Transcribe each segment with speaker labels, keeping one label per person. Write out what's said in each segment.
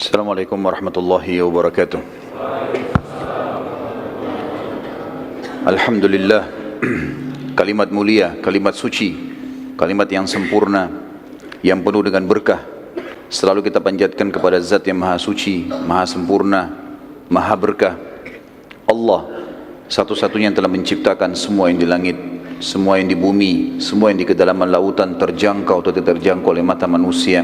Speaker 1: Assalamualaikum warahmatullahi wabarakatuh. Alhamdulillah, kalimat mulia, kalimat suci, kalimat yang sempurna, yang penuh dengan berkah, selalu kita panjatkan kepada Zat yang maha suci, maha sempurna, maha berkah. Allah satu-satunya yang telah menciptakan semua yang di langit, semua yang di bumi, semua yang di kedalaman lautan, terjangkau atau tidak terjangkau oleh mata manusia.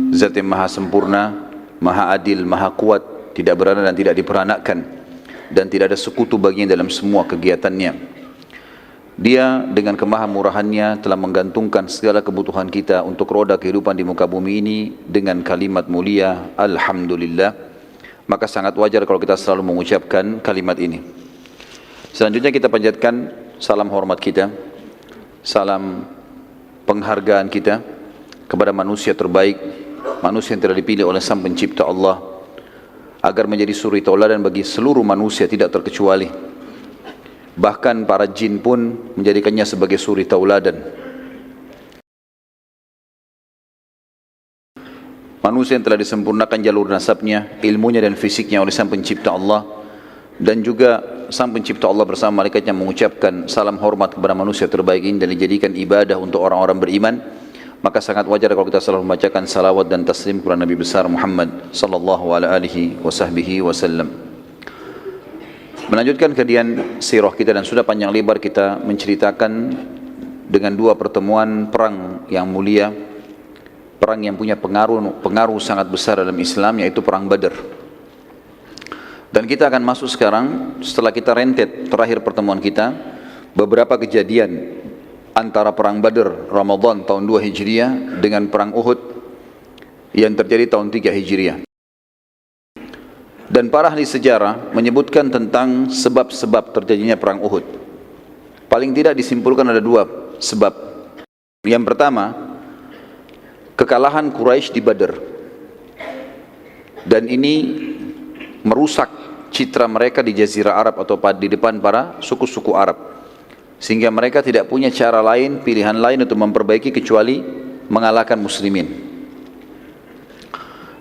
Speaker 1: Zat yang maha sempurna, maha adil, maha kuat, tidak beranak dan tidak diperanakkan, dan tidak ada sekutu baginya dalam semua kegiatannya. Dia dengan kemahamurahannya telah menggantungkan segala kebutuhan kita untuk roda kehidupan di muka bumi ini dengan kalimat mulia Alhamdulillah. Maka sangat wajar kalau kita selalu mengucapkan kalimat ini. Selanjutnya kita panjatkan salam hormat kita, salam penghargaan kita kepada manusia terbaik, manusia yang telah dipilih oleh Sang Pencipta Allah agar menjadi suri tauladan bagi seluruh manusia tidak terkecuali. Bahkan para jin pun menjadikannya sebagai suri tauladan. Manusia yang telah disempurnakan jalur nasabnya, ilmunya dan fisiknya oleh Sang Pencipta Allah, dan juga Sang Pencipta Allah bersama malaikatnya mengucapkan salam hormat kepada manusia terbaik ini dan dijadikan ibadah untuk orang-orang beriman. Maka sangat wajar kalau kita selalu membacakan salawat dan taslim kepada Nabi besar Muhammad sallallahu alaihi wasallam. Melanjutkan kajian sirah kita, dan sudah panjang lebar kita menceritakan dengan dua pertemuan perang yang mulia, perang yang punya pengaruh sangat besar dalam Islam, yaitu perang Badar. Dan kita akan masuk sekarang setelah kita rentet terakhir pertemuan kita beberapa kejadian antara perang Badar Ramadan tahun 2 Hijriah dengan perang Uhud yang terjadi tahun 3 Hijriah. Dan para ahli sejarah menyebutkan tentang sebab-sebab terjadinya perang Uhud. Paling tidak disimpulkan ada dua sebab. Yang pertama, kekalahan Quraisy di Badar. Dan ini merusak citra mereka di Jazirah Arab atau di depan para suku-suku Arab. Sehingga mereka tidak punya cara lain, pilihan lain untuk memperbaiki kecuali mengalahkan muslimin.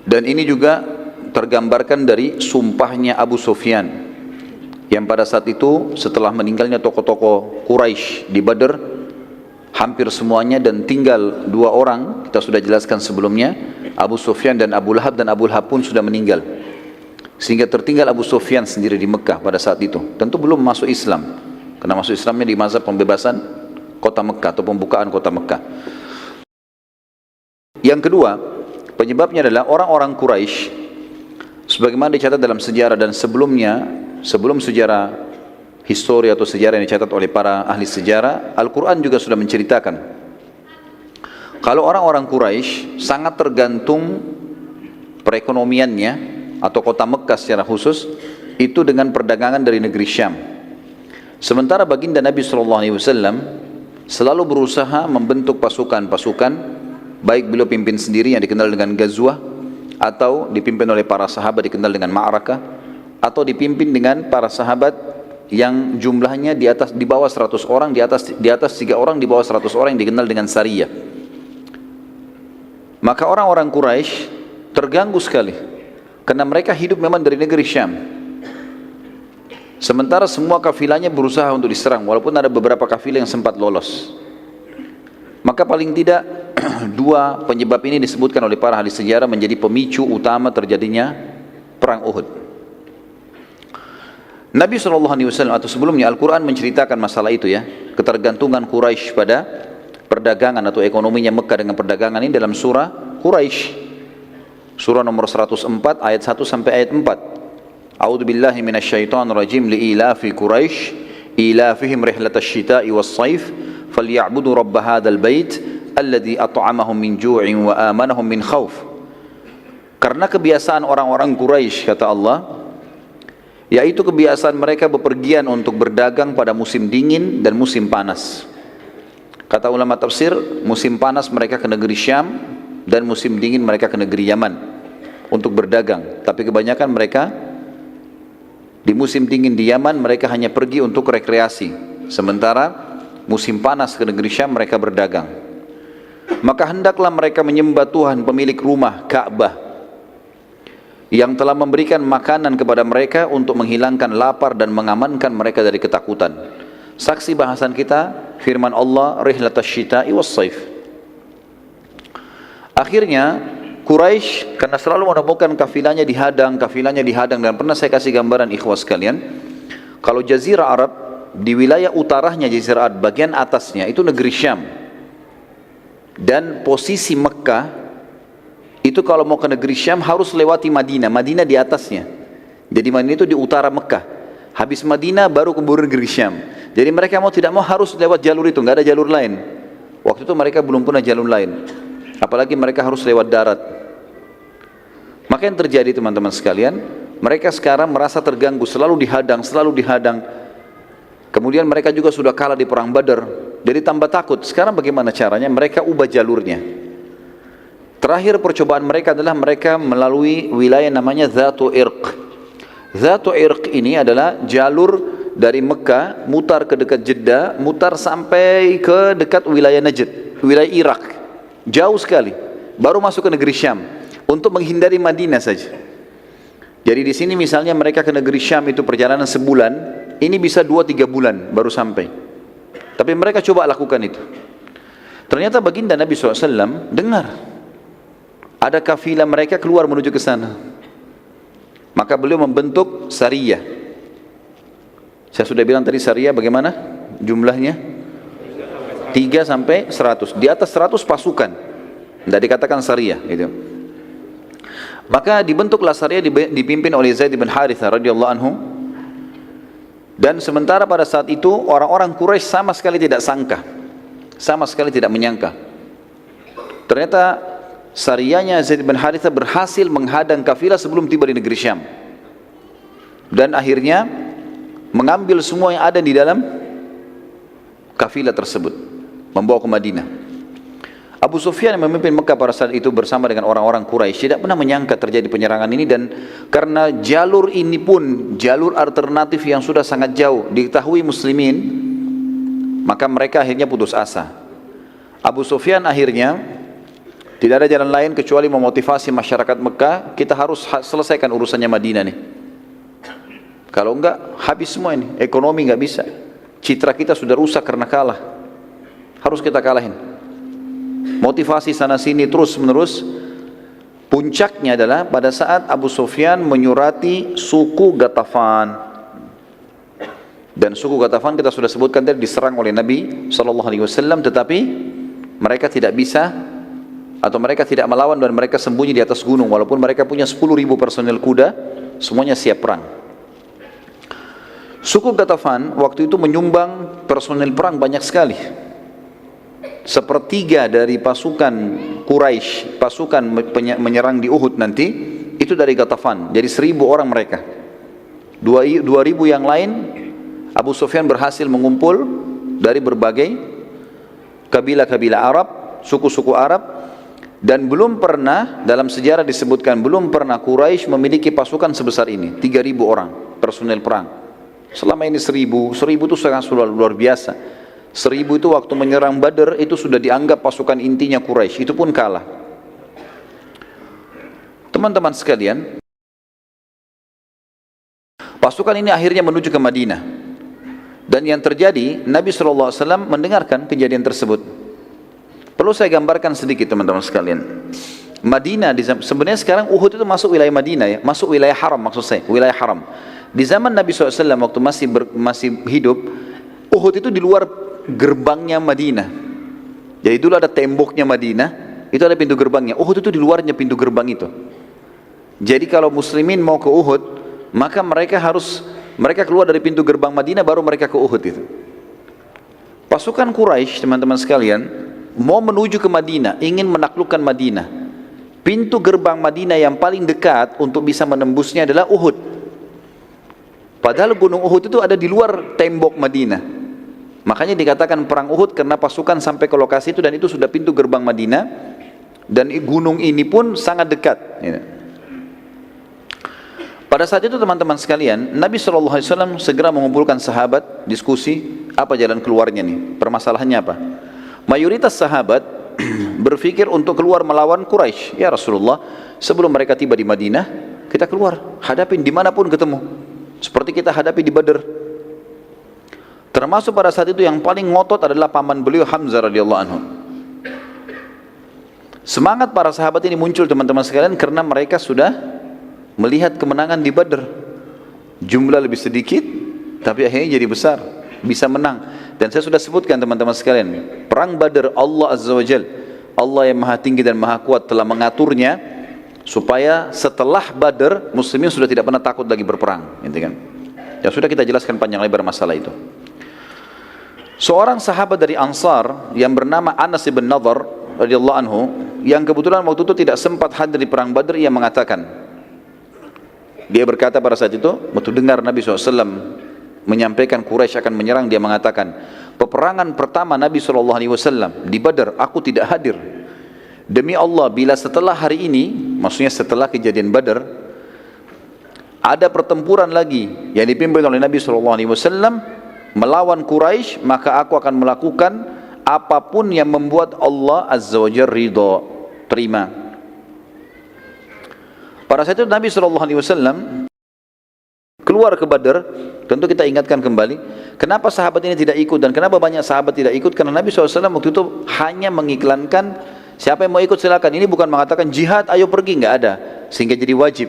Speaker 1: Dan ini juga tergambarkan dari sumpahnya Abu Sufyan, yang pada saat itu setelah meninggalnya tokoh-tokoh Quraisy di Badar hampir semuanya, dan tinggal dua orang, kita sudah jelaskan sebelumnya, Abu Sufyan dan Abu Lahab, dan Abu Lahab pun sudah meninggal. Sehingga tertinggal Abu Sufyan sendiri di Mekah pada saat itu. Tentu belum masuk Islam, karena masuk Islamnya di masa pembebasan kota Mekah atau pembukaan kota Mekah. Yang kedua, penyebabnya adalah orang-orang Quraisy, sebagaimana dicatat dalam sejarah dan sebelumnya, sebelum sejarah histori atau sejarah yang dicatat oleh para ahli sejarah, Al-Quran juga sudah menceritakan kalau orang-orang Quraisy sangat tergantung perekonomiannya atau kota Mekah secara khusus itu dengan perdagangan dari negeri Syam. Sementara baginda Nabi SAW selalu berusaha membentuk pasukan-pasukan, baik beliau pimpin sendiri yang dikenal dengan Ghazwah, atau dipimpin oleh para sahabat dikenal dengan Ma'rakah, atau dipimpin dengan para sahabat yang jumlahnya di bawah 100 orang, di atas 3 orang, di bawah 100 orang yang dikenal dengan Sariyah. Maka orang-orang Quraisy terganggu sekali karena mereka hidup memang dari negeri Syam. Sementara semua kafilahnya berusaha untuk diserang, walaupun ada beberapa kafilah yang sempat lolos. Maka paling tidak dua penyebab ini disebutkan oleh para ahli sejarah menjadi pemicu utama terjadinya perang Uhud. Nabi SAW atau sebelumnya Al-Quran menceritakan masalah itu ya, ketergantungan Quraisy pada perdagangan atau ekonominya Mekah dengan perdagangan ini dalam surah Quraisy, surah nomor 104 ayat 1 sampai ayat 4. A'udzu billahi minasyaitonir rajim, li'ilafi Quraisy ilafihim rihlatash shita'i was-shaif falyabudu rabb hadzal bait alladzi at'amahum min ju'in wa amanahum min khauf. Karena kebiasaan orang-orang Quraisy, kata Allah, yaitu kebiasaan mereka bepergian untuk berdagang pada musim dingin dan musim panas. Kata ulama tafsir, musim panas mereka ke negeri Syam dan musim dingin mereka ke negeri Yaman untuk berdagang. Tapi kebanyakan mereka di musim dingin di Yaman mereka hanya pergi untuk rekreasi, sementara musim panas ke negeri Syam mereka berdagang. Maka hendaklah mereka menyembah Tuhan pemilik rumah Ka'bah yang telah memberikan makanan kepada mereka untuk menghilangkan lapar dan mengamankan mereka dari ketakutan. Saksi bahasan kita firman Allah, rihlatasy syita'i was-saif. Akhirnya Quraisy karena selalu menemukan kafilahnya dihadang, dan pernah saya kasih gambaran ikhwas sekalian, kalau Jazirah Arab di wilayah utaranya Jazirah Arab bagian atasnya itu negeri Syam, dan posisi Mekah itu kalau mau ke negeri Syam harus lewati Madinah, Madinah di atasnya. Jadi Madinah itu di utara Mekah, habis Madinah baru ke negeri Syam. Jadi mereka mau tidak mau harus lewat jalur itu, nggak ada jalur lain. Waktu itu mereka belum punya jalur lain, apalagi mereka harus lewat darat. Maka yang terjadi teman-teman sekalian, mereka sekarang merasa terganggu, selalu dihadang. Kemudian mereka juga sudah kalah di perang Badar, jadi tambah takut. Sekarang bagaimana caranya? Mereka ubah jalurnya. Terakhir percobaan mereka adalah mereka melalui wilayah namanya Dzatu Irq. Dzatu Irq ini adalah jalur dari Mekah, mutar ke dekat Jeddah, mutar sampai ke dekat wilayah Najd, wilayah Irak. Jauh sekali, baru masuk ke negeri Syam untuk menghindari Madinah saja. Jadi di sini misalnya mereka ke negeri Syam itu perjalanan sebulan, ini bisa 2-3 bulan baru sampai. Tapi mereka coba lakukan itu. Ternyata baginda Nabi SAW dengar ada kafilah mereka keluar menuju ke sana. Maka beliau membentuk sariyah. Saya sudah bilang tadi sariyah bagaimana jumlahnya? 3 sampai 100. Di atas 100 pasukan. Tidak dikatakan sariyah gitu. Maka dibentuklah sariyah dipimpin oleh Zaid bin Harithah radhiyallahu anhu. Dan sementara pada saat itu orang-orang Quraisy sama sekali tidak sangka, sama sekali tidak menyangka. Ternyata sariyahnya Zaid bin Harithah berhasil menghadang kafilah sebelum tiba di negeri Syam. Dan akhirnya mengambil semua yang ada di dalam kafilah tersebut, membawa ke Madinah. Abu Sufyan yang memimpin Mekah pada saat itu bersama dengan orang-orang Quraisy tidak pernah menyangka terjadi penyerangan ini, dan karena jalur ini pun jalur alternatif yang sudah sangat jauh diketahui muslimin, maka mereka akhirnya putus asa. Abu Sufyan akhirnya tidak ada jalan lain kecuali memotivasi masyarakat Mekah, kita harus selesaikan urusannya Madinah nih. Kalau enggak habis semua ini, ekonomi enggak bisa, citra kita sudah rusak karena kalah, harus kita kalahin. Motivasi sana sini terus menerus. Puncaknya adalah pada saat Abu Sufyan menyurati suku Ghatafan. Dan suku Ghatafan kita sudah sebutkan tadi diserang oleh Nabi SAW, tetapi mereka tidak bisa atau mereka tidak melawan dan mereka sembunyi di atas gunung, walaupun mereka punya 10.000 personel kuda, semuanya siap perang. Suku Ghatafan waktu itu menyumbang personel perang banyak sekali. 1/3 dari pasukan Quraisy, pasukan menyerang di Uhud nanti, itu dari Ghatafan. Jadi 1.000 orang mereka. 2.000 yang lain, Abu Sufyan berhasil mengumpul dari berbagai kabilah-kabilah Arab, suku-suku Arab. Dan belum pernah, dalam sejarah disebutkan, belum pernah Quraisy memiliki pasukan sebesar ini. 3.000 orang personel perang. Selama ini 1.000 itu sangat luar biasa. 1.000 itu waktu menyerang Badar itu sudah dianggap pasukan intinya Quraisy, itu pun kalah. Teman-teman sekalian, pasukan ini akhirnya menuju ke Madinah. Dan yang terjadi, Nabi SAW mendengarkan kejadian tersebut. Perlu saya gambarkan sedikit teman-teman sekalian. Madinah, sebenarnya sekarang Uhud itu masuk wilayah Madinah ya, masuk wilayah haram maksud saya, wilayah haram. Di zaman Nabi SAW waktu masih hidup, Uhud itu di luar gerbangnya Madinah. Jadi dulu ada temboknya Madinah, itu ada pintu gerbangnya. Uhud itu di luarnya pintu gerbang itu. Jadi kalau muslimin mau ke Uhud, maka mereka keluar dari pintu gerbang Madinah baru mereka ke Uhud itu. Pasukan Quraisy teman-teman sekalian mau menuju ke Madinah, ingin menaklukkan Madinah. Pintu gerbang Madinah yang paling dekat untuk bisa menembusnya adalah Uhud. Padahal gunung Uhud itu ada di luar tembok Madinah. Makanya dikatakan perang Uhud karena pasukan sampai ke lokasi itu, dan itu sudah pintu gerbang Madinah, dan gunung ini pun sangat dekat. Pada saat itu teman-teman sekalian, Nabi SAW segera mengumpulkan sahabat, diskusi apa jalan keluarnya nih, permasalahannya apa. Mayoritas sahabat berpikir untuk keluar melawan Quraisy. Ya Rasulullah, sebelum mereka tiba di Madinah, Kita keluar, hadapin dimanapun ketemu. Seperti kita hadapi di Badr. Termasuk pada saat itu yang paling ngotot adalah paman beliau Hamzah radhiyallahu anhu. Semangat para sahabat ini muncul teman-teman sekalian karena mereka sudah melihat kemenangan di Badr. Jumlah lebih sedikit, tapi akhirnya jadi besar, bisa menang. Dan saya sudah sebutkan teman-teman sekalian, perang Badr Allah Azza wa Jal, Allah yang maha tinggi dan maha kuat telah mengaturnya supaya setelah Badr muslimin sudah tidak pernah takut lagi berperang, gitu kan. Ya sudah kita jelaskan panjang lebar masalah itu. Seorang sahabat dari Ansar yang bernama Anas bin Nadhr radhiyallahu anhu, yang kebetulan waktu itu tidak sempat hadir di perang Badr, ia mengatakan, dia berkata pada saat itu, waktu dengar Nabi SAW menyampaikan Quraisy akan menyerang, dia mengatakan, peperangan pertama Nabi SAW di Badr, aku tidak hadir. Demi Allah, bila setelah hari ini, maksudnya setelah kejadian Badr, ada pertempuran lagi yang dipimpin oleh Nabi SAW melawan Quraisy, maka aku akan melakukan apapun yang membuat Allah Azza wa Jalla ridha, terima. Pada saat itu Nabi SAW keluar ke Badr. Tentu kita ingatkan kembali, kenapa sahabat ini tidak ikut dan kenapa banyak sahabat tidak ikut? Karena Nabi SAW waktu itu hanya mengiklankan, siapa yang mau ikut silakan. Ini bukan mengatakan jihad, ayo pergi, nggak ada. Sehingga jadi wajib,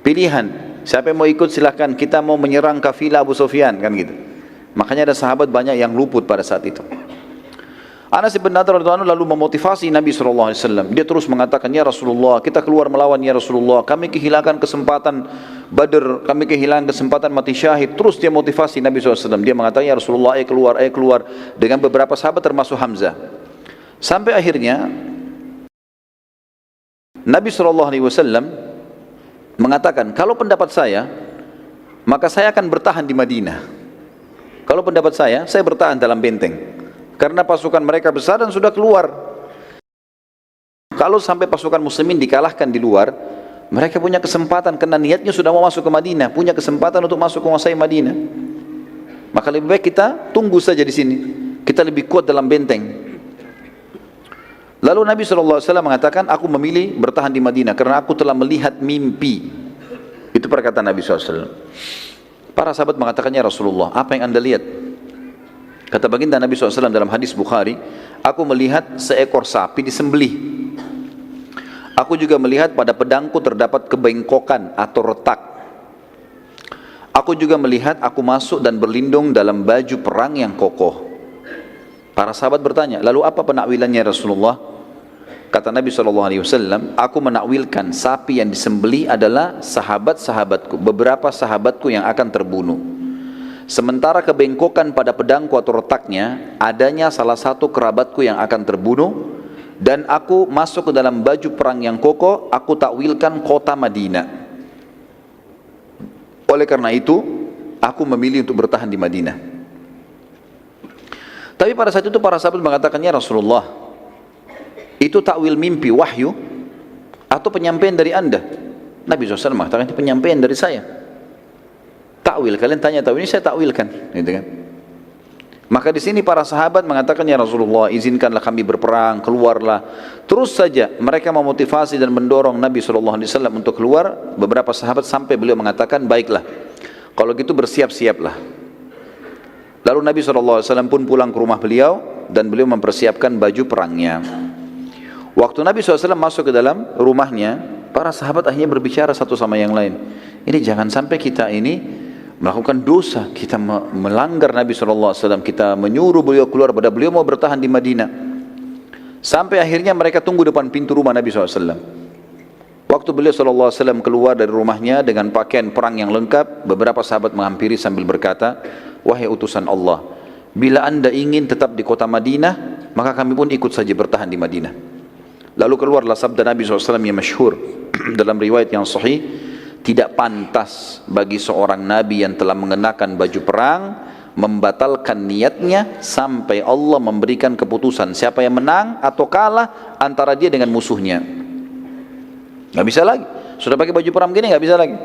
Speaker 1: pilihan. Siapa yang mau ikut silakan, kita mau menyerang kafilah Abu Sufyan, kan gitu. Makanya ada sahabat banyak yang luput pada saat itu. Anas bin Nadhr radhiyallahu anhu lalu memotivasi Nabi SAW. Dia terus mengatakan, ya Rasulullah, kita keluar melawan ya Rasulullah, kami kehilangan kesempatan Badr, kami kehilangan kesempatan mati syahid. Terus dia motivasi Nabi SAW. Dia mengatakan, ya Rasulullah, ayo keluar, dengan beberapa sahabat termasuk Hamzah. Sampai akhirnya Nabi SAW mengatakan, kalau pendapat saya, maka saya akan bertahan di Madinah. Kalau pendapat saya bertahan dalam benteng. Karena pasukan mereka besar dan sudah keluar. Kalau sampai pasukan muslimin dikalahkan di luar, mereka punya kesempatan, karena niatnya sudah mau masuk ke Madinah, punya kesempatan untuk masuk menguasai Madinah. Maka lebih baik kita tunggu saja di sini. Kita lebih kuat dalam benteng. Lalu Nabi SAW mengatakan, aku memilih bertahan di Madinah karena aku telah melihat mimpi. Itu perkataan Nabi SAW. Para sahabat mengatakannya, Rasulullah, apa yang anda lihat? Kata baginda Nabi SAW dalam hadis Bukhari, aku melihat seekor sapi disembelih. Aku juga melihat pada pedangku terdapat kebengkokan atau retak. Aku juga melihat aku masuk dan berlindung dalam baju perang yang kokoh. Para sahabat bertanya, lalu apa penakwilannya Rasulullah? Kata Nabi SAW, aku menakwilkan sapi yang disembelih adalah sahabat-sahabatku, beberapa sahabatku yang akan terbunuh. Sementara kebengkokan pada pedangku atau retaknya, adanya salah satu kerabatku yang akan terbunuh, dan aku masuk ke dalam baju perang yang kokoh, aku takwilkan kota Madinah. Oleh karena itu, aku memilih untuk bertahan di Madinah. Tapi pada saat itu para sahabat mengatakannya, Rasulullah, itu takwil mimpi, wahyu, atau penyampaian dari anda? Nabi SAW mengatakan, itu penyampaian dari saya. Takwil, kalian tanya takwil, ini saya takwilkan, gitu kan? Maka di sini para sahabat mengatakan, ya Rasulullah, izinkanlah kami berperang, keluarlah. Terus saja mereka memotivasi dan mendorong Nabi SAW untuk keluar. Beberapa sahabat sampai beliau mengatakan, baiklah, kalau gitu bersiap-siaplah. Lalu Nabi SAW pun pulang ke rumah beliau dan beliau mempersiapkan baju perangnya. Waktu Nabi SAW masuk ke dalam rumahnya, para sahabat akhirnya berbicara satu sama yang lain. Ini jangan sampai kita ini melakukan dosa, kita melanggar Nabi SAW, kita menyuruh beliau keluar pada beliau mau bertahan di Madinah. Sampai akhirnya mereka tunggu depan pintu rumah Nabi SAW. Waktu beliau SAW keluar dari rumahnya dengan pakaian perang yang lengkap, beberapa sahabat menghampiri sambil berkata, wahai utusan Allah, bila anda ingin tetap di kota Madinah, maka kami pun ikut saja bertahan di Madinah. Lalu keluarlah sabda Nabi SAW yang masyhur dalam riwayat yang sahih, tidak pantas bagi seorang Nabi yang telah mengenakan baju perang membatalkan niatnya sampai Allah memberikan keputusan siapa yang menang atau kalah antara dia dengan musuhnya. Gak bisa lagi, sudah pakai baju perang begini gak bisa lagi.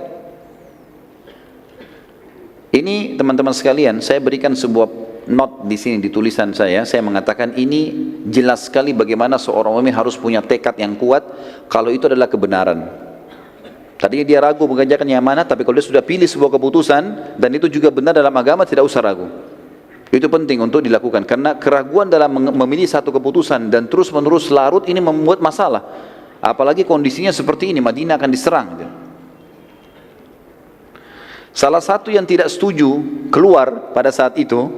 Speaker 1: Ini teman-teman sekalian, saya berikan sebuah note di sini di tulisan saya mengatakan ini jelas sekali bagaimana seorang mukmin harus punya tekad yang kuat kalau itu adalah kebenaran. Tadinya dia ragu mengerjakan yang mana, tapi kalau dia sudah pilih sebuah keputusan dan itu juga benar dalam agama, tidak usah ragu. Itu penting untuk dilakukan, karena keraguan dalam memilih satu keputusan dan terus menerus larut ini membuat masalah. Apalagi kondisinya seperti ini, Madinah akan diserang. Salah satu yang tidak setuju keluar pada saat itu,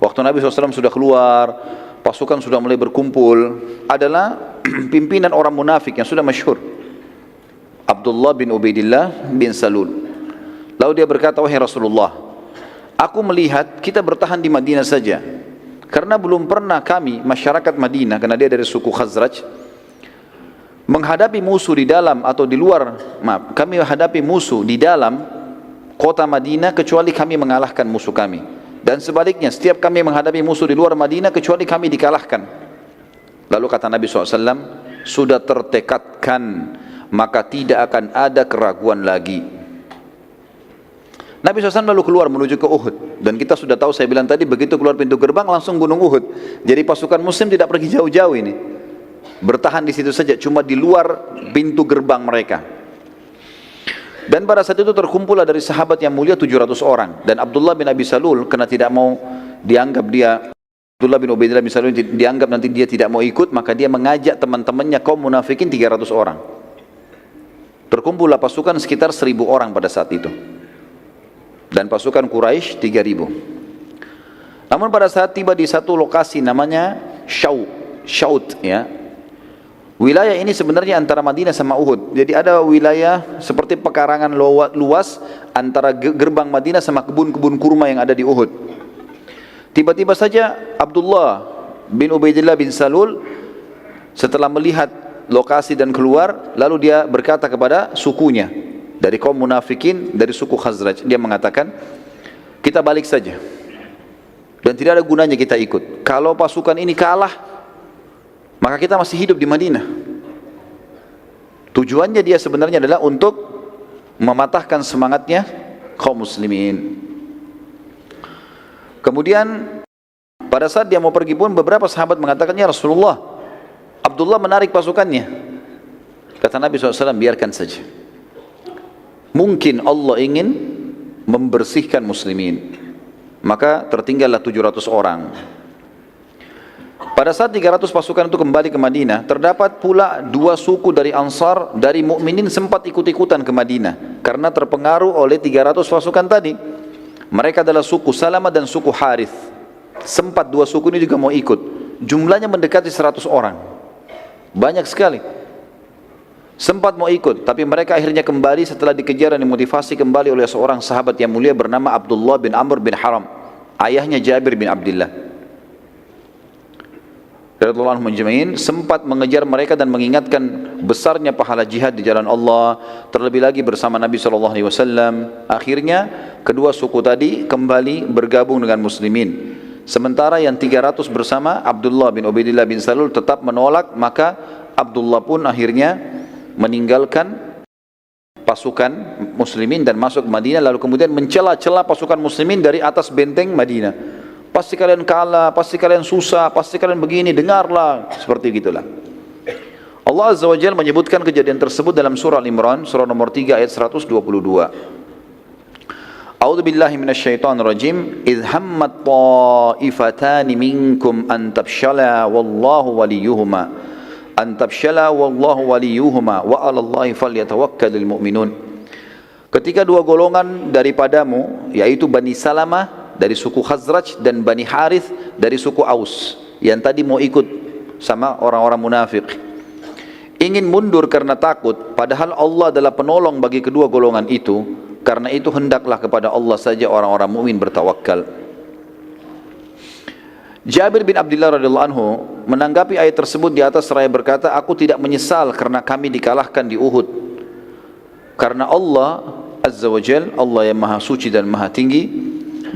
Speaker 1: waktu Nabi SAW sudah keluar, pasukan sudah mulai berkumpul, adalah pimpinan orang munafik yang sudah masyhur, Abdullah bin Ubaidillah bin Salul. Lalu dia berkata, wahai Rasulullah, aku melihat kita bertahan di Madinah saja, karena belum pernah kami, masyarakat Madinah, karena dia dari suku Khazraj, menghadapi musuh di dalam atau di luar, kami menghadapi musuh di dalam kota Madinah kecuali kami mengalahkan musuh kami. Dan sebaliknya, setiap kami menghadapi musuh di luar Madinah kecuali kami dikalahkan. Lalu kata Nabi SAW, sudah tertekadkan, maka tidak akan ada keraguan lagi. Nabi SAW lalu keluar menuju ke Uhud. Dan kita sudah tahu, saya bilang tadi, begitu keluar pintu gerbang langsung gunung Uhud. Jadi pasukan muslim tidak pergi jauh-jauh ini, bertahan di situ saja, cuma di luar pintu gerbang mereka. Dan pada saat itu terkumpullah dari sahabat yang mulia 700 orang. Dan Abdullah bin Abi Salul, karena tidak mau dianggap dia, Abdullah bin Ubaidillah bin Salul dianggap nanti dia tidak mau ikut, maka dia mengajak teman-temannya kaum munafikin 300 orang. Terkumpullah pasukan sekitar 1.000 orang pada saat itu. Dan pasukan Quraisy 3.000. Namun pada saat tiba di satu lokasi namanya Syaut, ya. Wilayah ini sebenarnya antara Madinah sama Uhud. Jadi ada wilayah seperti pekarangan luas antara gerbang Madinah sama kebun-kebun kurma yang ada di Uhud. Tiba-tiba saja Abdullah bin Ubaidillah bin Salul setelah melihat lokasi dan keluar, lalu dia berkata kepada sukunya dari kaum munafikin dari suku Khazraj, dia mengatakan, kita balik saja dan tidak ada gunanya kita ikut. Kalau pasukan ini kalah, maka kita masih hidup di Madinah. Tujuannya dia sebenarnya adalah untuk mematahkan semangatnya kaum muslimin. Kemudian pada saat dia mau pergi pun beberapa sahabat mengatakan, ya Rasulullah, Abdullah menarik pasukannya. Kata Nabi SAW, biarkan saja. Mungkin Allah ingin membersihkan muslimin. Maka tertinggallah 700 orang. Pada saat 300 pasukan itu kembali ke Madinah, terdapat pula 2 suku dari Ansar, dari mukminin sempat ikut-ikutan ke Madinah karena terpengaruh oleh 300 pasukan tadi. Mereka adalah suku Salamah dan suku Harith. Sempat 2 suku ini juga mau ikut. Jumlahnya mendekati 100 orang. Banyak sekali. Sempat mau ikut, tapi mereka akhirnya kembali setelah dikejar dan dimotivasi kembali oleh seorang sahabat yang mulia bernama Abdullah bin Amr bin Haram, ayahnya Jabir bin Abdullah radhiyallahu anhum ajma'in, sempat mengejar mereka dan mengingatkan besarnya pahala jihad di jalan Allah, terlebih lagi bersama Nabi SAW. Akhirnya kedua suku tadi kembali bergabung dengan muslimin. Sementara yang 300 bersama Abdullah bin Ubaidillah bin Salul tetap menolak, maka Abdullah pun akhirnya meninggalkan pasukan muslimin dan masuk ke Madinah, lalu kemudian mencela-cela pasukan muslimin dari atas benteng Madinah. Pasti kalian kalah, pasti kalian susah, pasti kalian begini, dengarlah, seperti gitulah. Allah Azza wa Jalla menyebutkan kejadian tersebut dalam surah Al-Imran, surah nomor 3 ayat 122. A'udzu billahi minasyaitonir rajim. Idh hammat ta'ifatani minkum an tabshala wallahu waliyuhuma. An tabshala wallahu waliyuhuma wa 'alallahi falyatawakkalul mu'minun. Ketika 2 golongan daripadamu, yaitu Bani Salamah dari suku Khazraj dan Bani Harith dari suku Aus, yang tadi mau ikut sama orang-orang munafik, ingin mundur karena takut, padahal Allah adalah penolong bagi kedua golongan itu. Karena itu hendaklah kepada Allah saja orang-orang mukmin bertawakal. Jabir bin Abdullah radhiyallahu anhu menanggapi ayat tersebut di atas seraya berkata, aku tidak menyesal karena kami dikalahkan di Uhud. Karena Allah Azza wa Jal, Allah yang maha suci dan maha tinggi,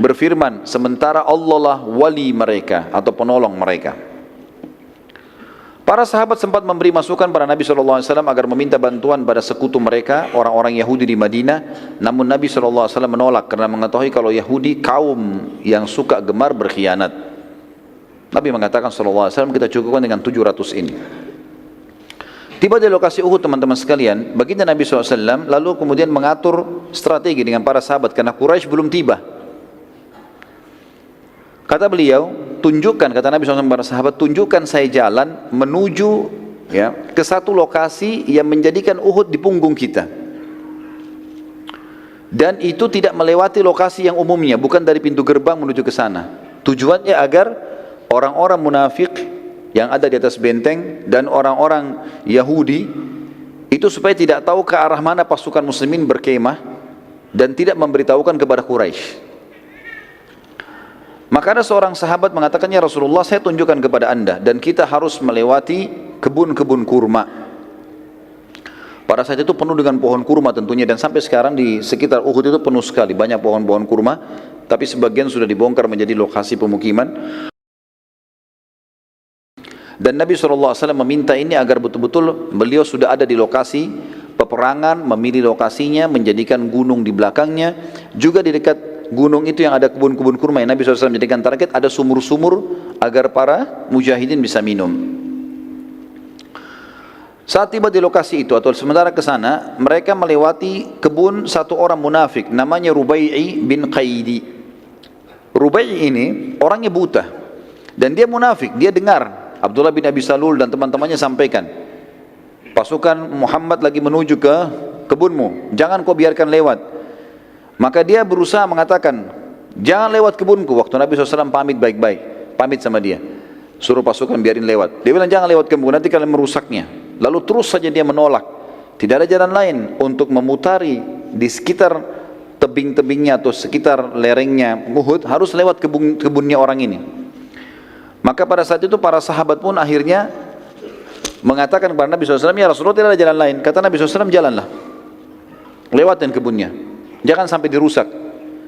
Speaker 1: berfirman, sementara Allah lah wali mereka atau penolong mereka. Para sahabat sempat memberi masukan pada Nabi SAW agar meminta bantuan pada sekutu mereka, orang-orang Yahudi di Madinah. Namun Nabi SAW menolak karena mengetahui kalau Yahudi kaum yang suka gemar berkhianat. Nabi mengatakan SAW, kita cukupkan dengan 700 ini. Tiba di lokasi Uhud teman-teman sekalian, baginda Nabi SAW lalu kemudian mengatur strategi dengan para sahabat karena Quraisy belum tiba. Kata beliau, tunjukkan, kata Nabi SAW kepada para sahabat, tunjukkan saya jalan menuju ke satu lokasi yang menjadikan Uhud di punggung kita. Dan itu tidak melewati lokasi yang umumnya, bukan dari pintu gerbang menuju ke sana. Tujuannya agar orang-orang munafik yang ada di atas benteng dan orang-orang Yahudi itu supaya tidak tahu ke arah mana pasukan muslimin berkemah dan tidak memberitahukan kepada Quraisy. Maka ada seorang sahabat mengatakan, ya Rasulullah, saya tunjukkan kepada anda, dan kita harus melewati kebun-kebun kurma. Pada saat itu penuh dengan pohon kurma tentunya, dan sampai sekarang di sekitar Uhud itu penuh sekali, banyak pohon-pohon kurma, tapi sebagian sudah dibongkar menjadi lokasi pemukiman. Dan Nabi SAW meminta ini agar betul-betul beliau sudah ada di lokasi peperangan, memilih lokasinya, menjadikan gunung di belakangnya. Juga di dekat gunung itu yang ada kebun-kebun kurma yang Nabi SAW menjadikan target, ada sumur-sumur agar para mujahidin bisa minum. Saat tiba di lokasi itu atau sementara ke sana, mereka melewati kebun satu orang munafik namanya Rubai'i bin Qaidi. Rubai'i ini orangnya buta dan dia munafik, dia dengar Abdullah bin Abi Salul dan teman-temannya sampaikan, pasukan Muhammad lagi menuju ke kebunmu, jangan kau biarkan lewat. Maka dia berusaha mengatakan, jangan lewat kebunku. Waktu Nabi SAW pamit baik-baik, pamit sama dia, suruh pasukan biarin lewat. Dia bilang, jangan lewat kebun, nanti kalian merusaknya. Lalu terus saja dia menolak. Tidak ada jalan lain untuk memutari di sekitar tebing-tebingnya atau sekitar lerengnya Uhud, harus lewat kebunnya orang ini. Maka pada saat itu para sahabat pun akhirnya mengatakan kepada Nabi SAW, ya Rasulullah, tidak ada jalan lain. Kata Nabi SAW, jalanlah, lewatin kebunnya, jangan sampai dirusak.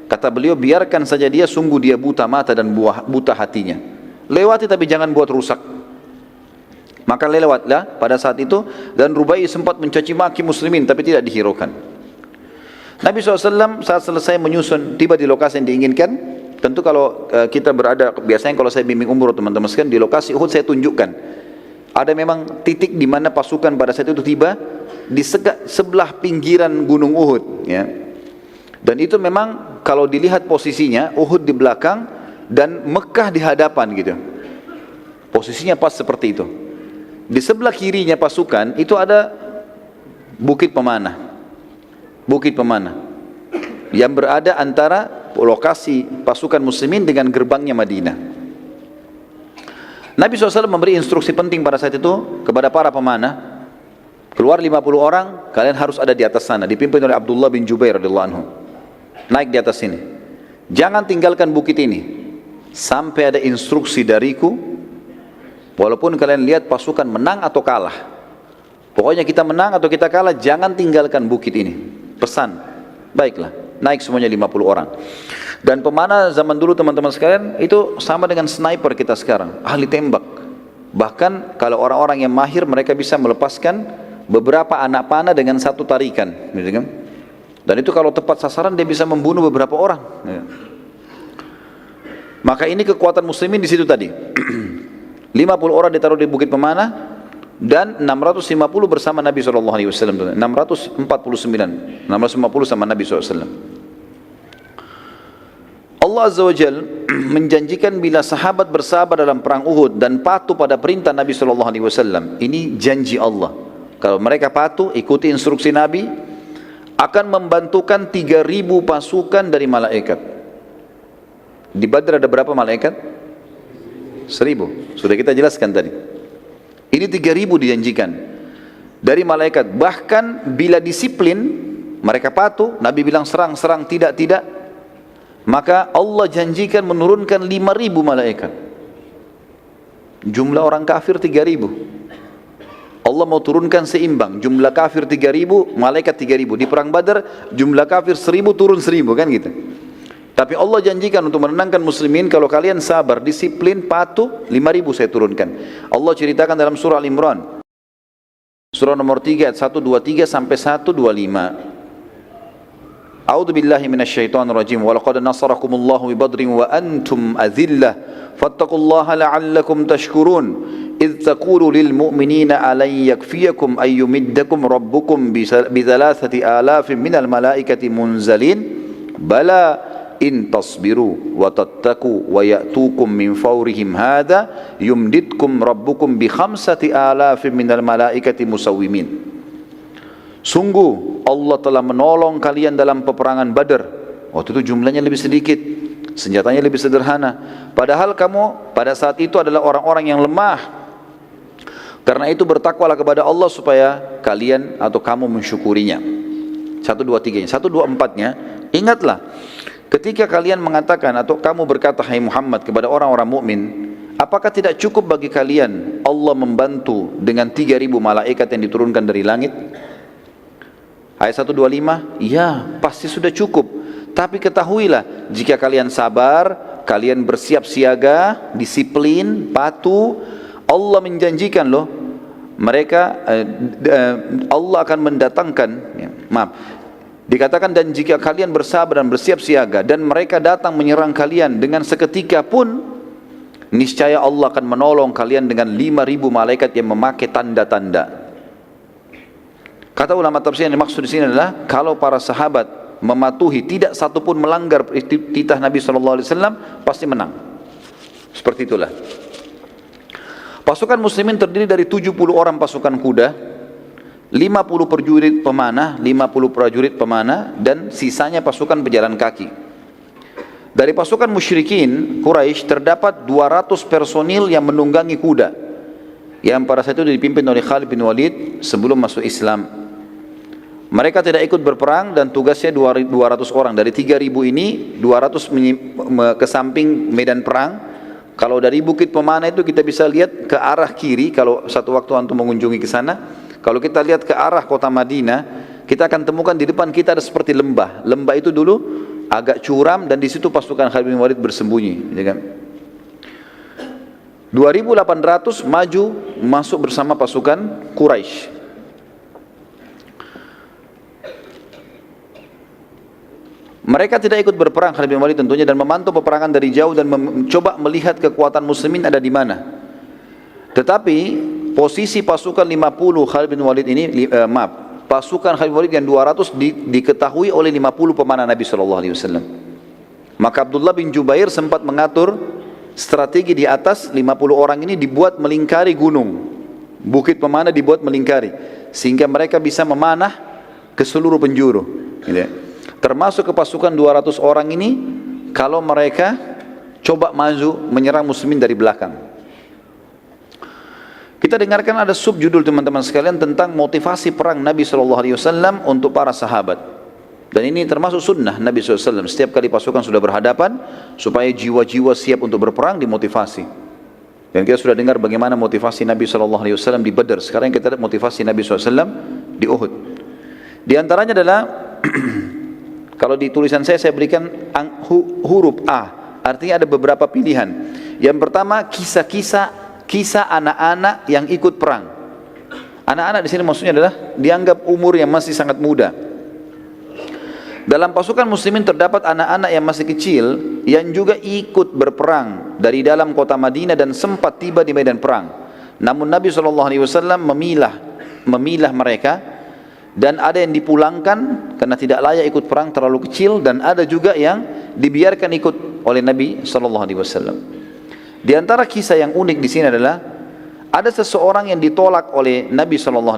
Speaker 1: Kata beliau, biarkan saja dia, sungguh dia buta mata dan buta hatinya. Lewati tapi jangan buat rusak. Maka lewatlah pada saat itu, dan Rubai sempat mencaci maki muslimin tapi tidak dihiraukan. Nabi SAW saat selesai menyusun, tiba di lokasi yang diinginkan. Tentu kalau kita berada, biasanya kalau saya bimbing umroh teman-teman sekalian, di lokasi Uhud saya tunjukkan ada memang titik di mana pasukan pada saat itu tiba di sebelah pinggiran gunung Uhud, ya. Dan itu memang kalau dilihat posisinya, Uhud di belakang dan Mekah di hadapan gitu. Posisinya pas seperti itu. Di sebelah kirinya pasukan itu ada Bukit Pemanah. Bukit Pemanah yang berada antara lokasi pasukan muslimin dengan gerbangnya Madinah. Nabi SAW memberi instruksi penting pada saat itu kepada para pemanah, keluar 50 orang, kalian harus ada di atas sana, dipimpin oleh Abdullah bin Jubair radhiyallahu anhu. Naik di atas sini, jangan tinggalkan bukit ini sampai ada instruksi dariku, walaupun kalian lihat pasukan menang atau kalah. Pokoknya kita menang atau kita kalah, jangan tinggalkan bukit ini. Pesan. Baiklah, naik semuanya 50 orang. Dan pemanah zaman dulu teman-teman sekalian itu sama dengan sniper kita sekarang, ahli tembak. Bahkan kalau orang-orang yang mahir, mereka bisa melepaskan beberapa anak panah dengan satu tarikan, gitu kan? Dan itu kalau tepat sasaran dia bisa membunuh beberapa orang, ya. Maka ini kekuatan muslimin di situ tadi. 50 orang ditaruh di Bukit Pemanah dan 650 bersama Nabi SAW. 649, 650 sama Nabi SAW. Allah Azza wa Jal menjanjikan bila sahabat bersabar dalam perang Uhud dan patuh pada perintah Nabi SAW. Ini janji Allah. Kalau mereka patuh, ikuti instruksi Nabi, akan membantukan 3.000 pasukan dari malaikat. Di Badr ada berapa malaikat? 1.000. Sudah kita jelaskan tadi. Ini 3.000 dijanjikan dari malaikat. Bahkan bila disiplin, mereka patuh, Nabi bilang serang, tidak, maka Allah janjikan menurunkan 5.000 malaikat. Jumlah orang kafir 3.000. Allah mau turunkan seimbang, jumlah kafir 3.000, malaikat 3.000. Di perang Badar jumlah kafir 1.000 turun 1.000, kan gitu. Tapi Allah janjikan untuk menenangkan muslimin, kalau kalian sabar, disiplin, patuh, 5.000 saya turunkan. Allah ceritakan dalam surah Al-Imran, surah nomor 3 ayat 123 sampai 125. A'udzu billahi minasyaitonir rajim. Wa laqad nasarakumullahu bi Badrin wa antum adhillah. Fattaqullaha la'allakum tashkurun. Idz taqulu lil mu'minina alan yakfiyakum ay yumiddakum rabbukum bi 3,000 minal malaikati munzalin. Bala in tasbiru wa tattaqu wa ya'tukum min fawrihim hadha yumdidkum rabbukum bi 5,000 minal malaikati musawwimin. Sungguh Allah telah menolong kalian dalam peperangan Badar. Waktu itu jumlahnya lebih sedikit, senjatanya lebih sederhana. Padahal kamu pada saat itu adalah orang-orang yang lemah. Karena itu bertakwalah kepada Allah supaya kalian atau kamu mensyukurinya. 1, 2, 3-nya. 1, 2, 4-nya. Ingatlah, ketika kalian mengatakan atau kamu berkata, hai Muhammad, kepada orang-orang mukmin, apakah tidak cukup bagi kalian Allah membantu dengan 3.000 malaikat yang diturunkan dari langit? Ayat 125, ya pasti sudah cukup. Tapi ketahuilah, jika kalian sabar, kalian bersiap siaga, disiplin, patuh, Allah menjanjikan loh, mereka Allah akan mendatangkan, dikatakan, dan jika kalian bersabar dan bersiap siaga, dan mereka datang menyerang kalian dengan seketika pun, niscaya Allah akan menolong kalian dengan 5.000 malaikat yang memakai tanda-tanda. Kata ulama tafsir yang dimaksud di sini adalah kalau para sahabat mematuhi, tidak satu pun melanggar titah Nabi SAW, pasti menang. Seperti itulah. Pasukan muslimin terdiri dari 70 orang pasukan kuda, 50 prajurit pemanah, dan sisanya pasukan pejalan kaki. Dari pasukan musyrikin Quraisy terdapat 200 personil yang menunggangi kuda, yang pada saat itu dipimpin oleh Khalid bin Walid sebelum masuk Islam. Mereka tidak ikut berperang dan tugasnya 200 orang. Dari 3.000 ini 200 ke samping medan perang. Kalau dari Bukit Pemanah itu kita bisa lihat ke arah kiri, kalau satu waktu antum mengunjungi ke sana. Kalau kita lihat ke arah kota Madinah, kita akan temukan di depan kita ada seperti lembah. Lembah itu dulu agak curam dan di situ pasukan Khalid bin Walid bersembunyi, ya kan? 2.800 maju masuk bersama pasukan Quraisy. Mereka tidak ikut berperang Khalid bin Walid tentunya, dan memantau peperangan dari jauh dan mencoba melihat kekuatan muslimin ada di mana. Tetapi posisi pasukan 50 Khalid bin Walid ini, pasukan Khalid bin Walid yang 200 diketahui oleh 50 pemanah Nabi SAW. Maka Abdullah bin Jubair sempat mengatur strategi di atas 50 orang ini dibuat melingkari gunung. Bukit Pemanah dibuat melingkari, sehingga mereka bisa memanah ke seluruh penjuru. Gitu. Termasuk ke pasukan 200 orang ini, kalau mereka coba maju menyerang muslimin dari belakang. Kita dengarkan ada subjudul teman-teman sekalian tentang motivasi perang Nabi SAW untuk para sahabat. Dan ini termasuk sunnah Nabi SAW. Setiap kali pasukan sudah berhadapan, supaya jiwa-jiwa siap untuk berperang, dimotivasi. Dan kita sudah dengar bagaimana motivasi Nabi SAW di Badar. Sekarang kita lihat motivasi Nabi SAW di Uhud. Di antaranya adalah kalau di tulisan saya berikan huruf A, artinya ada beberapa pilihan. Yang pertama, kisah anak-anak yang ikut perang. Anak-anak di sini maksudnya adalah dianggap umur yang masih sangat muda. Dalam pasukan muslimin terdapat anak-anak yang masih kecil yang juga ikut berperang dari dalam kota Madinah dan sempat tiba di medan perang. Namun Nabi SAW memilah mereka. Dan ada yang dipulangkan karena tidak layak ikut perang, terlalu kecil, dan ada juga yang dibiarkan ikut oleh Nabi SAW. Di antara kisah yang unik di sini adalah ada seseorang yang ditolak oleh Nabi SAW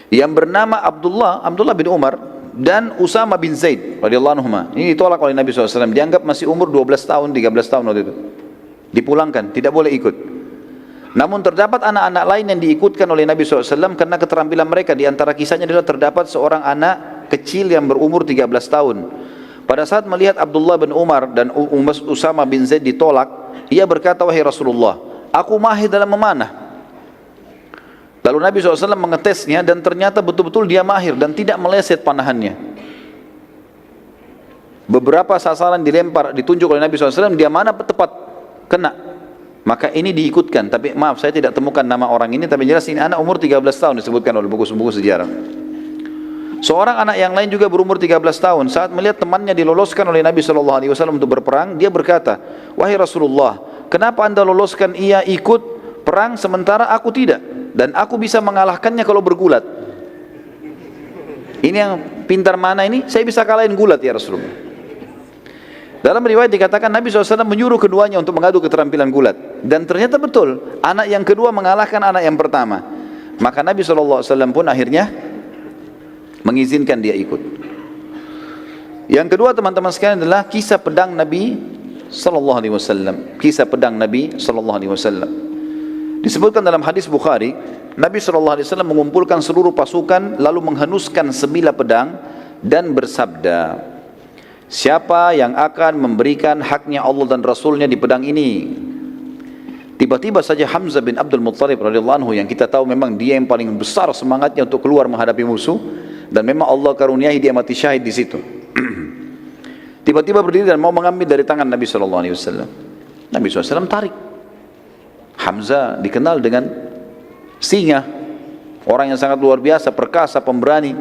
Speaker 1: yang bernama Abdullah bin Umar dan Usama bin Zaid radhiyallahu anhuma. Ini ditolak oleh Nabi SAW. Dianggap masih umur 12 tahun, 13 tahun waktu itu. Dipulangkan, tidak boleh ikut. Namun terdapat anak-anak lain yang diikutkan oleh Nabi SAW karena keterampilan mereka. Di antara kisahnya adalah terdapat seorang anak kecil yang berumur 13 tahun. Pada saat melihat Abdullah bin Umar dan Usama bin Zaid ditolak, ia berkata, wahai Rasulullah, aku mahir dalam memanah. Lalu Nabi SAW mengetesnya dan ternyata betul-betul dia mahir dan tidak meleset panahannya. Beberapa sasaran dilempar, ditunjuk oleh Nabi SAW, dia mana tepat kena. Maka ini diikutkan, tapi maaf saya tidak temukan nama orang ini, tapi jelas ini anak umur 13 tahun disebutkan oleh buku-buku sejarah. Seorang anak yang lain juga berumur 13 tahun, saat melihat temannya diloloskan oleh Nabi SAW untuk berperang, dia berkata, "Wahai Rasulullah, kenapa Anda loloskan ia ikut perang sementara aku tidak? Dan aku bisa mengalahkannya kalau bergulat." Ini yang pintar mana ini? Saya bisa kalahin gulat ya Rasulullah. Dalam riwayat dikatakan Nabi SAW menyuruh keduanya untuk mengadu keterampilan gulat. Dan ternyata betul, anak yang kedua mengalahkan anak yang pertama. Maka Nabi SAW pun akhirnya mengizinkan dia ikut. Yang kedua teman-teman sekalian adalah kisah pedang Nabi SAW. Kisah pedang Nabi SAW. Disebutkan dalam hadis Bukhari, Nabi SAW mengumpulkan seluruh pasukan lalu menghenuskan sebilah pedang dan bersabda, "Siapa yang akan memberikan haknya Allah dan Rasulnya di pedang ini?" Tiba-tiba saja Hamzah bin Abdul Muttalib radhiyallahu anhu, yang kita tahu memang dia yang paling besar semangatnya untuk keluar menghadapi musuh, dan memang Allah karuniai dia mati syahid di situ. Tiba-tiba berdiri dan mau mengambil dari tangan Nabi SAW. Nabi SAW tarik. Hamzah dikenal dengan singa, orang yang sangat luar biasa, perkasa, pemberani.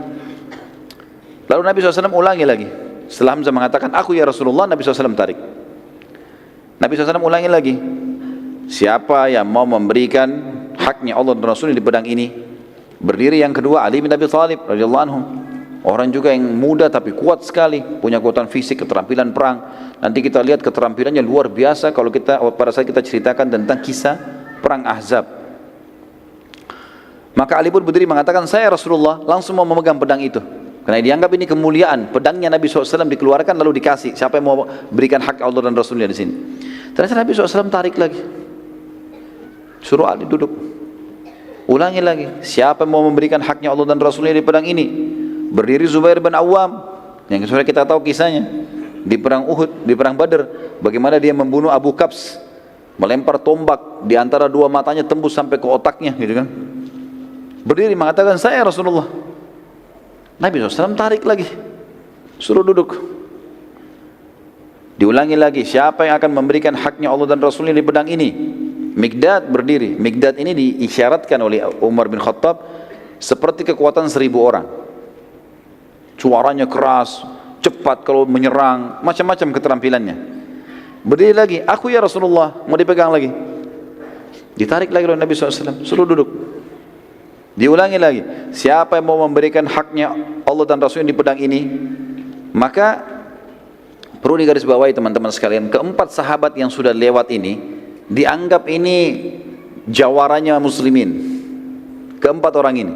Speaker 1: Lalu Nabi SAW ulangi lagi. Setelah Hamzah mengatakan, "Aku ya Rasulullah," Nabi SAW tarik. Nabi SAW ulangi lagi, "Siapa yang mau memberikan haknya Allah dan Rasulnya di pedang ini?" Berdiri yang kedua Ali bin Abi Thalib radhiyallahu anhu. Orang juga yang muda tapi kuat sekali, punya kekuatan fisik, keterampilan perang. Nanti kita lihat keterampilannya luar biasa kalau pada saat kita ceritakan tentang kisah perang Ahzab. Maka Ali pun berdiri mengatakan, "Saya Rasulullah," langsung mau memegang pedang itu. Karena dianggap ini kemuliaan, pedangnya Nabi SAW dikeluarkan lalu dikasih. Siapa yang mau berikan hak Allah dan Rasulnya di sini? Ternyata Nabi SAW tarik lagi. Suruh Ali duduk. Ulangi lagi, "Siapa yang mau memberikan haknya Allah dan Rasulnya di pedang ini?" Berdiri Zubair bin Awam, yang sudah kita tahu kisahnya di perang Uhud, di perang Badar, bagaimana dia membunuh Abu Kabs, melempar tombak di antara dua matanya tembus sampai ke otaknya, gitu kan? Berdiri mengatakan, "Saya Rasulullah." Nabi SAW tarik lagi, suruh duduk. Diulangi lagi, "Siapa yang akan memberikan haknya Allah dan Rasulnya di pedang ini?" Mikdad berdiri. Mikdad ini diisyaratkan oleh Umar bin Khattab seperti kekuatan 1000 orang. Suaranya keras, cepat kalau menyerang, macam-macam keterampilannya. Berdiri lagi, "Aku ya Rasulullah," mau dipegang lagi. Ditarik lagi oleh Nabi SAW, suruh duduk. Diulangi lagi, "Siapa yang mau memberikan haknya Allah dan Rasulnya di pedang ini?" Maka perlu digarisbawahi teman-teman sekalian, keempat sahabat yang sudah lewat ini dianggap ini jawaranya muslimin. Keempat orang ini,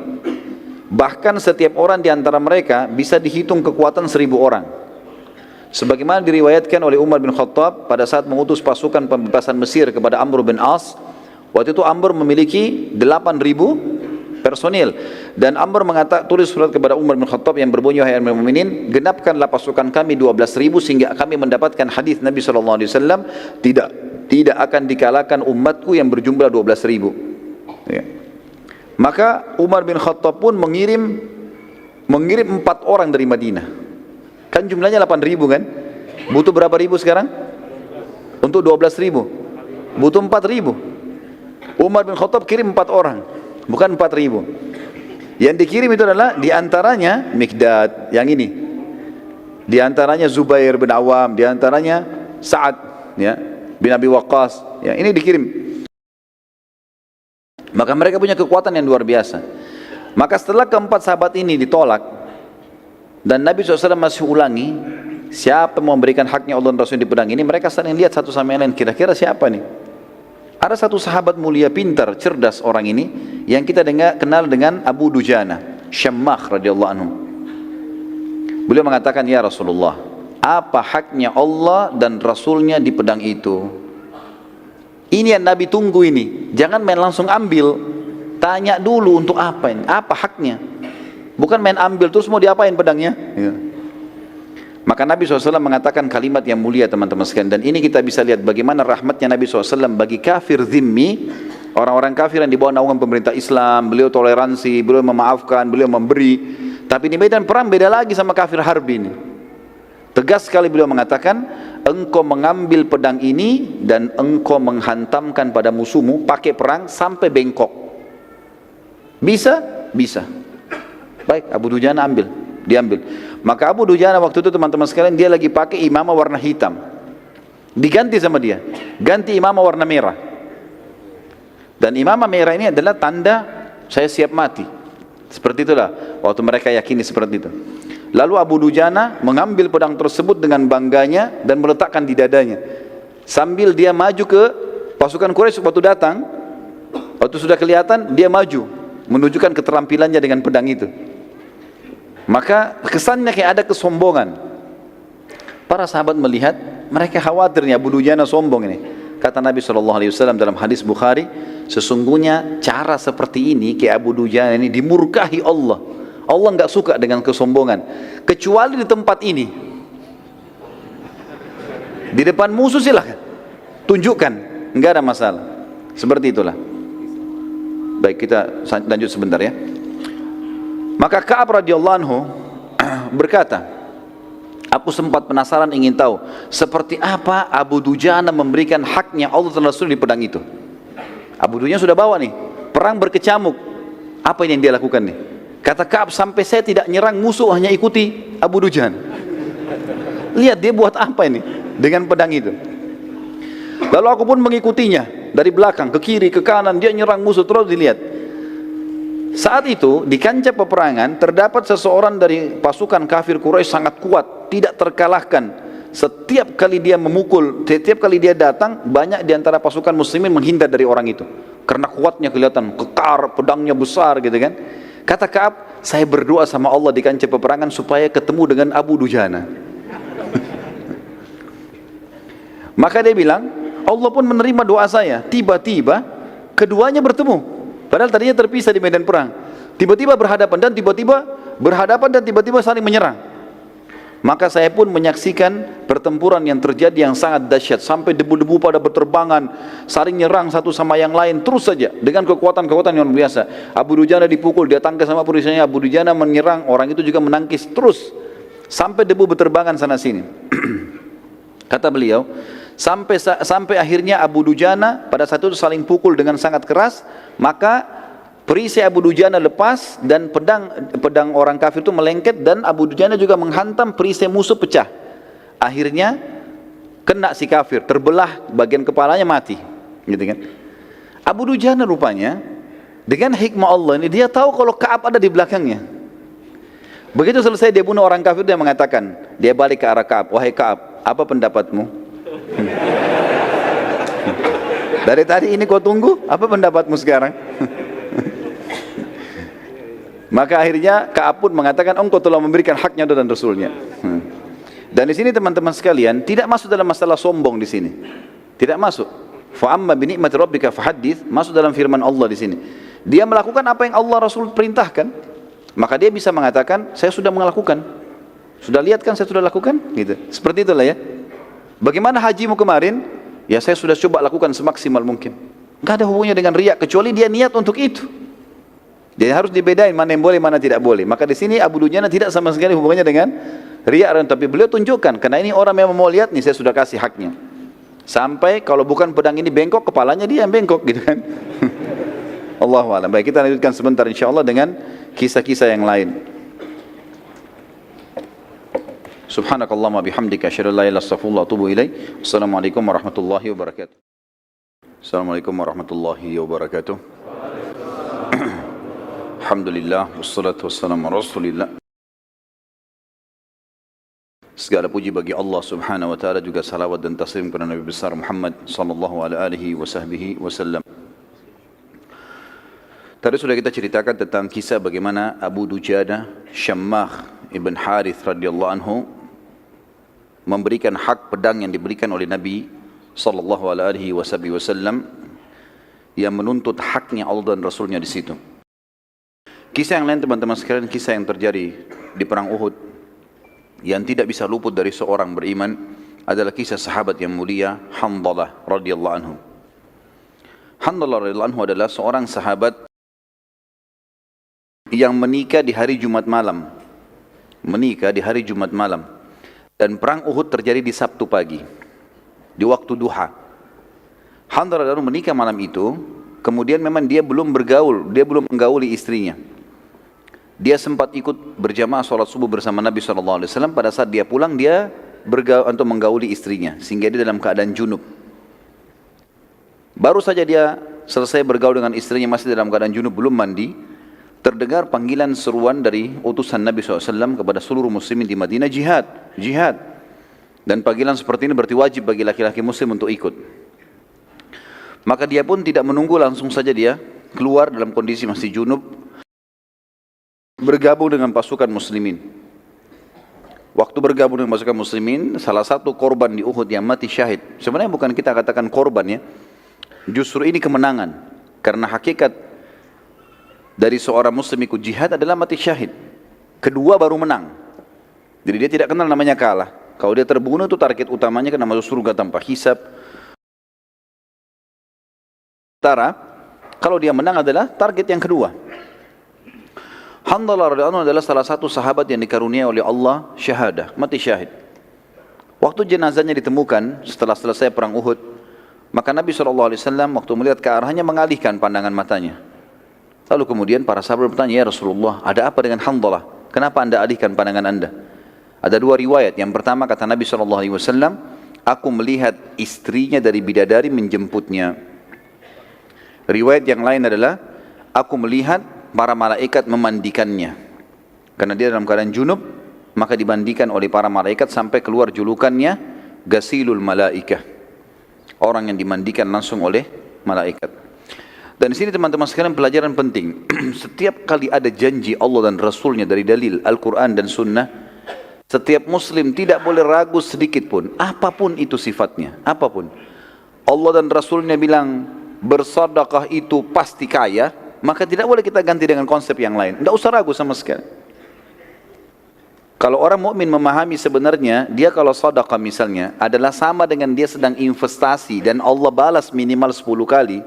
Speaker 1: bahkan setiap orang di antara mereka bisa dihitung kekuatan 1000 orang. Sebagaimana diriwayatkan oleh Umar bin Khattab pada saat mengutus pasukan pembebasan Mesir kepada Amr bin As. Waktu itu Amr memiliki 8.000 personil, dan Amr tulis surat kepada Umar bin Khattab yang berbunyi, "Wahai Amirul Mukminin, genapkanlah pasukan kami 12.000 sehingga kami mendapatkan hadis Nabi SAW, tidak akan dikalahkan umatku yang berjumlah 12.000. Ya. Maka Umar bin Khattab pun mengirim 4 orang dari Madinah. Kan jumlahnya 8.000 kan? Butuh berapa ribu sekarang? Untuk 12.000. Butuh 4.000. Umar bin Khattab kirim 4 orang, bukan 4.000. Yang dikirim itu adalah diantaranya Mikdad, yang ini. Diantaranya Zubair bin Awam, diantaranya Sa'ad, ya, bin Abi Waqqas, ya, ini dikirim. Maka mereka punya kekuatan yang luar biasa. Maka setelah keempat sahabat ini ditolak dan Nabi SAW masih ulangi, "Siapa mau memberikan haknya Allah dan Rasul di pedang ini?" Mereka saling lihat satu sama lain, kira-kira siapa nih? Ada satu sahabat mulia, pintar, cerdas orang ini, yang kita kenal dengan Abu Dujana, Syammah radhiyallahu anhu. Beliau mengatakan, "Ya Rasulullah, apa haknya Allah dan Rasulnya di pedang itu?" Ini yang Nabi tunggu ini. Jangan main langsung ambil. Tanya dulu untuk apa ini? Apa haknya? Bukan main ambil terus mau diapain pedangnya? Ya. Maka Nabi SAW mengatakan kalimat yang mulia teman-teman sekalian. Dan ini kita bisa lihat bagaimana rahmatnya Nabi SAW bagi kafir zimmi. Orang-orang kafir yang di bawah naungan pemerintah Islam. Beliau toleransi, beliau memaafkan, beliau memberi. Tapi di medan perang beda lagi sama kafir harbi ini. Tegas sekali beliau mengatakan, "Engkau mengambil pedang ini dan engkau menghantamkan pada musuhmu pakai perang sampai bengkok." Bisa? Bisa. Baik, Abu Dujana ambil. diambil. Maka Abu Dujana waktu itu teman-teman sekalian, dia lagi pakai imamah warna hitam, diganti sama dia, ganti imamah warna merah. Dan imamah merah ini adalah tanda saya siap mati. Seperti itulah waktu mereka yakini seperti itu. Lalu Abu Dujana mengambil pedang tersebut dengan bangganya dan meletakkan di dadanya, sambil dia maju ke pasukan Quraisy. Waktu datang, waktu sudah kelihatan, dia maju menunjukkan keterampilannya dengan pedang itu. Maka kesannya kayak ada kesombongan. Para sahabat melihat, mereka khawatirnya Abu Dujana sombong ini. Kata Nabi SAW dalam hadis Bukhari, sesungguhnya cara seperti ini kayak Abu Dujana ini dimurkahi Allah. Allah enggak suka dengan kesombongan, kecuali di tempat ini. Di depan musuh silahkan tunjukkan, enggak ada masalah. Seperti itulah. Baik, kita lanjut sebentar ya. Maka Ka'ab radhiyallahu anhu berkata, aku sempat penasaran ingin tahu seperti apa Abu Dujana memberikan haknya Allah dan Rasul di pedang itu. Abu Dujana sudah bawa nih, perang berkecamuk. Apa yang dia lakukan nih? Kata Ka'ab, sampai saya tidak nyerang musuh, hanya ikuti Abu Dujana. Lihat dia buat apa ini dengan pedang itu. Lalu aku pun mengikutinya dari belakang, ke kiri, ke kanan, dia nyerang musuh terus dilihat. Saat itu di kancah peperangan terdapat seseorang dari pasukan kafir Quraisy sangat kuat, tidak terkalahkan. Setiap kali dia memukul, setiap kali dia datang, banyak di antara pasukan muslimin menghindar dari orang itu. Karena kuatnya kelihatan, kekar, pedangnya besar gitu kan. Kata Ka'ab, saya berdoa sama Allah di kancah peperangan supaya ketemu dengan Abu Dujana. Maka dia bilang, Allah pun menerima doa saya. Tiba-tiba keduanya bertemu. Padahal tadinya terpisah di medan perang. Tiba-tiba berhadapan dan tiba-tiba saling menyerang. Maka saya pun menyaksikan pertempuran yang terjadi yang sangat dahsyat, sampai debu-debu pada berterbangan, saling nyerang satu sama yang lain terus saja dengan kekuatan-kekuatan yang luar biasa. Abu Dujana dipukul, dia tangkis sama perisainya. Abu Dujana menyerang, orang itu juga menangkis terus sampai debu berterbangan sana sini. Kata beliau, sampai akhirnya Abu Dujana pada saat itu saling pukul dengan sangat keras. Maka perisai Abu Dujana lepas dan pedang orang kafir itu melengket, dan Abu Dujana juga menghantam perisai musuh, pecah. Akhirnya kena si kafir, terbelah bagian kepalanya, mati, gitu kan. Abu Dujana rupanya dengan hikmah Allah ini dia tahu kalau Ka'ab ada di belakangnya. Begitu selesai dia bunuh orang kafir, dia mengatakan, dia balik ke arah Ka'ab, wahai Ka'ab, apa pendapatmu? Dari tadi ini kau tunggu, apa pendapatmu sekarang? Maka akhirnya Ka'ab pun mengatakan, engkau telah memberikan haknya dan Rasulnya. Dan di sini teman-teman sekalian, tidak masuk dalam masalah sombong di sini. Tidak masuk. Fa'amma binikmati rabbika fahaddits, masuk dalam firman Allah di sini. Dia melakukan apa yang Allah Rasul perintahkan, maka dia bisa mengatakan, saya sudah melakukan. Sudah lihat kan saya sudah lakukan? Gitu. Seperti itulah ya. Bagaimana hajimu kemarin? Ya saya sudah coba lakukan semaksimal mungkin. Enggak ada hubungannya dengan riak, kecuali dia niat untuk itu. Dia harus dibedain mana yang boleh, mana tidak boleh. Maka di sini Abu Dujana tidak sama sekali hubungannya dengan riak, tapi beliau tunjukkan, karena ini orang yang mau lihat nih, saya sudah kasih haknya. Sampai kalau bukan pedang ini bengkok, kepalanya dia yang bengkok gitu kan. Allahu a'lam. Baik, kita lanjutkan sebentar insyaallah dengan kisah-kisah yang lain. Subhanakallahumma bihamdika asyhadu an la ilaha illa anta astaghfiruka wa atubu ilaik. Assalamualaikum warahmatullahi wabarakatuh. Assalamualaikum warahmatullahi wabarakatuh. Alhamdulillah wassalatu wassalamu ala Rasulillah. Segala puji bagi Allah Subhanahu wa taala, juga salawat dan taslim kepada Nabi besar Muhammad sallallahu alaihi wasallam. Tadi sudah kita ceritakan tentang kisah bagaimana Abu Dujana Syammah ibn Harith radhiyallahu anhu memberikan hak pedang yang diberikan oleh Nabi sallallahu alaihi wasallam, yang menuntut haknya Allah dan Rasulnya di situ. Kisah yang lain teman-teman sekalian, kisah yang terjadi di perang Uhud yang tidak bisa luput dari seorang beriman adalah kisah sahabat yang mulia Hanzalah radhiyallahu anhu. Hanzalah radhiyallahu anhu adalah seorang sahabat yang menikah di hari Jumat malam. Dan perang Uhud terjadi di Sabtu pagi, di waktu duha. Hanzalah radhiyallahu anhu menikah malam itu, kemudian memang dia belum bergaul, dia belum menggauli istrinya. Dia sempat ikut berjamaah sholat subuh bersama Nabi SAW. Pada saat dia pulang, dia untuk menggauli istrinya, sehingga dia dalam keadaan junub. Baru saja dia selesai bergaul dengan istrinya, masih dalam keadaan junub, belum mandi, terdengar panggilan seruan dari utusan Nabi SAW kepada seluruh muslimin di Madinah, jihad, jihad. Dan panggilan seperti ini berarti wajib bagi laki-laki muslim untuk ikut. Maka dia pun tidak menunggu, langsung saja dia keluar dalam kondisi masih junub, bergabung dengan pasukan muslimin. Waktu bergabung dengan pasukan muslimin, salah satu korban di Uhud yang mati syahid. Sebenarnya bukan kita katakan korban ya, justru ini kemenangan. Karena hakikat dari seorang muslim ikut jihad adalah mati syahid. Kedua baru menang. Jadi dia tidak kenal namanya kalah. Kalau dia terbunuh itu target utamanya karena masuk surga tanpa hisab. Kalau dia menang adalah target yang kedua. Hanzalah radhiyallahu anhu adalah salah satu sahabat yang dikaruniai oleh Allah syahadah, mati syahid. Waktu jenazahnya ditemukan setelah selesai perang Uhud, maka Nabi SAW waktu melihat ke arahnya mengalihkan pandangan matanya. Lalu kemudian para sahabat bertanya, ya Rasulullah, ada apa dengan Hanzalah? Kenapa anda alihkan pandangan anda? Ada dua riwayat. Yang pertama kata Nabi SAW, aku melihat istrinya dari bidadari menjemputnya. Riwayat yang lain adalah, aku melihat para malaikat memandikannya. Karena dia dalam keadaan junub, maka dimandikan oleh para malaikat sampai keluar julukannya Ghasilul Malaikah. Orang yang dimandikan langsung oleh malaikat. Dan di sini teman-teman sekalian pelajaran penting. Setiap kali ada janji Allah dan Rasulnya dari dalil Al-Quran dan Sunnah, setiap muslim tidak boleh ragu sedikit pun, apapun itu sifatnya, apapun. Allah dan Rasulnya bilang bersedekah itu pasti kaya, maka tidak boleh kita ganti dengan konsep yang lain. Tidak usah ragu sama sekali. Kalau orang mukmin memahami sebenarnya, dia kalau sedekah misalnya adalah sama dengan dia sedang investasi dan Allah balas minimal 10 kali,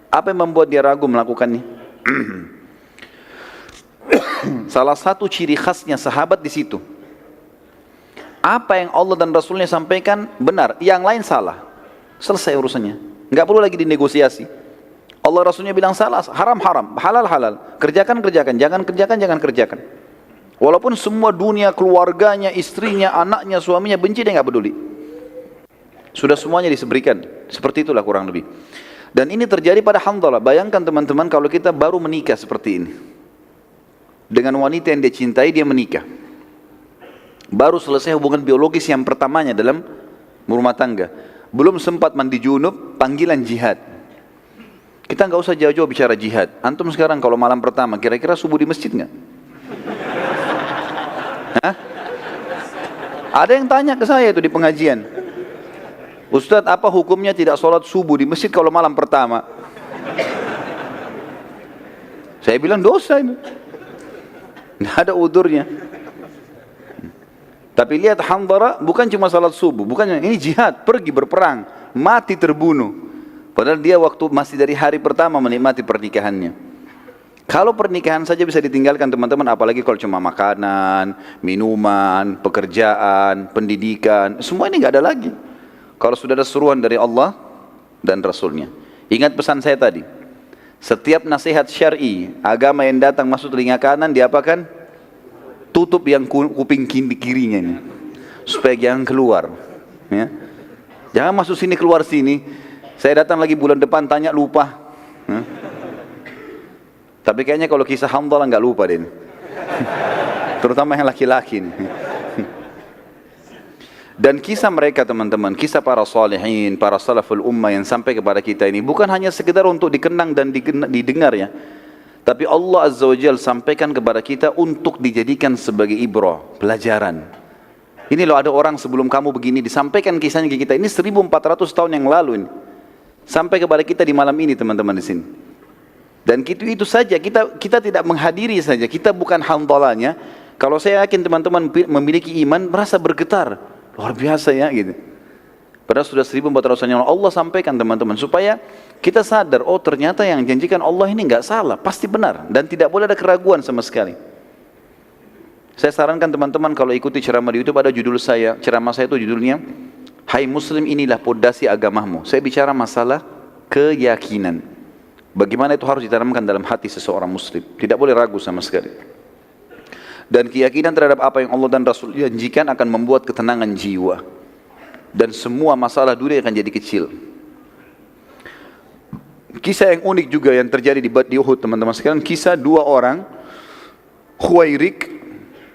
Speaker 1: apa yang membuat dia ragu melakukannya? Salah satu ciri khasnya sahabat di situ. Apa yang Allah dan Rasulnya sampaikan benar, yang lain salah. Selesai urusannya. Enggak perlu lagi dinegosiasi. Allah Rasulnya bilang salah, haram haram, halal halal, kerjakan kerjakan, jangan kerjakan jangan kerjakan. Walaupun semua dunia, keluarganya, istrinya, anaknya, suaminya benci, dia nggak peduli. Sudah semuanya diseberikan. Seperti itulah kurang lebih. Dan ini terjadi pada Hanzalah. Bayangkan teman-teman kalau kita baru menikah seperti ini, dengan wanita yang dia cintai, dia menikah. Baru selesai hubungan biologis yang pertamanya dalam rumah tangga. Belum sempat mandi junub, panggilan jihad. Kita nggak usah jauh-jauh bicara jihad. Antum sekarang kalau malam pertama, kira-kira subuh di masjid nggak? Hah? Ada yang tanya ke saya itu di pengajian. Ustadz, apa hukumnya tidak sholat subuh di masjid kalau malam pertama? Saya bilang dosa itu. Nggak ada udurnya. Tapi lihat Hanzalah bukan cuma sholat subuh, bukan ini jihad, pergi berperang, mati terbunuh. Padahal dia waktu masih dari hari pertama menikmati pernikahannya. Kalau pernikahan saja bisa ditinggalkan teman-teman, apalagi kalau cuma makanan, minuman, pekerjaan, pendidikan, semua ini nggak ada lagi. Kalau sudah ada seruan dari Allah dan Rasulnya. Ingat pesan saya tadi, setiap nasihat syar'i, agama yang datang masuk telinga kanan, diapakan? Tutup yang kuping kirinya ini, supaya jangan keluar. Ya. Jangan masuk sini keluar sini. Saya datang lagi bulan depan tanya lupa. Tapi kayaknya kalau kisah Hanzalah nggak lupa deh. Terutama yang laki-laki. Dan kisah mereka teman-teman, kisah para salihin, para salaful ummah yang sampai kepada kita ini bukan hanya sekedar untuk dikenang dan didengar ya. Tapi Allah Azza wa Jalla sampaikan kepada kita untuk dijadikan sebagai ibrah, pelajaran. Ini loh ada orang sebelum kamu begini, disampaikan kisahnya ke kita. Ini 1400 tahun yang lalu ini. Sampai kepada kita di malam ini teman-teman di sini. Dan itu saja, kita tidak menghadiri saja, kita bukan Hanzalahnya. Kalau saya yakin teman-teman memiliki iman, merasa bergetar. Luar biasa ya gitu. Padahal sudah 1400 tahun yang lalu Allah sampaikan teman-teman, supaya kita sadar, oh ternyata yang janjikan Allah ini enggak salah, pasti benar. Dan tidak boleh ada keraguan sama sekali. Saya sarankan teman-teman kalau ikuti ceramah di YouTube, ada judul saya, ceramah saya itu judulnya, Hai Muslim, inilah pondasi agamamu. Saya bicara masalah keyakinan. Bagaimana itu harus ditanamkan dalam hati seseorang Muslim. Tidak boleh ragu sama sekali. dan keyakinan terhadap apa yang Allah dan Rasul janjikan akan membuat ketenangan jiwa, dan semua masalah dunia akan jadi kecil. Kisah yang unik juga yang terjadi di Uhud, teman-teman sekalian, kisah dua orang, Khuwairik,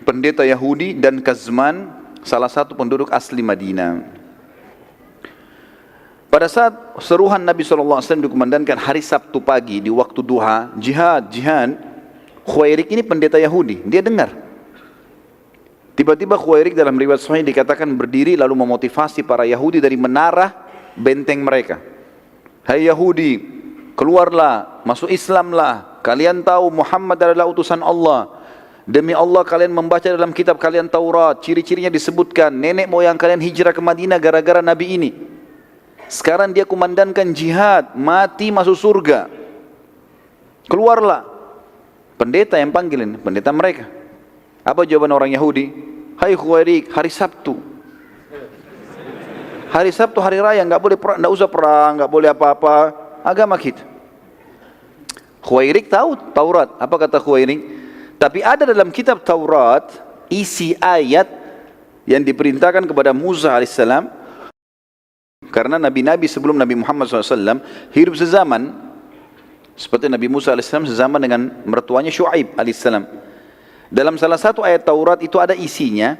Speaker 1: pendeta Yahudi, dan Kazman, salah satu penduduk asli Madinah. Pada saat seruhan Nabi SAW dikumandangkan hari Sabtu pagi di waktu duha, jihad, Khuwairik ini pendeta Yahudi, dia dengar. Tiba-tiba Khuwairik dalam riwayat Sahih dikatakan berdiri lalu memotivasi para Yahudi dari menara benteng mereka. Hai Yahudi, keluarlah, masuk Islamlah. Kalian tahu Muhammad adalah utusan Allah. Demi Allah kalian membaca dalam kitab kalian Taurat, ciri-cirinya disebutkan nenek moyang kalian hijrah ke Madinah gara-gara Nabi ini. Sekarang dia kumandangkan jihad, mati masuk surga. Keluarlah. Pendeta yang panggilin, pendeta mereka. Apa jawaban orang Yahudi? Hai Khuwairik, hari Sabtu. Hari Sabtu hari raya, nggak boleh perang, nggak usah perang, nggak boleh apa-apa. Agama kita. Khuwairik tahu Taurat. Apa kata Khuwairik? Tapi ada dalam kitab Taurat isi ayat yang diperintahkan kepada Musa alaihissalam, karena nabi-nabi sebelum Nabi Muhammad SAW hidup sezaman, seperti Nabi Musa alaihissalam sezaman dengan mertuanya Syuaib alaihissalam. Dalam salah satu ayat Taurat itu ada isinya,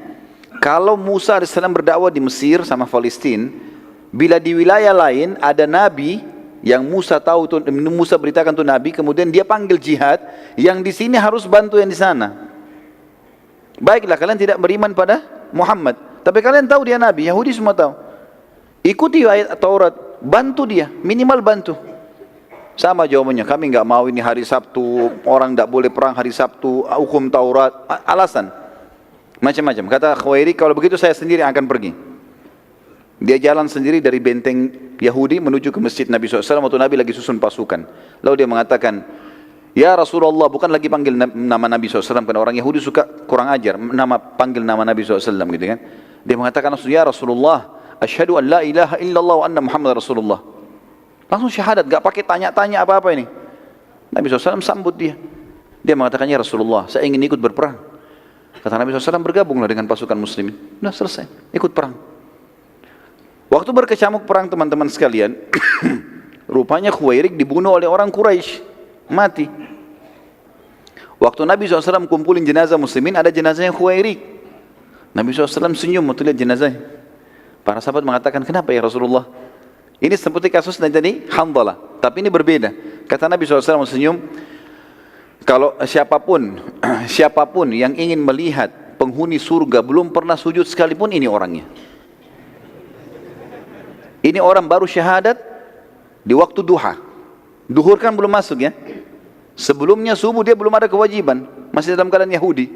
Speaker 1: kalau Musa alaihissalam berdakwah di Mesir sama Palestina, bila di wilayah lain ada nabi yang Musa tahu itu, Musa beritakan itu nabi, kemudian dia panggil jihad, yang di sini harus bantu yang di sana. Baiklah, kalian tidak beriman pada Muhammad, tapi kalian tahu dia nabi, Yahudi semua tahu. Ikuti ayat Taurat, bantu dia, minimal bantu. Sama jawabannya, kami nggak mau ini hari Sabtu, orang nggak boleh perang hari Sabtu, hukum Taurat, alasan macam-macam. Kata Khuwairik, kalau begitu saya sendiri akan pergi. Dia jalan sendiri dari benteng Yahudi menuju ke masjid Nabi SAW waktu Nabi lagi susun pasukan. Lalu dia mengatakan, ya Rasulullah, bukan lagi panggil nama Nabi SAW, karena orang Yahudi suka kurang ajar, panggil nama Nabi SAW gitu kan. Dia mengatakan, ya Rasulullah, asyhadu an la ilaha illallah wa anna Muhammad Rasulullah. Langsung syahadat, gak pakai tanya-tanya apa-apa ini. Nabi SAW sambut dia. Dia mengatakan, ya Rasulullah, saya ingin ikut berperang. Kata Nabi SAW, bergabunglah dengan pasukan muslimin. Sudah selesai, ikut perang. Waktu berkecamuk perang teman-teman sekalian, rupanya Khuwairik dibunuh oleh orang Quraisy, mati. Waktu Nabi SAW kumpulin jenazah muslimin, ada jenazahnya Khuwairik. Nabi SAW senyum waktu lihat jenazahnya. Para sahabat mengatakan, kenapa ya Rasulullah? Ini seperti kasus tadi Hanzalah, tapi ini berbeda. Kata Nabi SAW senyum, kalau siapapun yang ingin melihat penghuni surga belum pernah sujud sekalipun, ini orangnya. Ini orang baru syahadat di waktu duha. Duhur kan belum masuk ya. Sebelumnya subuh dia belum ada kewajiban, masih dalam keadaan Yahudi.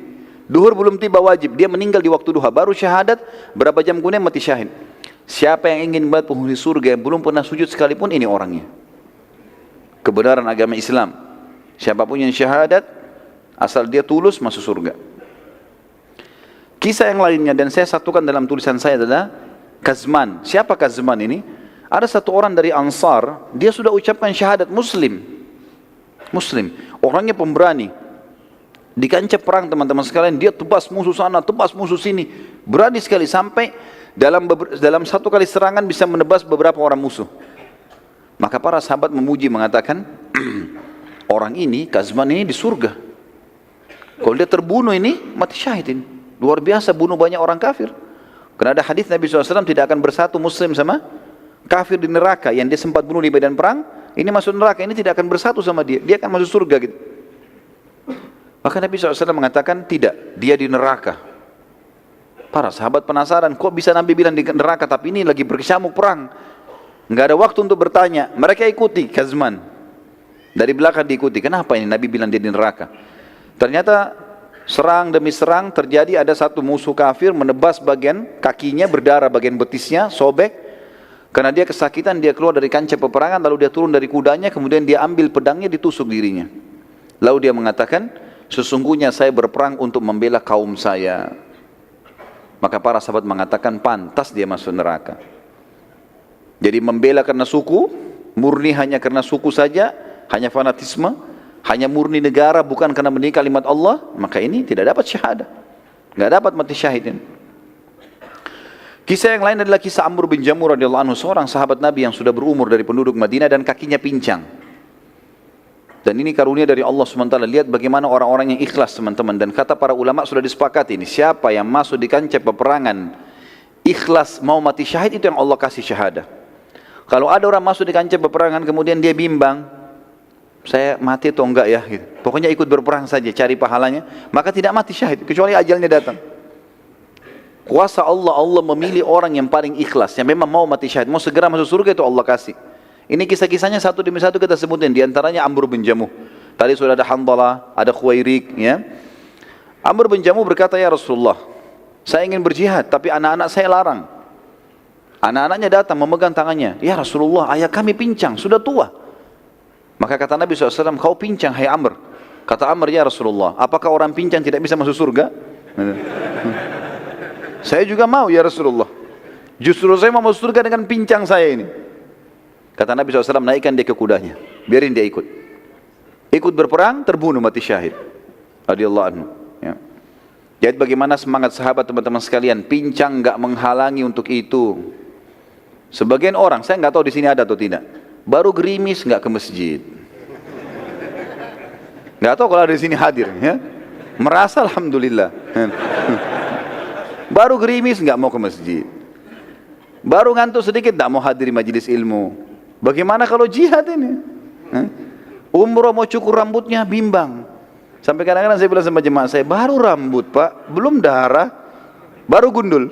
Speaker 1: Duhur belum tiba wajib, dia meninggal di waktu duha, baru syahadat, berapa jam kemudian mati syahid. Siapa yang ingin melihat penghuni surga yang belum pernah sujud sekalipun, ini orangnya. Kebenaran agama Islam, siapapun yang syahadat, asal dia tulus, masuk surga. Kisah yang lainnya, dan saya satukan dalam tulisan saya, adalah Kazman. Siapa Kazman ini? Ada satu orang dari Ansar, dia sudah ucapkan syahadat, Muslim. Orangnya pemberani. Di kancah perang teman-teman sekalian, dia tebas musuh sana, tebas musuh sini, berani sekali, sampai dalam satu kali serangan bisa menebas beberapa orang musuh. Maka para sahabat memuji, mengatakan, orang ini, Kazman ini di surga. Kalau dia terbunuh ini, mati syahid ini. Luar biasa, bunuh banyak orang kafir. Karena ada hadis Nabi SAW, tidak akan bersatu muslim sama kafir di neraka. Yang dia sempat bunuh di medan perang, ini masuk neraka, ini tidak akan bersatu sama dia. Dia akan masuk surga gitu. Maka Nabi SAW mengatakan, tidak, dia di neraka. Para sahabat penasaran, kok bisa Nabi bilang di neraka, tapi ini lagi berkecamuk perang. Nggak ada waktu untuk bertanya. Mereka ikuti Kazman. Dari belakang diikuti. Kenapa ini Nabi bilang dia di neraka? Ternyata serang demi serang terjadi, ada satu musuh kafir menebas bagian kakinya, berdarah bagian betisnya, sobek. Karena dia kesakitan, dia keluar dari kancah peperangan, lalu dia turun dari kudanya, kemudian dia ambil pedangnya, ditusuk dirinya. Lalu dia mengatakan, sesungguhnya saya berperang untuk membela kaum saya. Maka para sahabat mengatakan, pantas dia masuk neraka. Jadi membela karena suku, murni hanya karena suku saja, hanya fanatisme, hanya murni negara bukan karena mendidik kalimat Allah, maka ini tidak dapat syahadah, nggak dapat mati syahid ini. Kisah yang lain adalah kisah Amr bin Jamur radhiyallahu anhu, seorang sahabat Nabi yang sudah berumur dari penduduk Madinah dan kakinya pincang. Dan ini karunia dari Allah SWT. Lihat bagaimana orang-orang yang ikhlas teman-teman. Dan kata para ulama sudah disepakati ini, siapa yang masuk di kancah peperangan ikhlas mau mati syahid, itu yang Allah kasih syahadah. Kalau ada orang masuk di kancah peperangan kemudian dia bimbang, saya mati atau enggak ya gitu. Pokoknya ikut berperang saja, cari pahalanya, maka tidak mati syahid kecuali ajalnya datang. Kuasa Allah, Allah memilih orang yang paling ikhlas, yang memang mau mati syahid, mau segera masuk surga, itu Allah kasih. Ini kisah-kisahnya satu demi satu kita sebutin. Di antaranya Amr bin Jamuh. Tadi sudah ada Handalah, ada Khuwairik, ya. Amr bin Jamuh berkata, ya Rasulullah, saya ingin berjihad tapi anak-anak saya larang. Anak-anaknya datang memegang tangannya, ya Rasulullah, ayah kami pincang, sudah tua. Maka kata Nabi SAW, kau pincang hai Amr. Kata Amr, ya Rasulullah, apakah orang pincang tidak bisa masuk surga? Saya juga mau ya Rasulullah, justru saya mau masuk surga dengan pincang saya ini. Kata Nabi SAW, naikkan dia ke kudanya, biarin dia ikut. Ikut berperang, terbunuh mati syahid. Radhiyallahu anhu. Ya. Jadi bagaimana semangat sahabat teman-teman sekalian, pincang enggak menghalangi untuk itu. Sebagian orang, saya enggak tahu di sini ada atau tidak, baru gerimis enggak ke masjid. Enggak tahu kalau ada di sini hadir, ya. Merasa alhamdulillah. Baru gerimis enggak mau ke masjid. Baru ngantuk sedikit enggak mau hadir majelis ilmu. Bagaimana kalau jihad ini? Umroh mau cukur rambutnya bimbang. Sampai kadang-kadang saya bilang sama jemaah saya, baru rambut pak, belum darah, baru gundul.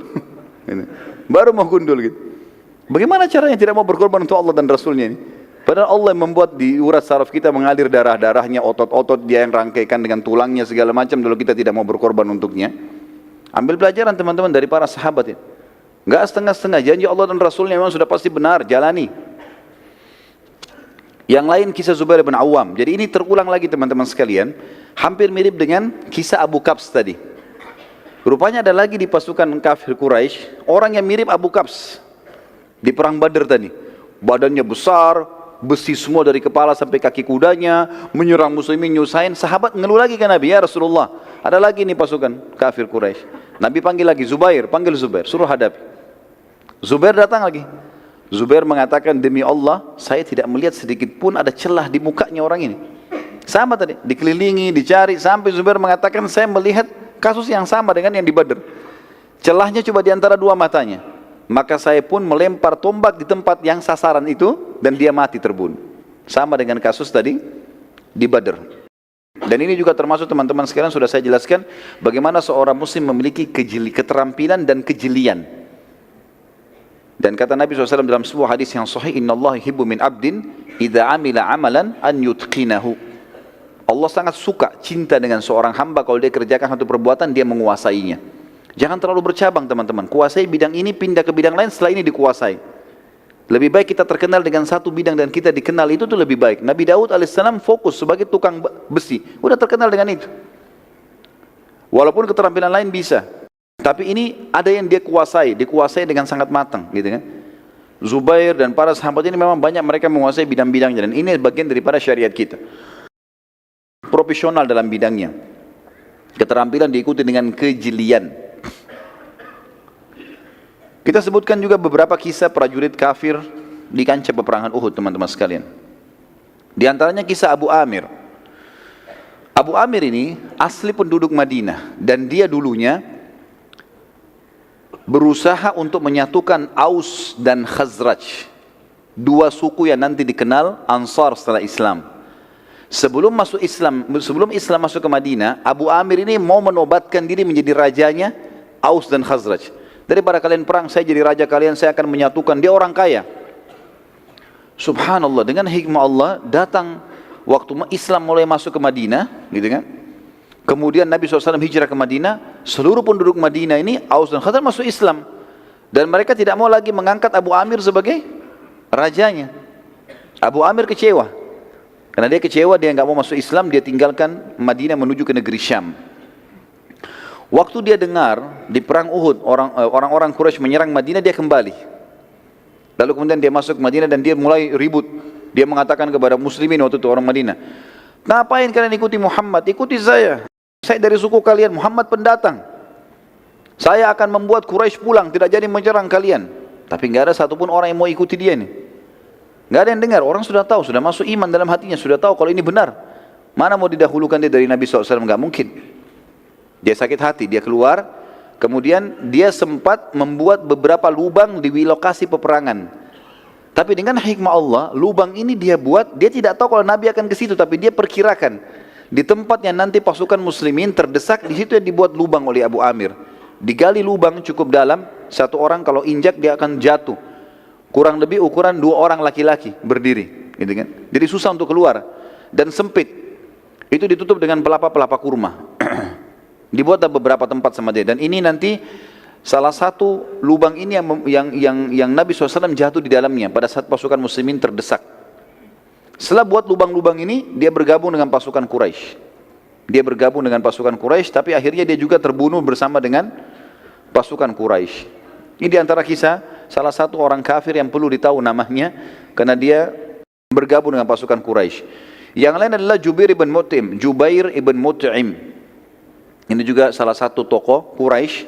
Speaker 1: Baru mau gundul gitu. Bagaimana caranya tidak mau berkorban untuk Allah dan Rasulnya ini? Padahal Allah yang membuat di urat saraf kita mengalir darah-darahnya, otot-otot dia yang rangkaikan dengan tulangnya segala macam, kalau kita tidak mau berkorban untuknya. Ambil pelajaran teman-teman dari para sahabat ini. Enggak setengah-setengah, janji Allah dan Rasulnya memang sudah pasti benar, jalani. Yang lain kisah Zubair bin Awam. Jadi ini terulang lagi teman-teman sekalian, hampir mirip dengan kisah Abu Qabs tadi. Rupanya ada lagi di pasukan kafir Quraisy orang yang mirip Abu Qabs di perang Badar tadi. Badannya besar, besi semua dari kepala sampai kaki kudanya, menyerang muslimin, nyusahin. Sahabat ngeluh lagi ke Nabi, ya Rasulullah, ada lagi nih pasukan kafir Quraisy. Nabi panggil lagi Zubair, panggil Zubair, suruh hadapi. Zubair datang lagi. Zubair mengatakan, demi Allah, saya tidak melihat sedikit pun ada celah di mukanya orang ini. Sama tadi, dikelilingi, dicari, sampai Zubair mengatakan, saya melihat kasus yang sama dengan yang di Badar. Celahnya cuma di antara dua matanya. Maka saya pun melempar tombak di tempat yang sasaran itu, dan dia mati terbunuh. Sama dengan kasus tadi di Badar. Dan ini juga termasuk teman-teman sekalian sudah saya jelaskan, bagaimana seorang muslim memiliki keterampilan dan kejelian. Dan kata Nabi SAW dalam sebuah hadis yang sahih, Inna Allah yuhibbu min abdin idza amila amalan an yutqinahu. Allah sangat suka, cinta dengan seorang hamba kalau dia kerjakan satu perbuatan, dia menguasainya. Jangan terlalu bercabang teman-teman, kuasai bidang ini, pindah ke bidang lain, setelah ini dikuasai. Lebih baik kita terkenal dengan satu bidang dan kita dikenal, itu tuh lebih baik. Nabi Daud alaihissalam fokus sebagai tukang besi, udah terkenal dengan itu. Walaupun keterampilan lain bisa, tapi ini ada yang dia kuasai, dikuasai dengan sangat matang, gitu kan? Zubair dan para sahabat ini memang banyak mereka menguasai bidang-bidangnya, dan ini bagian daripada syariat kita. Profesional dalam bidangnya, keterampilan diikuti dengan kejelian. Kita sebutkan juga beberapa kisah prajurit kafir di kancah peperangan Uhud, teman-teman sekalian. Di antaranya kisah Abu Amir. Abu Amir ini asli penduduk Madinah, dan dia dulunya berusaha untuk menyatukan Aus dan Khazraj, dua suku yang nanti dikenal Ansar setelah Islam. Sebelum Islam masuk ke Madinah, Abu Amir ini mau menobatkan diri menjadi rajanya Aus dan Khazraj. Daripada kalian perang, saya jadi raja kalian, saya akan menyatukan. Dia orang kaya. Subhanallah, dengan hikmah Allah datang waktu Islam mulai masuk ke Madinah, gitu kan? Kemudian Nabi SAW hijrah ke Madinah, seluruh penduduk Madinah ini, Aus dan Khazraj masuk Islam. Dan mereka tidak mau lagi mengangkat Abu Amir sebagai rajanya. Abu Amir kecewa. Karena dia kecewa, dia nggak mau masuk Islam, dia tinggalkan Madinah menuju ke negeri Syam. Waktu dia dengar di perang Uhud, orang-orang Quraisy menyerang Madinah, dia kembali. Lalu kemudian dia masuk ke Madinah dan dia mulai ribut. Dia mengatakan kepada muslimin waktu itu orang Madinah, Ngapain kalian ikuti Muhammad? Ikuti saya. Saya dari suku kalian, Muhammad pendatang. Saya akan membuat Quraisy pulang, tidak jadi menyerang kalian. Tapi nggak ada satupun orang yang mau ikuti dia nih. Nggak ada yang dengar, orang sudah tahu, sudah masuk iman dalam hatinya, sudah tahu kalau ini benar. Mana mau didahulukan dia dari Nabi SAW? Nggak mungkin. Dia sakit hati, dia keluar, kemudian dia sempat membuat beberapa lubang di lokasi peperangan. Tapi dengan hikmah Allah, lubang ini dia buat, dia tidak tahu kalau Nabi akan ke situ, tapi dia perkirakan di tempat yang nanti pasukan muslimin terdesak, di situ yang dibuat lubang oleh Abu Amir. Digali lubang cukup dalam, satu orang kalau injak dia akan jatuh. Kurang lebih ukuran 2 orang laki-laki berdiri, gitu kan? Jadi susah untuk keluar dan sempit. Itu ditutup dengan pelapa-pelapa kurma. Dibuat beberapa tempat sama dia. Dan ini nanti salah satu lubang ini yang Nabi SAW jatuh di dalamnya pada saat pasukan muslimin terdesak. Setelah buat lubang-lubang ini, dia bergabung dengan pasukan Quraisy. Dia bergabung dengan pasukan Quraisy, tapi akhirnya dia juga terbunuh bersama dengan pasukan Quraisy. Ini diantara kisah salah satu orang kafir yang perlu ditahu namanya, karena dia bergabung dengan pasukan Quraisy. Yang lain adalah Jubair ibn Mut'im. Ini juga salah satu tokoh Quraisy.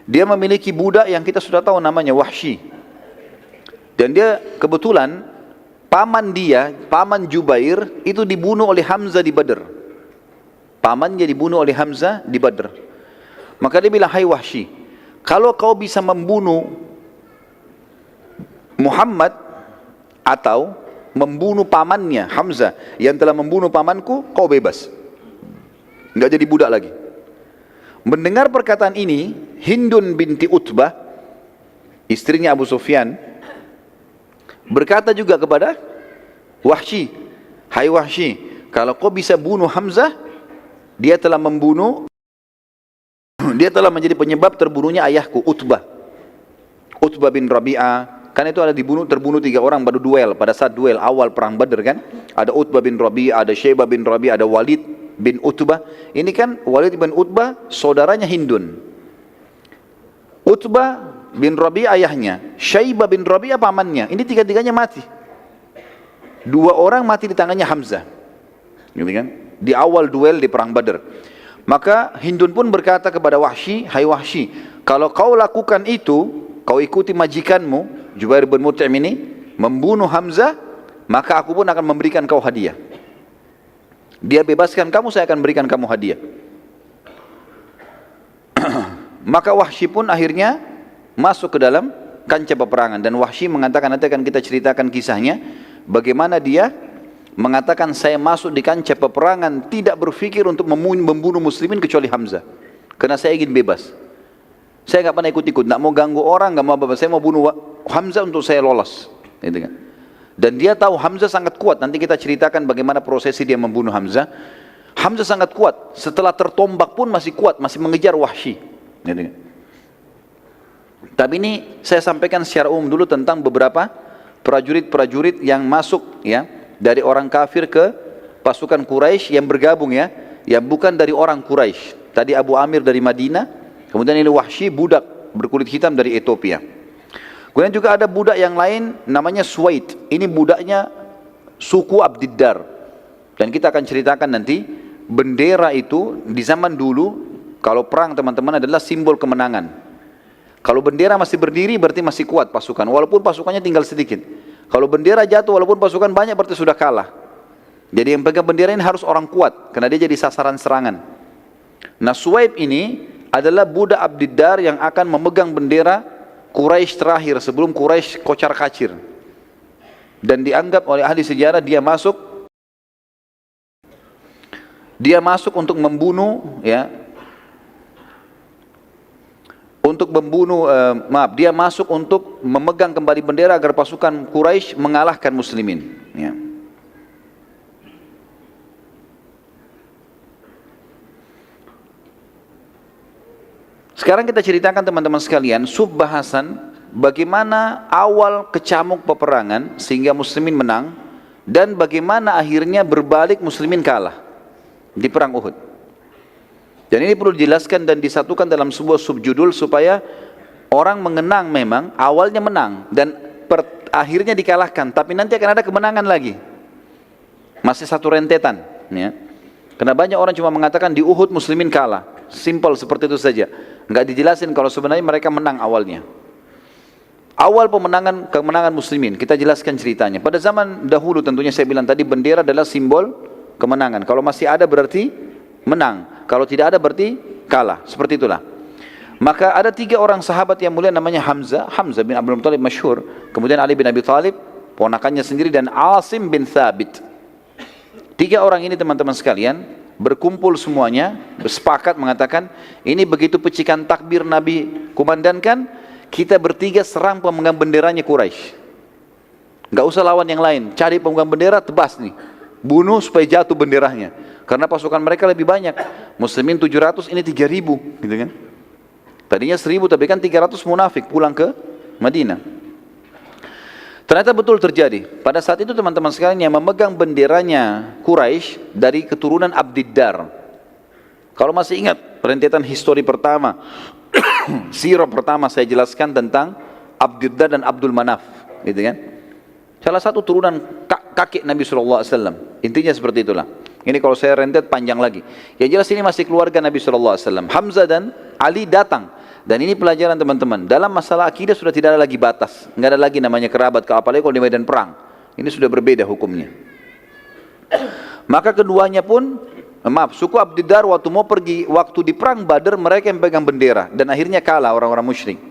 Speaker 1: Dia memiliki budak yang kita sudah tahu namanya Wahsy. Dan dia kebetulan paman Jubair itu dibunuh oleh Hamzah di Badr. Pamannya dibunuh oleh Hamzah di Badr. Maka dia bilang, "Hai Wahsy, kalau kau bisa membunuh Muhammad atau membunuh pamannya Hamzah yang telah membunuh pamanku, kau bebas. Enggak jadi budak lagi." Mendengar perkataan ini, Hindun binti Utbah, istrinya Abu Sufyan, berkata juga kepada Wahsy, "Hai Wahsy, kalau kau bisa bunuh Hamzah, dia telah menjadi penyebab terbunuhnya ayahku Utbah bin Rabi'ah." Kan itu ada terbunuh 3 orang pada duel, pada saat duel awal perang Badr kan. Ada Utbah bin Rabi'ah, ada Syaibah bin Rabi'ah, ada Walid bin Utbah. Ini kan Walid bin Utbah saudaranya Hindun. Utbah bin Rabi'ah ayahnya, Syaibah bin Rabi'ah pamannya. Ini 3-3-nya mati. 2 orang mati di tangannya Hamzah. Gitu kan? Di awal duel di perang Badr. Maka Hindun pun berkata kepada Wahsy, "Hai Wahsy, kalau kau lakukan itu, kau ikuti majikanmu Jubair bin Mut'im ini membunuh Hamzah, maka aku pun akan memberikan kau hadiah. Dia bebaskan kamu, saya akan berikan kamu hadiah." Maka Wahsy pun akhirnya masuk ke dalam kancah peperangan. Dan Wahsy mengatakan, nanti akan kita ceritakan kisahnya, bagaimana dia mengatakan, "Saya masuk di kancah peperangan tidak berpikir untuk membunuh muslimin kecuali Hamzah, karena saya ingin bebas. Saya nggak pernah ikut-ikut, nggak mau ganggu orang, nggak mau apa-apa. Saya mau bunuh Hamzah untuk saya lolos." Gitu kan? Dan dia tahu Hamzah sangat kuat. Nanti kita ceritakan bagaimana prosesi dia membunuh Hamzah. Hamzah sangat kuat. Setelah tertombak pun masih kuat, masih mengejar Wahsy. Gitu kan? Tapi ini saya sampaikan secara umum dulu tentang beberapa prajurit-prajurit yang masuk ya dari orang kafir ke pasukan Quraisy yang bergabung ya, yang bukan dari orang Quraisy. Tadi Abu Amir dari Madinah, kemudian ini Wahsy budak berkulit hitam dari Ethiopia. Kemudian juga ada budak yang lain namanya Suwaid. Ini budaknya suku Abdiddar. Dan kita akan ceritakan nanti bendera itu di zaman dulu kalau perang teman-teman adalah simbol kemenangan. Kalau bendera masih berdiri berarti masih kuat pasukan, walaupun pasukannya tinggal sedikit. Kalau bendera jatuh walaupun pasukan banyak berarti sudah kalah. Jadi yang pegang bendera ini harus orang kuat karena dia jadi sasaran serangan. Nah, Suwaid ini adalah budak Abdiddar yang akan memegang bendera Quraisy terakhir sebelum Quraisy kocar-kacir. Dan dianggap oleh ahli sejarah dia masuk untuk membunuh ya. Dia masuk untuk memegang kembali bendera agar pasukan Quraisy mengalahkan muslimin ya. Sekarang kita ceritakan teman-teman sekalian subbahasan bagaimana awal kecamuk peperangan sehingga muslimin menang dan bagaimana akhirnya berbalik muslimin kalah di perang Uhud. Dan ini perlu dijelaskan dan disatukan dalam sebuah subjudul supaya orang mengenang memang awalnya menang dan akhirnya dikalahkan, tapi nanti akan ada kemenangan lagi. Masih satu rentetan. Ya. Karena banyak orang cuma mengatakan di Uhud muslimin kalah. Simple seperti itu saja. Enggak dijelasin kalau sebenarnya mereka menang awalnya. Awal kemenangan muslimin, kita jelaskan ceritanya. Pada zaman dahulu tentunya saya bilang tadi bendera adalah simbol kemenangan. Kalau masih ada berarti menang. Kalau tidak ada berarti kalah. Seperti itulah. Maka ada 3 orang sahabat yang mulia namanya Hamzah bin Abdul Muttalib masyhur. Kemudian Ali bin Abi Thalib, ponakannya sendiri, dan Asim bin Thabit. 3 orang ini teman-teman sekalian berkumpul semuanya, bersepakat mengatakan, ini begitu pecikan takbir Nabi kumandangkan, kita bertiga serang pemegang benderanya Quraisy. Enggak usah lawan yang lain, cari pemegang bendera, tebas nih. Bunuh supaya jatuh benderanya. Karena pasukan mereka lebih banyak. Muslimin 700, ini 3000, gitu kan. Tadinya 1000, tapi kan 300 munafik pulang ke Madinah. Ternyata betul terjadi. Pada saat itu teman-teman sekalian yang memegang benderanya Quraisy dari keturunan Abdiddar. Kalau masih ingat rentetan histori pertama, sirah pertama saya jelaskan tentang Abdiddar dan Abdul Manaf, gitu kan? Salah satu turunan kakek Nabi SAW. Intinya seperti itulah. Ini kalau saya rentet panjang lagi. Yang jelas ini masih keluarga Nabi SAW. Hamzah dan Ali datang. Dan ini pelajaran teman-teman. Dalam masalah akidah sudah tidak ada lagi batas. Nggak ada lagi namanya kerabat, apalagi kalau di medan perang. Ini sudah berbeda hukumnya. Maka keduanya pun, suku Abdiddar waktu mau pergi, waktu di perang Badar mereka yang pegang bendera. Dan akhirnya kalah orang-orang musyrik.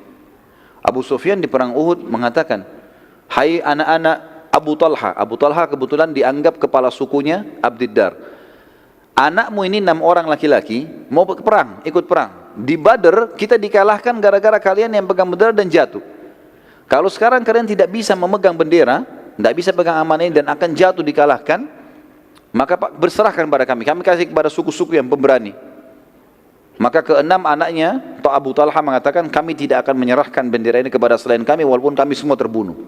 Speaker 1: Abu Sufyan di perang Uhud mengatakan, hai anak-anak Abu Talha. Abu Talha kebetulan dianggap kepala sukunya Abdiddar. Anakmu ini 6 orang laki-laki mau ke perang, ikut perang. Di Badar kita dikalahkan gara-gara kalian yang pegang bendera dan jatuh. Kalau sekarang kalian tidak bisa memegang bendera, tidak bisa pegang amanah ini dan akan jatuh dikalahkan, maka berserahkan pada kami. Kami kasih kepada suku-suku yang pemberani. Maka ke-6 anaknya, Abu Talha mengatakan, kami tidak akan menyerahkan bendera ini kepada selain kami walaupun kami semua terbunuh.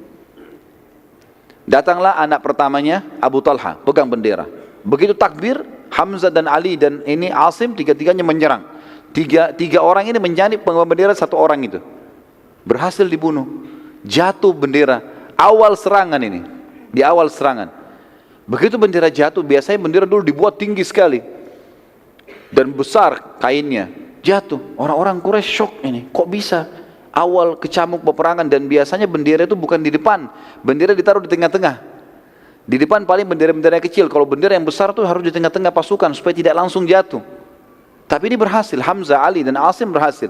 Speaker 1: Datanglah anak pertamanya Abu Talha, pegang bendera. Begitu takbir, Hamzah dan Ali dan ini Asim, tiga-tiganya menyerang. Tiga orang ini menjadi pengibar bendera 1 orang itu. Berhasil dibunuh. Jatuh bendera. Awal serangan ini. Di awal serangan. Begitu bendera jatuh, biasanya bendera dulu dibuat tinggi sekali. Dan besar kainnya. Jatuh. Orang-orang Quraisy shock ini. Kok bisa? Awal kecamuk peperangan dan biasanya bendera itu bukan di depan. Bendera ditaruh di tengah-tengah. Di depan paling bendera-bendera kecil. Kalau bendera yang besar itu harus di tengah-tengah pasukan supaya tidak langsung jatuh. Tapi ini berhasil, Hamzah, Ali dan Asim berhasil.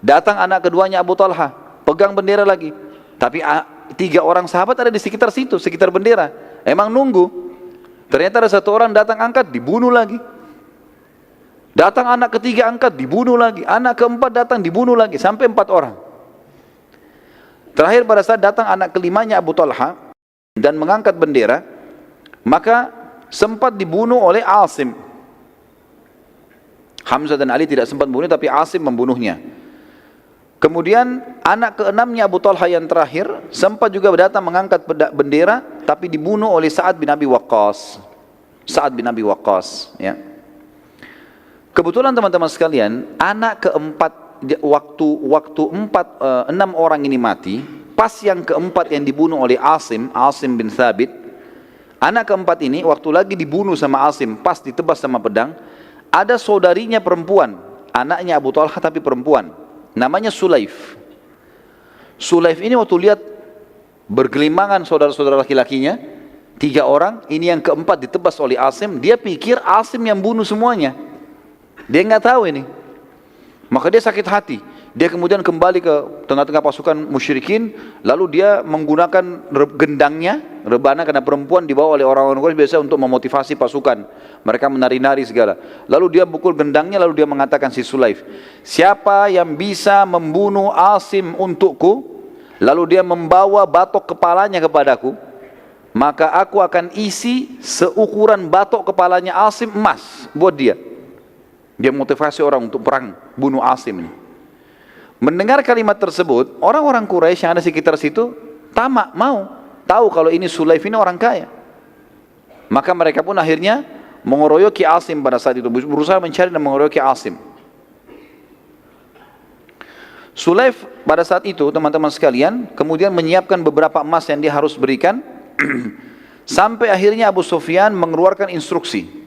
Speaker 1: Datang anak keduanya Abu Talha, pegang bendera lagi. Tapi 3 orang sahabat ada di sekitar situ, sekitar bendera. Emang nunggu. Ternyata ada 1 orang datang angkat, dibunuh lagi. Datang anak ketiga angkat, dibunuh lagi. Anak keempat datang, dibunuh lagi. Sampai 4 orang. Terakhir pada saat datang anak kelimanya Abu Talha dan mengangkat bendera, maka sempat dibunuh oleh Asim. Hamzah dan Ali tidak sempat membunuh, tapi Asim membunuhnya. Kemudian anak ke-6-nya Abu Talha yang terakhir sempat juga datang mengangkat bendera, tapi dibunuh oleh Sa'ad bin Abi Waqqas. Sa'ad bin Abi Waqqas, ya. Kebetulan teman-teman sekalian, anak keempat waktu 6 orang ini mati, pas yang keempat yang dibunuh oleh Asim bin Thabit, anak keempat ini waktu lagi dibunuh sama Asim, pas ditebas sama pedang, ada saudarinya perempuan, anaknya Abu Talha tapi perempuan, namanya Sulaif. Sulaif ini waktu lihat bergelimangan saudara-saudara laki-lakinya, 3 orang, ini yang keempat ditebas oleh Asim, dia pikir Asim yang bunuh semuanya. Dia nggak tahu ini. Maka dia sakit hati. Dia kemudian kembali ke tengah-tengah pasukan musyrikin, lalu dia menggunakan gendangnya, rebana, karena perempuan dibawa oleh orang-orang Quraisy biasa untuk memotivasi pasukan. Mereka menari-nari segala. Lalu dia pukul gendangnya, lalu dia mengatakan si Sulaif, siapa yang bisa membunuh Asim untukku, lalu dia membawa batok kepalanya kepadaku, maka aku akan isi seukuran batok kepalanya Asim emas buat dia. Dia motivasi orang untuk perang, bunuh Asim ini. Mendengar kalimat tersebut, orang-orang Quraisy yang ada sekitar situ tamak, mau tahu kalau ini Sulaif ini orang kaya. Maka mereka pun akhirnya mengeroyoki Asim pada saat itu, berusaha mencari dan mengeroyoki Asim. Sulaif pada saat itu, teman-teman sekalian, kemudian menyiapkan beberapa emas yang dia harus berikan, sampai akhirnya Abu Sufyan mengeluarkan instruksi.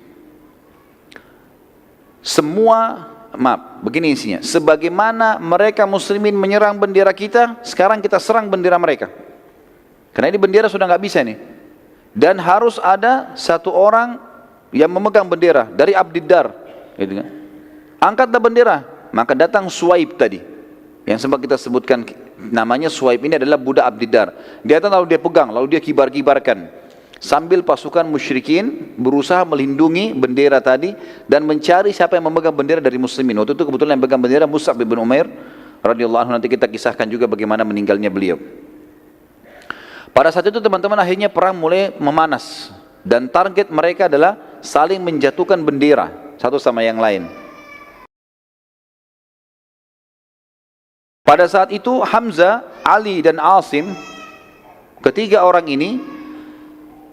Speaker 1: begini isinya, sebagaimana mereka muslimin menyerang bendera kita, sekarang kita serang bendera mereka. Karena ini bendera sudah nggak bisa nih. Dan harus ada satu orang yang memegang bendera dari Abdiddar, gitu kan. Angkatlah bendera, maka datang Suwaib tadi, yang sempat kita sebutkan namanya. Suwaib ini adalah budak Abdiddar. Dia datang lalu dia pegang, lalu dia kibar-kibarkan, sambil pasukan musyrikin berusaha melindungi bendera tadi dan mencari siapa yang memegang bendera dari muslimin. Waktu itu kebetulan yang pegang bendera Mus'ab bin Umair radhiyallahu anhu, nanti kita kisahkan juga bagaimana meninggalnya beliau. Pada saat itu teman-teman, akhirnya perang mulai memanas dan target mereka adalah saling menjatuhkan bendera satu sama yang lain. Pada saat itu Hamzah, Ali dan Asim, ketiga orang ini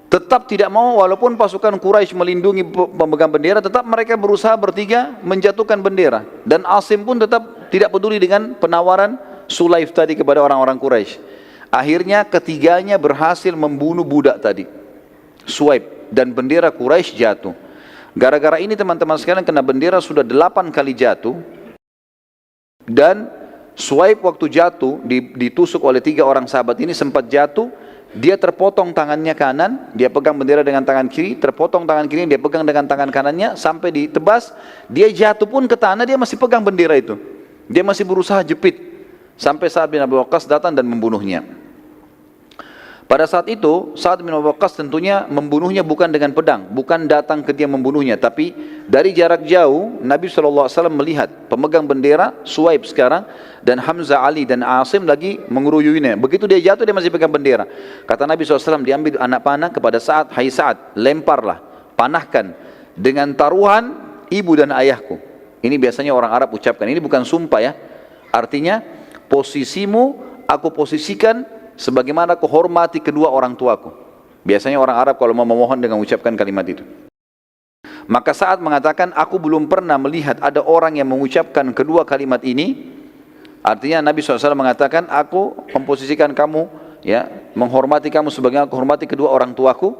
Speaker 1: tetap tidak mau, walaupun pasukan Quraisy melindungi pemegang bendera, tetap mereka berusaha bertiga menjatuhkan bendera. Dan Asim pun tetap tidak peduli dengan penawaran Sulaif tadi kepada orang-orang Quraisy. Akhirnya ketiganya berhasil membunuh budak tadi, Suwaib, dan bendera Quraisy jatuh. Gara-gara ini teman-teman sekalian, kena bendera sudah 8 kali jatuh. Dan Suwaib waktu jatuh, ditusuk oleh 3 orang sahabat ini, sempat jatuh, dia terpotong tangannya kanan, dia pegang bendera dengan tangan kiri, terpotong tangan kiri, dia pegang dengan tangan kanannya, sampai ditebas, dia jatuh pun ke tanah, dia masih pegang bendera itu. Dia masih berusaha jepit, sampai Sa'ad bin Abi Waqqas datang dan membunuhnya. Pada saat itu, Sa'ad bin Abi Waqqas tentunya membunuhnya bukan dengan pedang, bukan datang ke dia membunuhnya, tapi dari jarak jauh Nabi SAW melihat pemegang bendera Suwaib sekarang, dan Hamzah, Ali dan Asim lagi mengeruyuinya. Begitu dia jatuh, dia masih pegang bendera. Kata Nabi SAW, diambil anak panah kepada Sa'ad, hai Sa'ad, lemparlah, panahkan dengan taruhan ibu dan ayahku. Ini biasanya orang Arab ucapkan, ini bukan sumpah ya. Artinya, posisimu aku posisikan sebagaimana aku hormati kedua orang tuaku. Biasanya orang Arab kalau mau memohon dengan mengucapkan kalimat itu. Maka Sa'ad mengatakan, aku belum pernah melihat ada orang yang mengucapkan kedua kalimat ini. Artinya Nabi SAW mengatakan, aku memposisikan kamu, ya, menghormati kamu sebagaimana aku hormati kedua orang tuaku,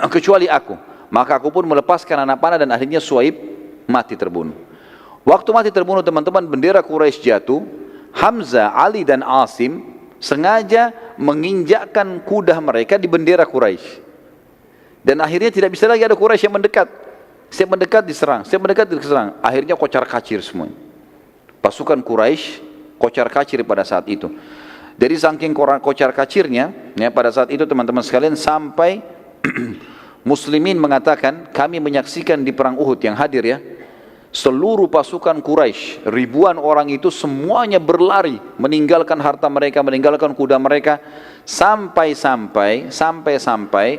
Speaker 1: kecuali aku. Maka aku pun melepaskan anak panah dan akhirnya Suwaib mati terbunuh. Waktu mati terbunuh teman-teman, bendera Quraisy jatuh. Hamzah, Ali dan Asim sengaja menginjakkan kuda mereka di bendera Quraisy. Dan akhirnya tidak bisa lagi ada Quraisy yang mendekat. Setiap mendekat diserang, setiap mendekat diserang. Akhirnya kocar-kacir semua. Pasukan Quraisy kocar-kacir pada saat itu. Jadi saking kocar-kacirnya, ya, pada saat itu teman-teman sekalian, sampai muslimin mengatakan, kami menyaksikan di perang Uhud yang hadir ya, seluruh pasukan Quraisy, ribuan orang itu semuanya berlari, meninggalkan harta mereka, meninggalkan kuda mereka, sampai-sampai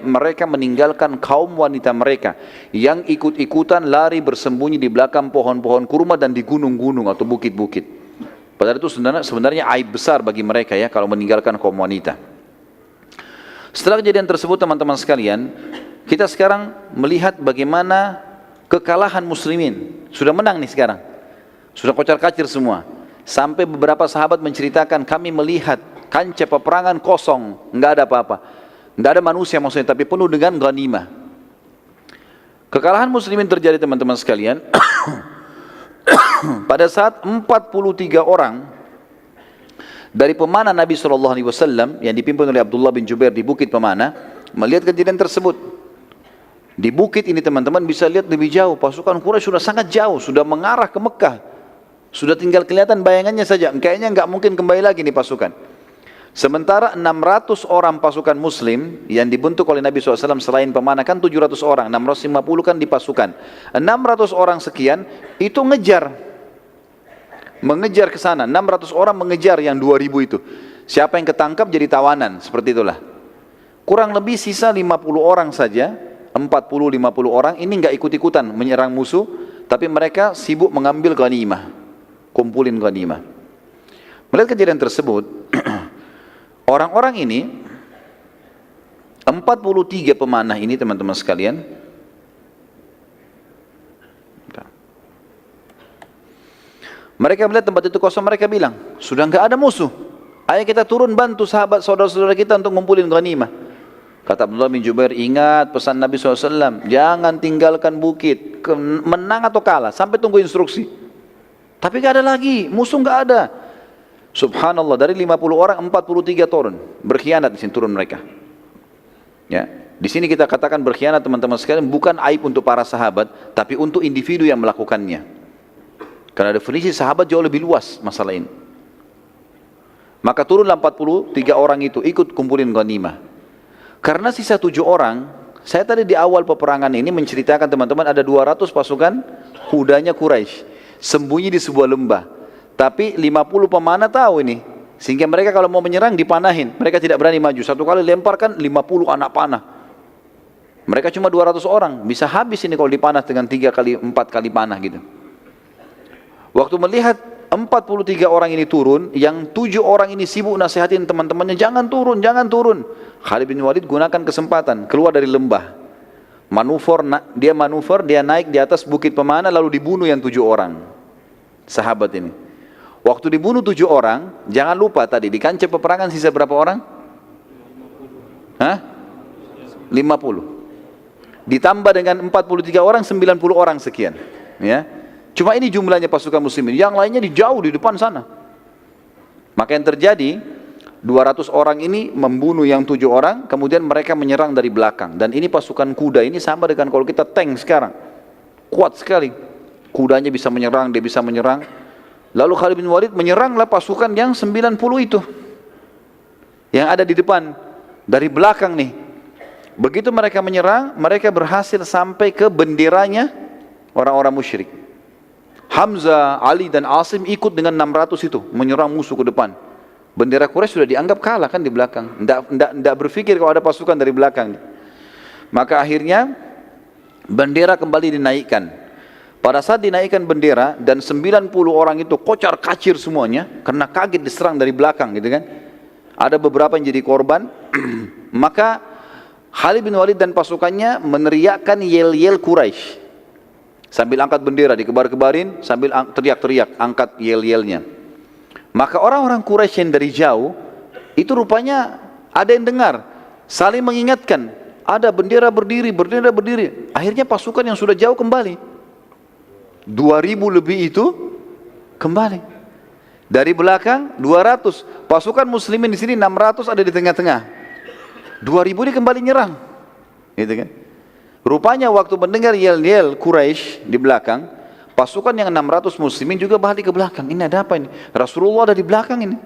Speaker 1: mereka meninggalkan kaum wanita mereka yang ikut-ikutan lari bersembunyi di belakang pohon-pohon kurma dan di gunung-gunung atau bukit-bukit. Padahal itu sebenarnya aib besar bagi mereka ya, kalau meninggalkan kaum wanita. Setelah kejadian tersebut teman-teman sekalian, kita sekarang melihat bagaimana kekalahan muslimin. Sudah menang nih sekarang, sudah kocar-kacir semua. Sampai beberapa sahabat menceritakan, kami melihat kancah peperangan kosong, nggak ada apa-apa, nggak ada manusia maksudnya, tapi penuh dengan ghanimah. Kekalahan muslimin terjadi teman-teman sekalian pada saat 43 orang dari pemanah Nabi SAW yang dipimpin oleh Abdullah bin Jubair di Bukit Pemanah melihat kejadian tersebut. Di bukit ini teman-teman bisa lihat lebih jauh, pasukan Quraisy sudah sangat jauh, sudah mengarah ke Mekah. Sudah tinggal kelihatan bayangannya saja, kayaknya nggak mungkin kembali lagi nih pasukan. Sementara 600 orang pasukan muslim yang dibentuk oleh Nabi SAW selain pemanah kan 700 orang, 650 kan di pasukan. 600 orang sekian itu mengejar ke sana, 600 orang mengejar yang 2000 itu. Siapa yang ketangkap jadi tawanan, seperti itulah. Kurang lebih sisa 50 orang saja, 40-50 orang ini nggak ikut-ikutan menyerang musuh, tapi mereka sibuk mengambil ghanimah, kumpulin ghanimah. Melihat kejadian tersebut, orang-orang ini 43 pemanah ini teman-teman sekalian, mereka melihat tempat itu kosong, mereka bilang, sudah nggak ada musuh, ayo kita turun bantu sahabat saudara-saudara kita untuk ngumpulin ghanimah. Kata Abdullah bin Jubair, ingat pesan Nabi SAW, jangan tinggalkan bukit, menang atau kalah, sampai tunggu instruksi. Tapi gak ada lagi, musuh gak ada. Subhanallah, dari 50 orang, 43 turun. Berkhianat di sini turun mereka. Ya, di sini kita katakan berkhianat teman-teman sekalian, bukan aib untuk para sahabat, tapi untuk individu yang melakukannya. Karena definisi sahabat jauh lebih luas masalah ini. Maka turunlah 43 orang itu, ikut kumpulin ghanimah. Karena sisa 7 orang, saya tadi di awal peperangan ini menceritakan teman-teman ada 200 pasukan kudanya Quraisy sembunyi di sebuah lembah. Tapi 50 pemanah tahu ini, sehingga mereka kalau mau menyerang dipanahin. Mereka tidak berani maju. Satu kali lemparkan 50 anak panah. Mereka cuma 200 orang, bisa habis ini kalau dipanah dengan 3 kali 4 kali panah gitu. Waktu melihat 43 orang ini turun, yang 7 orang ini sibuk nasihatin teman-temannya, jangan turun, jangan turun. Khalid bin Walid gunakan kesempatan, keluar dari lembah. Manuver, dia naik di atas bukit pemanah, lalu dibunuh yang 7 orang. Sahabat ini. Waktu dibunuh 7 orang, jangan lupa tadi, di kancah peperangan sisa berapa orang? 50. Ditambah dengan 43 orang, 90 orang sekian. Ya. Cuma ini jumlahnya pasukan muslimin, yang lainnya jauh di depan sana. Maka yang terjadi, 200 orang ini membunuh yang 7 orang, kemudian mereka menyerang dari belakang. Dan ini pasukan kuda, ini sama dengan kalau kita tank sekarang. Kuat sekali. Kudanya bisa menyerang, dia bisa menyerang. Lalu Khalid bin Walid menyeranglah pasukan yang 90 itu. Yang ada di depan, dari belakang nih. Begitu mereka menyerang, mereka berhasil sampai ke benderanya orang-orang musyrik. Hamzah, Ali dan Asim ikut dengan 600 itu menyerang musuh ke depan. Bendera Quraisy sudah dianggap kalah kan di belakang. Tidak berpikir kalau ada pasukan dari belakang. Maka akhirnya bendera kembali dinaikkan. Pada saat dinaikkan bendera dan 90 orang itu kocar kacir semuanya karena kaget diserang dari belakang gitu kan. Ada beberapa yang jadi korban. Maka Khalid bin Walid dan pasukannya meneriakkan yel-yel Quraisy. Sambil angkat bendera, dikebar-kebarin, sambil teriak-teriak, angkat yel-yelnya. Maka orang-orang Quraisy yang dari jauh, itu rupanya ada yang dengar, saling mengingatkan, ada bendera berdiri, bendera berdiri. Akhirnya pasukan yang sudah jauh kembali. 2000 lebih itu kembali. Dari belakang 200, pasukan muslimin di sini 600 ada di tengah-tengah. 2000 ini kembali nyerang. Gitu kan? Rupanya waktu mendengar yel-yel Quraisy di belakang, pasukan yang 600 muslimin juga balik ke belakang. Ini ada apa ini? Rasulullah ada di belakang ini.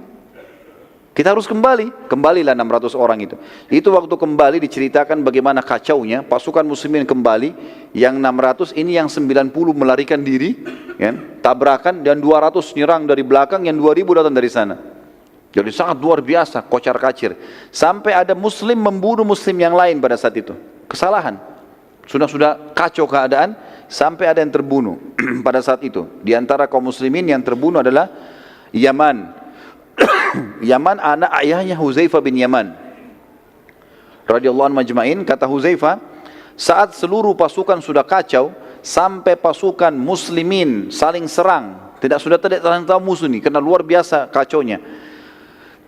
Speaker 1: Kita harus kembali. Kembalilah 600 orang itu. Itu waktu kembali diceritakan bagaimana kacaunya. Pasukan muslimin kembali. Yang 600 ini yang 90 melarikan diri. Kan? Tabrakan dan 200 nyerang dari belakang. Yang 2000 datang dari sana. Jadi sangat luar biasa. Kocar kacir. Sampai ada muslim membunuh muslim yang lain pada saat itu. Kesalahan. Sudah kacau keadaan sampai ada yang terbunuh pada saat itu. Di antara kaum muslimin yang terbunuh adalah Yaman. Yaman anak ayahnya Huzaifah bin Yaman. Radhiyallahu anhu majma'in, kata Huzaifah, saat seluruh pasukan sudah kacau sampai pasukan muslimin saling serang, sudah tidak tahu musuh ini karena luar biasa kacaunya.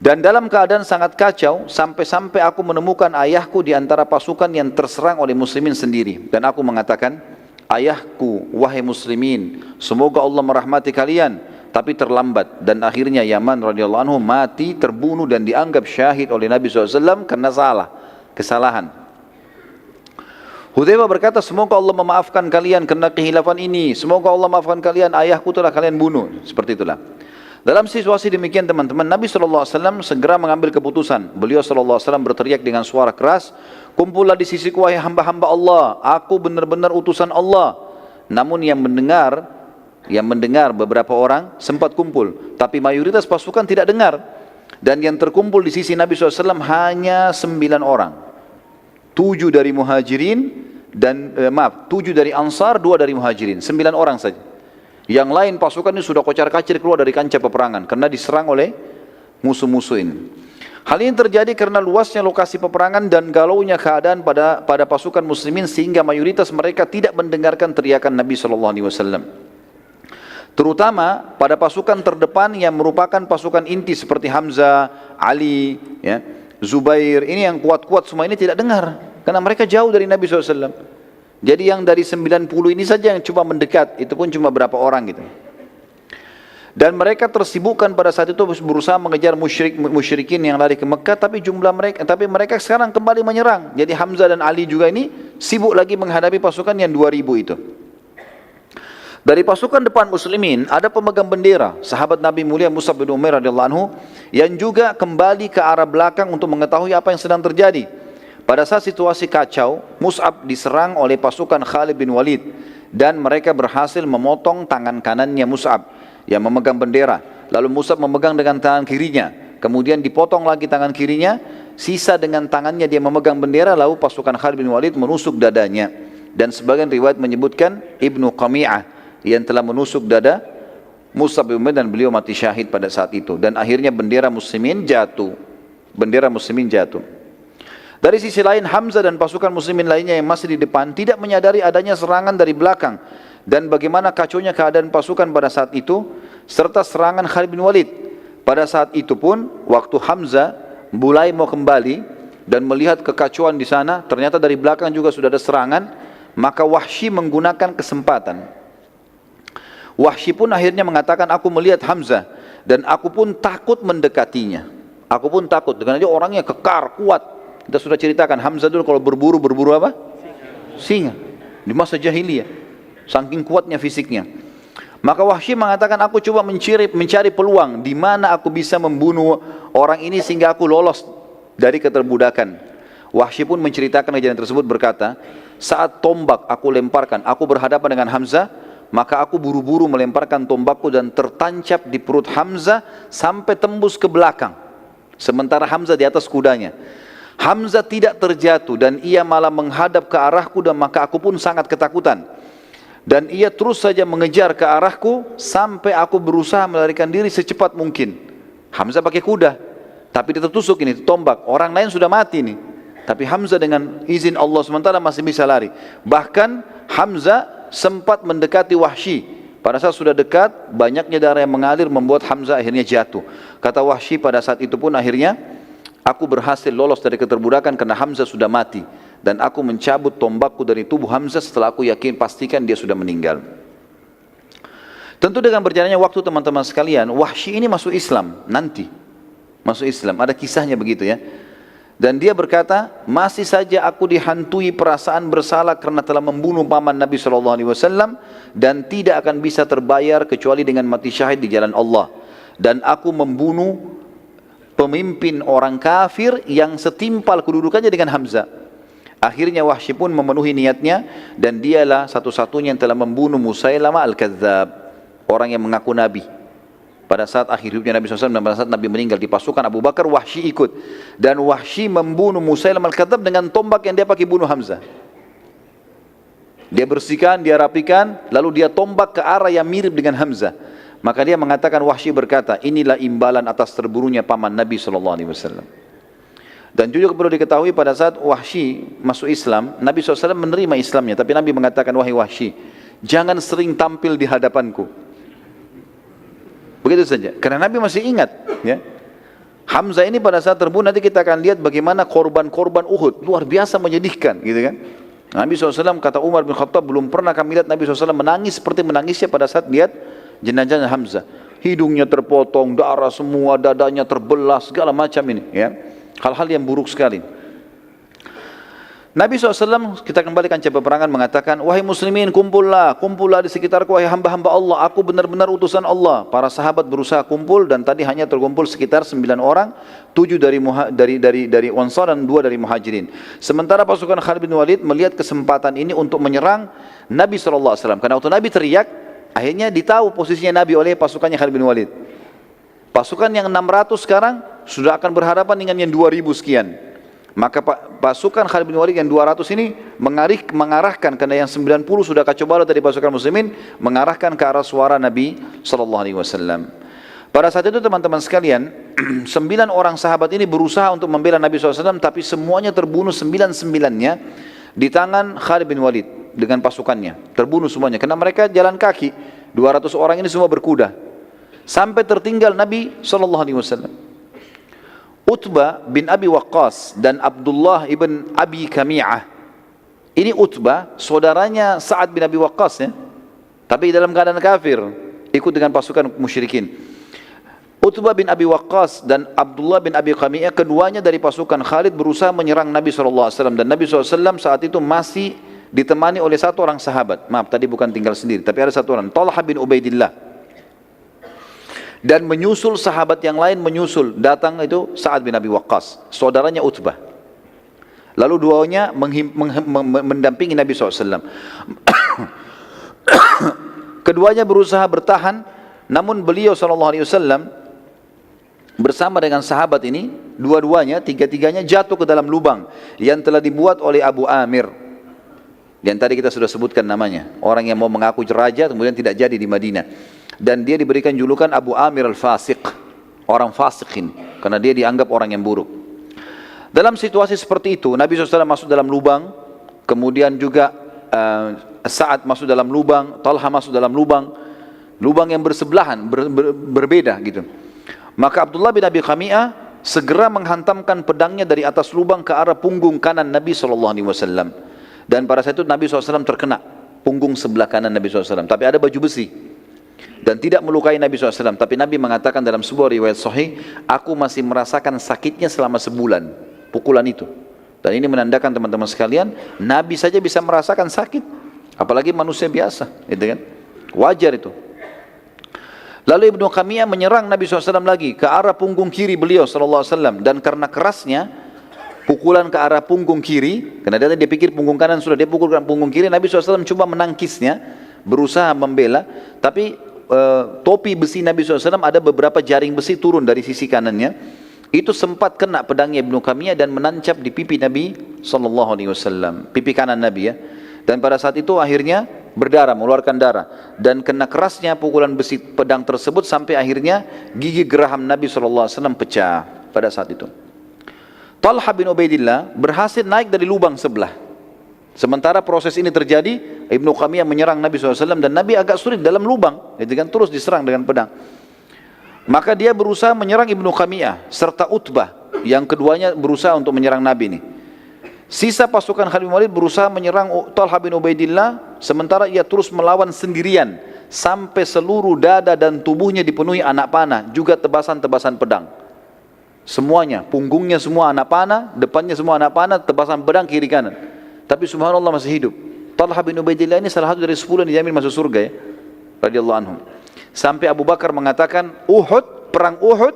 Speaker 1: Dan dalam keadaan sangat kacau, sampai-sampai aku menemukan ayahku di antara pasukan yang terserang oleh muslimin sendiri. Dan aku mengatakan, ayahku, wahai muslimin, semoga Allah merahmati kalian. Tapi terlambat. Dan akhirnya Yaman radhiyallahu anhu mati, terbunuh dan dianggap syahid oleh Nabi SAW karena kesalahan. Hudzaifah berkata, semoga Allah memaafkan kalian karena kehilafan ini. Semoga Allah maafkan kalian, ayahku telah kalian bunuh. Seperti itulah. Dalam situasi demikian teman-teman, Nabi SAW segera mengambil keputusan. Beliau SAW berteriak dengan suara keras, kumpullah di sisiku wahai hamba-hamba Allah, aku benar-benar utusan Allah. Namun yang mendengar beberapa orang sempat kumpul, tapi mayoritas pasukan tidak dengar. Dan yang terkumpul di sisi Nabi SAW hanya 9 orang. 7 dari muhajirin, 7 dari ansar, 2 dari muhajirin. 9 orang saja. Yang lain pasukan ini sudah kocar kacir keluar dari kancah peperangan karena diserang oleh musuh-musuh ini. Hal ini terjadi karena luasnya lokasi peperangan dan galaunya keadaan pada pasukan muslimin sehingga mayoritas mereka tidak mendengarkan teriakan Nabi SAW. Terutama pada pasukan terdepan yang merupakan pasukan inti seperti Hamzah, Ali, ya. Zubair, ini yang kuat-kuat semua ini tidak dengar. Karena mereka jauh dari Nabi SAW. Jadi yang dari 90 ini saja yang cuma mendekat, itu pun cuma berapa orang gitu. Dan mereka tersibukkan pada saat itu berusaha mengejar musyrikin yang lari ke Mekah, tapi mereka sekarang kembali menyerang. Jadi Hamzah dan Ali juga ini sibuk lagi menghadapi pasukan yang 2000 itu. Dari pasukan depan muslimin ada pemegang bendera, sahabat Nabi mulia Mus'ab bin Umair radhiyallahu anhu, yang juga kembali ke arah belakang untuk mengetahui apa yang sedang terjadi. Pada saat situasi kacau, Mus'ab diserang oleh pasukan Khalid bin Walid dan mereka berhasil memotong tangan kanannya Mus'ab yang memegang bendera. Lalu Mus'ab memegang dengan tangan kirinya, kemudian dipotong lagi tangan kirinya, sisa dengan tangannya dia memegang bendera. Lalu pasukan Khalid bin Walid menusuk dadanya, dan sebagian riwayat menyebutkan Ibnu Qami'ah yang telah menusuk dada Mus'ab bin Umair dan beliau mati syahid pada saat itu. Dan akhirnya bendera muslimin jatuh. Dari sisi lain, Hamzah dan pasukan muslimin lainnya yang masih di depan tidak menyadari adanya serangan dari belakang dan bagaimana kacaunya keadaan pasukan pada saat itu serta serangan Khalid bin Walid. Pada saat itu pun waktu Hamzah mulai mau kembali dan melihat kekacauan di sana, ternyata dari belakang juga sudah ada serangan, maka Wahsy menggunakan kesempatan. Wahsy pun akhirnya mengatakan, aku melihat Hamzah dan aku pun takut mendekatinya. Aku pun takut, dengan dia orangnya kekar, kuat. Kita sudah ceritakan Hamzah dulu kalau berburu apa? Singa. Di masa jahiliyah, saking kuatnya fisiknya. Maka Wahsy mengatakan, aku coba mencari peluang di mana aku bisa membunuh orang ini sehingga aku lolos dari keterbudakan. Wahsy pun menceritakan kejadian tersebut, berkata, saat tombak aku lemparkan, aku berhadapan dengan Hamzah, maka aku buru-buru melemparkan tombakku dan tertancap di perut Hamzah sampai tembus ke belakang. Sementara Hamzah di atas kudanya. Hamzah tidak terjatuh dan ia malah menghadap ke arahku, dan maka aku pun sangat ketakutan. Dan ia terus saja mengejar ke arahku sampai aku berusaha melarikan diri secepat mungkin. Hamzah pakai kuda, tapi dia tertusuk ini tombak. Orang lain sudah mati nih, tapi Hamzah dengan izin Allah sementara masih bisa lari. Bahkan Hamzah sempat mendekati Wahsy. Pada saat sudah dekat, banyaknya darah yang mengalir membuat Hamzah akhirnya jatuh. Kata Wahsy, pada saat itu pun akhirnya aku berhasil lolos dari keterbudakan karena Hamzah sudah mati, dan aku mencabut tombakku dari tubuh Hamzah setelah aku yakin pastikan dia sudah meninggal. Tentu dengan berjalannya waktu teman-teman sekalian, Wahsy ini masuk Islam nanti. Masuk Islam, ada kisahnya begitu ya. Dan dia berkata, masih saja aku dihantui perasaan bersalah karena telah membunuh paman Nabi SAW dan tidak akan bisa terbayar kecuali dengan mati syahid di jalan Allah. Dan aku membunuh pemimpin orang kafir yang setimpal kedudukannya dengan Hamzah. Akhirnya Wahsy pun memenuhi niatnya, dan dialah satu-satunya yang telah membunuh Musailamah Al-Kadzab, orang yang mengaku Nabi. Pada saat akhir hidupnya Nabi SAW dan pada saat Nabi meninggal di pasukan Abu Bakar, Wahsy ikut. Dan Wahsy membunuh Musailamah Al-Kadzab dengan tombak yang dia pakai bunuh Hamzah. Dia bersihkan, dia rapikan, lalu dia tombak ke arah yang mirip dengan Hamzah. Maka dia mengatakan, Wahsy berkata, inilah imbalan atas terbunuhnya paman Nabi SAW. Dan juga perlu diketahui pada saat Wahsy masuk Islam, Nabi SAW menerima Islamnya, tapi Nabi mengatakan, wahai Wahsy, jangan sering tampil di hadapanku. Begitu saja, karena Nabi masih ingat ya. Hamzah ini pada saat terbunuh, nanti kita akan lihat bagaimana korban-korban Uhud, luar biasa menyedihkan gitu kan. Nabi SAW, kata Umar bin Khattab, belum pernah kami lihat Nabi SAW menangis seperti menangisnya pada saat lihat jenazahnya Hamzah. Hidungnya terpotong, darah semua, dadanya terbelah, segala macam ini ya. Hal-hal yang buruk sekali. Nabi SAW, kita kembalikan cerita peperangan, mengatakan, wahai muslimin, kumpullah di sekitarku, wahai hamba-hamba Allah, aku benar-benar utusan Allah. Para sahabat berusaha kumpul, dan tadi hanya terkumpul sekitar 9 orang, 7 dari Ansar dan 2 dari Muhajirin. Sementara pasukan Khalid bin Walid melihat kesempatan ini untuk menyerang Nabi SAW. Karena waktu Nabi teriak, akhirnya ditahu posisinya Nabi oleh pasukannya Khalid bin Walid. Pasukan yang 600 sekarang sudah akan berhadapan dengan yang 2000 sekian. Maka pasukan Khalid bin Walid yang 200 ini mengarahkan, karena yang 90 sudah kacau balau dari pasukan muslimin, mengarahkan ke arah suara Nabi SAW. Pada saat itu teman-teman sekalian, 9 orang sahabat ini berusaha untuk membela Nabi SAW, tapi semuanya terbunuh, 9-9-nya di tangan Khalid bin Walid dengan pasukannya. Terbunuh semuanya, karena mereka jalan kaki, 200 orang ini semua berkuda. Sampai tertinggal Nabi SAW. Utbah bin Abi Waqqas dan Abdullah ibn Abi Kami'ah. Ini Utbah, saudaranya Sa'ad bin Abi Waqqas ya. Tapi dalam keadaan kafir, ikut dengan pasukan musyrikin. Utbah bin Abi Waqqas dan Abdullah bin Abi Kami'ah, keduanya dari pasukan Khalid, berusaha menyerang Nabi SAW. Dan Nabi SAW saat itu masih ditemani oleh satu orang sahabat. Maaf, tadi bukan tinggal sendiri, tapi ada satu orang, Talha bin Ubaidillah. Dan menyusul sahabat yang lain, menyusul datang itu Sa'ad bin Abi Waqqas, saudaranya Utbah. Lalu duanya mendampingi Nabi SAW. Keduanya berusaha bertahan, namun beliau SAW bersama dengan sahabat ini, dua-duanya, tiga-tiganya jatuh ke dalam lubang yang telah dibuat oleh Abu Amir. Yang tadi kita sudah sebutkan namanya, orang yang mau mengaku raja kemudian tidak jadi di Madinah. Dan dia diberikan julukan Abu Amir al-Fasiq, orang fasik ini, karena dia dianggap orang yang buruk. Dalam situasi seperti itu, Nabi SAW masuk dalam lubang, kemudian juga Sa'ad masuk dalam lubang, Talha masuk dalam lubang yang bersebelahan, berbeda gitu. Maka Abdullah bin Abi Kami'ah segera menghantamkan pedangnya dari atas lubang ke arah punggung kanan Nabi SAW. Dan pada saat itu Nabi SAW terkena punggung sebelah kanan Nabi SAW, tapi ada baju besi dan tidak melukai Nabi SAW. Tapi Nabi mengatakan dalam sebuah riwayat sahih, aku masih merasakan sakitnya selama sebulan pukulan itu. Dan ini menandakan teman-teman sekalian, Nabi saja bisa merasakan sakit, apalagi manusia biasa, gitu kan? Wajar itu. Lalu Ibnu Kami'ah menyerang Nabi SAW lagi ke arah punggung kiri beliau SAW, dan karena kerasnya pukulan ke arah punggung kiri, karena dia pikir punggung kanan sudah, dia pukul ke punggung kiri. Nabi SAW coba menangkisnya, berusaha membela, tapi topi besi Nabi SAW ada beberapa jaring besi turun dari sisi kanannya, itu sempat kena pedangnya Ibnu Kami'ah dan menancap di pipi Nabi SAW, pipi kanan Nabi ya. Dan pada saat itu akhirnya berdarah, mengeluarkan darah, dan kena kerasnya pukulan besi pedang tersebut sampai akhirnya gigi geraham Nabi SAW pecah pada saat itu. Talha bin Ubaidillah berhasil naik dari lubang sebelah. Sementara proses ini terjadi, Ibnu Kami'ah menyerang Nabi SAW dan Nabi agak sulit dalam lubang, gitu kan, terus diserang dengan pedang. Maka dia berusaha menyerang Ibnu Kami'ah serta Utbah, yang keduanya berusaha untuk menyerang Nabi ini. Sisa pasukan Khalid bin Walid berusaha menyerang Talha bin Ubaidillah, sementara ia terus melawan sendirian sampai seluruh dada dan tubuhnya dipenuhi anak panah, juga tebasan-tebasan pedang. Semuanya, punggungnya semua anak panah, depannya semua anak panah, tebasan pedang kiri kanan. Tapi subhanallah masih hidup. Talha bin Ubaidillah ini salah satu dari 10 yang dijamin masuk surga ya, radhiyallahu anhum. Sampai Abu Bakar mengatakan, Uhud, perang Uhud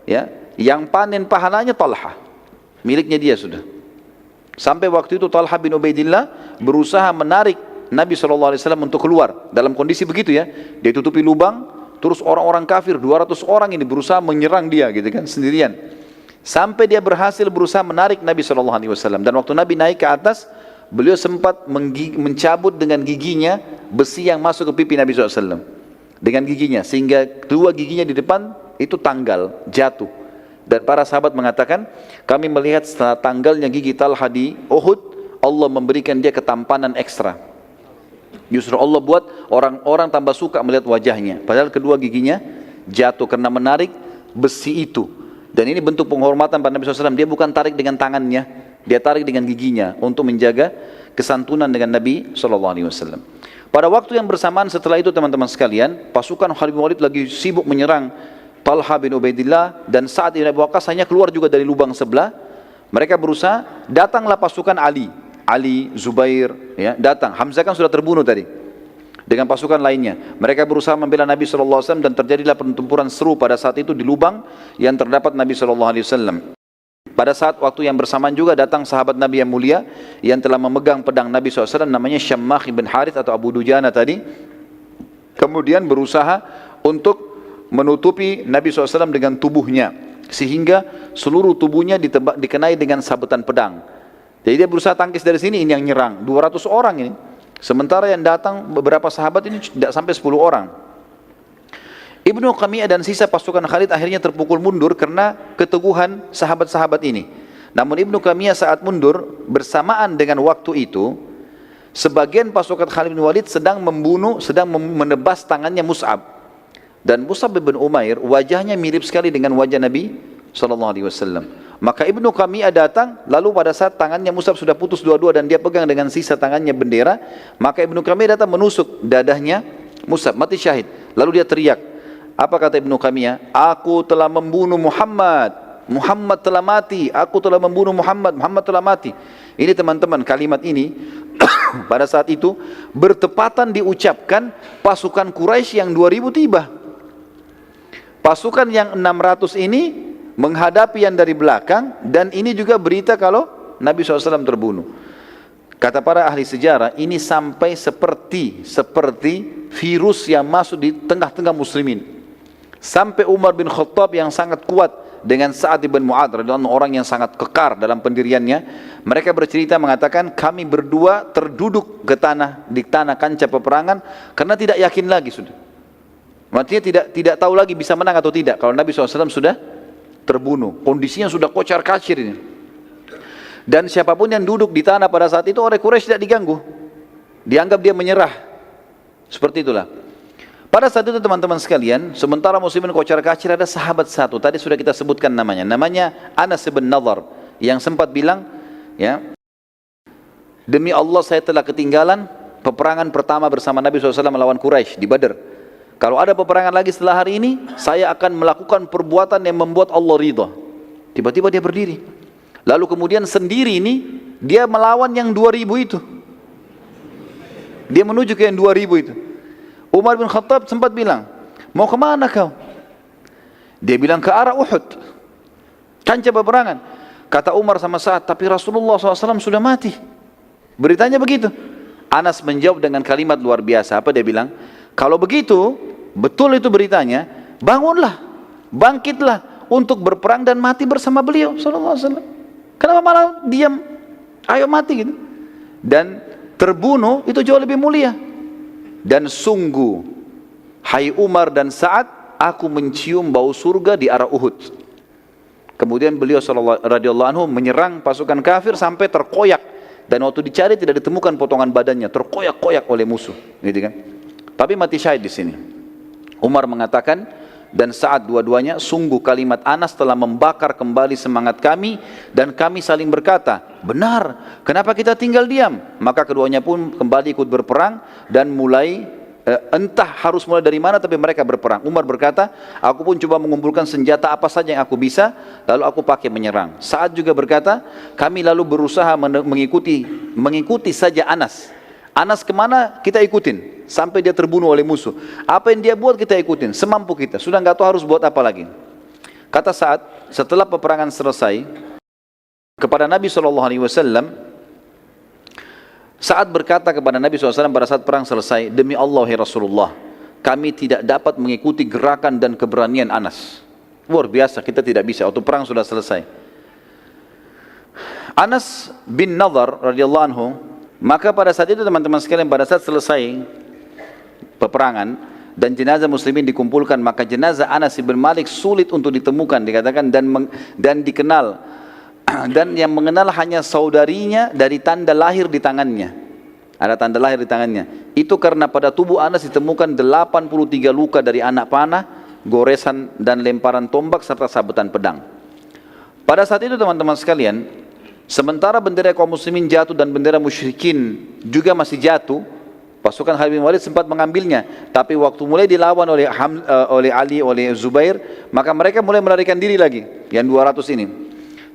Speaker 1: ya, yang panen pahalanya Talha, miliknya dia sudah. Sampai waktu itu Talha bin Ubaidillah berusaha menarik Nabi SAW untuk keluar dalam kondisi begitu ya. Dia tutupi lubang, terus orang-orang kafir 200 orang ini berusaha menyerang dia gitu kan, sendirian. Sampai dia berhasil berusaha menarik Nabi SAW. Dan waktu Nabi naik ke atas, beliau sempat mencabut dengan giginya besi yang masuk ke pipi Nabi SAW dengan giginya, sehingga kedua giginya di depan itu tanggal, jatuh. Dan para sahabat mengatakan, kami melihat setelah tanggalnya gigi Talha di Uhud, Allah memberikan dia ketampanan ekstra. Justru Allah buat orang-orang tambah suka melihat wajahnya, padahal kedua giginya jatuh karena menarik besi itu. Dan ini bentuk penghormatan pada Nabi SAW. Dia bukan tarik dengan tangannya, dia tarik dengan giginya untuk menjaga kesantunan dengan Nabi SAW. Pada waktu yang bersamaan setelah itu teman-teman sekalian, pasukan Khalid bin Walid lagi sibuk menyerang Talha bin Ubaidillah, dan Sa'ad bin Abi Waqqas hanya keluar juga dari lubang sebelah. Mereka berusaha, datanglah pasukan Ali, Zubair, ya, datang. Hamzah kan sudah terbunuh tadi dengan pasukan lainnya. Mereka berusaha membela Nabi SAW dan terjadilah pertempuran seru pada saat itu di lubang yang terdapat Nabi SAW. Pada saat waktu yang bersamaan juga datang sahabat Nabi yang mulia yang telah memegang pedang Nabi SAW, namanya Syammah bin Harith atau Abu Dujana tadi. Kemudian berusaha untuk menutupi Nabi SAW dengan tubuhnya, sehingga seluruh tubuhnya dikenai dengan sabetan pedang. Jadi dia berusaha tangkis dari sini, ini yang nyerang 200 orang ini. Sementara yang datang beberapa sahabat ini tidak sampai 10 orang. Ibnu Kami'ah dan sisa pasukan Khalid akhirnya terpukul mundur karena keteguhan sahabat-sahabat ini. Namun Ibnu Kami'ah saat mundur bersamaan dengan waktu itu, sebagian pasukan Khalid bin Walid sedang menebas tangannya Mus'ab. Dan Mus'ab bin Umair wajahnya mirip sekali dengan wajah Nabi sallallahu alaihi wasallam. Maka Ibnu Qami'ah datang, lalu pada saat tangannya Mus'ab sudah putus dua-dua dan dia pegang dengan sisa tangannya bendera, maka Ibnu Qami'ah datang menusuk dadahnya Mus'ab, mati syahid. Lalu dia teriak, apa kata Ibnu Qami'ah? Aku telah membunuh Muhammad, Muhammad telah mati, aku telah membunuh Muhammad, Muhammad telah mati. Ini teman-teman, kalimat ini pada saat itu bertepatan diucapkan pasukan Quraisy yang 2000 tiba. Pasukan yang 600 ini menghadapi yang dari belakang, dan ini juga berita kalau Nabi SAW terbunuh. Kata para ahli sejarah, ini sampai seperti virus yang masuk di tengah-tengah muslimin. Sampai Umar bin Khattab yang sangat kuat dengan Sa'ad bin Mu'adz, orang yang sangat kekar dalam pendiriannya, mereka bercerita mengatakan, kami berdua terduduk ke tanah, di tanah kancah peperangan karena tidak yakin lagi sudah. Maksudnya tidak tahu lagi bisa menang atau tidak kalau Nabi SAW sudah terbunuh. Kondisinya sudah kocar-kacir ini. Dan siapapun yang duduk di tanah pada saat itu oleh Quraisy tidak diganggu. Dianggap dia menyerah. Seperti itulah. Pada saat itu teman-teman sekalian, sementara muslimin kocar-kacir, ada sahabat satu, tadi sudah kita sebutkan namanya. Namanya Anas bin Nadhr, yang sempat bilang, ya, demi Allah saya telah ketinggalan peperangan pertama bersama Nabi SAW melawan Quraisy di Badar. Kalau ada peperangan lagi setelah hari ini, saya akan melakukan perbuatan yang membuat Allah ridha. Tiba-tiba dia berdiri. Lalu kemudian sendiri ini, dia melawan yang 2000 itu. Dia menuju ke yang 2000 itu. Umar bin Khattab sempat bilang, mau kemana kau? Dia bilang ke arah Uhud, kancah peperangan. Kata Umar sama Sa'ad, tapi Rasulullah SAW sudah mati. Beritanya begitu. Anas menjawab dengan kalimat luar biasa. Apa dia bilang? Kalau begitu, betul itu beritanya, bangunlah, bangkitlah untuk berperang dan mati bersama beliau sallallahu alaihi wasallam. Kenapa malah diam? Ayo mati gitu. Dan terbunuh itu jauh lebih mulia. Dan sungguh, hai Umar dan Sa'ad, aku mencium bau surga di arah Uhud. Kemudian beliau radhiyallahu anhu menyerang pasukan kafir sampai terkoyak, dan waktu dicari tidak ditemukan potongan badannya, terkoyak-koyak oleh musuh, gitu kan? Tapi mati syahid di sini. Umar mengatakan, dan Sa'ad dua-duanya, sungguh kalimat Anas telah membakar kembali semangat kami, dan kami saling berkata, benar, kenapa kita tinggal diam? Maka keduanya pun kembali ikut berperang, dan mulai, entah harus mulai dari mana, tapi mereka berperang. Umar berkata, aku pun coba mengumpulkan senjata apa saja yang aku bisa, lalu aku pakai menyerang. Sa'ad juga berkata, kami lalu berusaha mengikuti saja Anas. Anas kemana kita ikutin sampai dia terbunuh oleh musuh. Apa yang dia buat kita ikutin semampu kita. Sudah nggak tahu harus buat apa lagi. Kata Sa'ad, setelah peperangan selesai, kepada Nabi SAW, Sa'ad berkata kepada Nabi SAW pada saat perang selesai, demi Allah ya Rasulullah, kami tidak dapat mengikuti gerakan dan keberanian Anas. Luar biasa, kita tidak bisa. Waktu perang sudah selesai. Anas bin Nadhr radhiyallahu anhu, maka pada saat itu teman-teman sekalian, pada saat selesai peperangan dan jenazah muslimin dikumpulkan, maka jenazah Anas bin Malik sulit untuk ditemukan, dikatakan, dan dikenal, dan yang mengenal hanya saudarinya dari tanda lahir di tangannya. Ada tanda lahir di tangannya. Itu karena pada tubuh Anas ditemukan 83 luka dari anak panah, goresan dan lemparan tombak serta sabetan pedang. Pada saat itu teman-teman sekalian, sementara bendera kaum muslimin jatuh dan bendera musyrikin juga masih jatuh, pasukan Khalid bin Walid sempat mengambilnya. Tapi waktu mulai dilawan oleh Ali, oleh Zubair, maka mereka mulai melarikan diri lagi, yang 200 ini.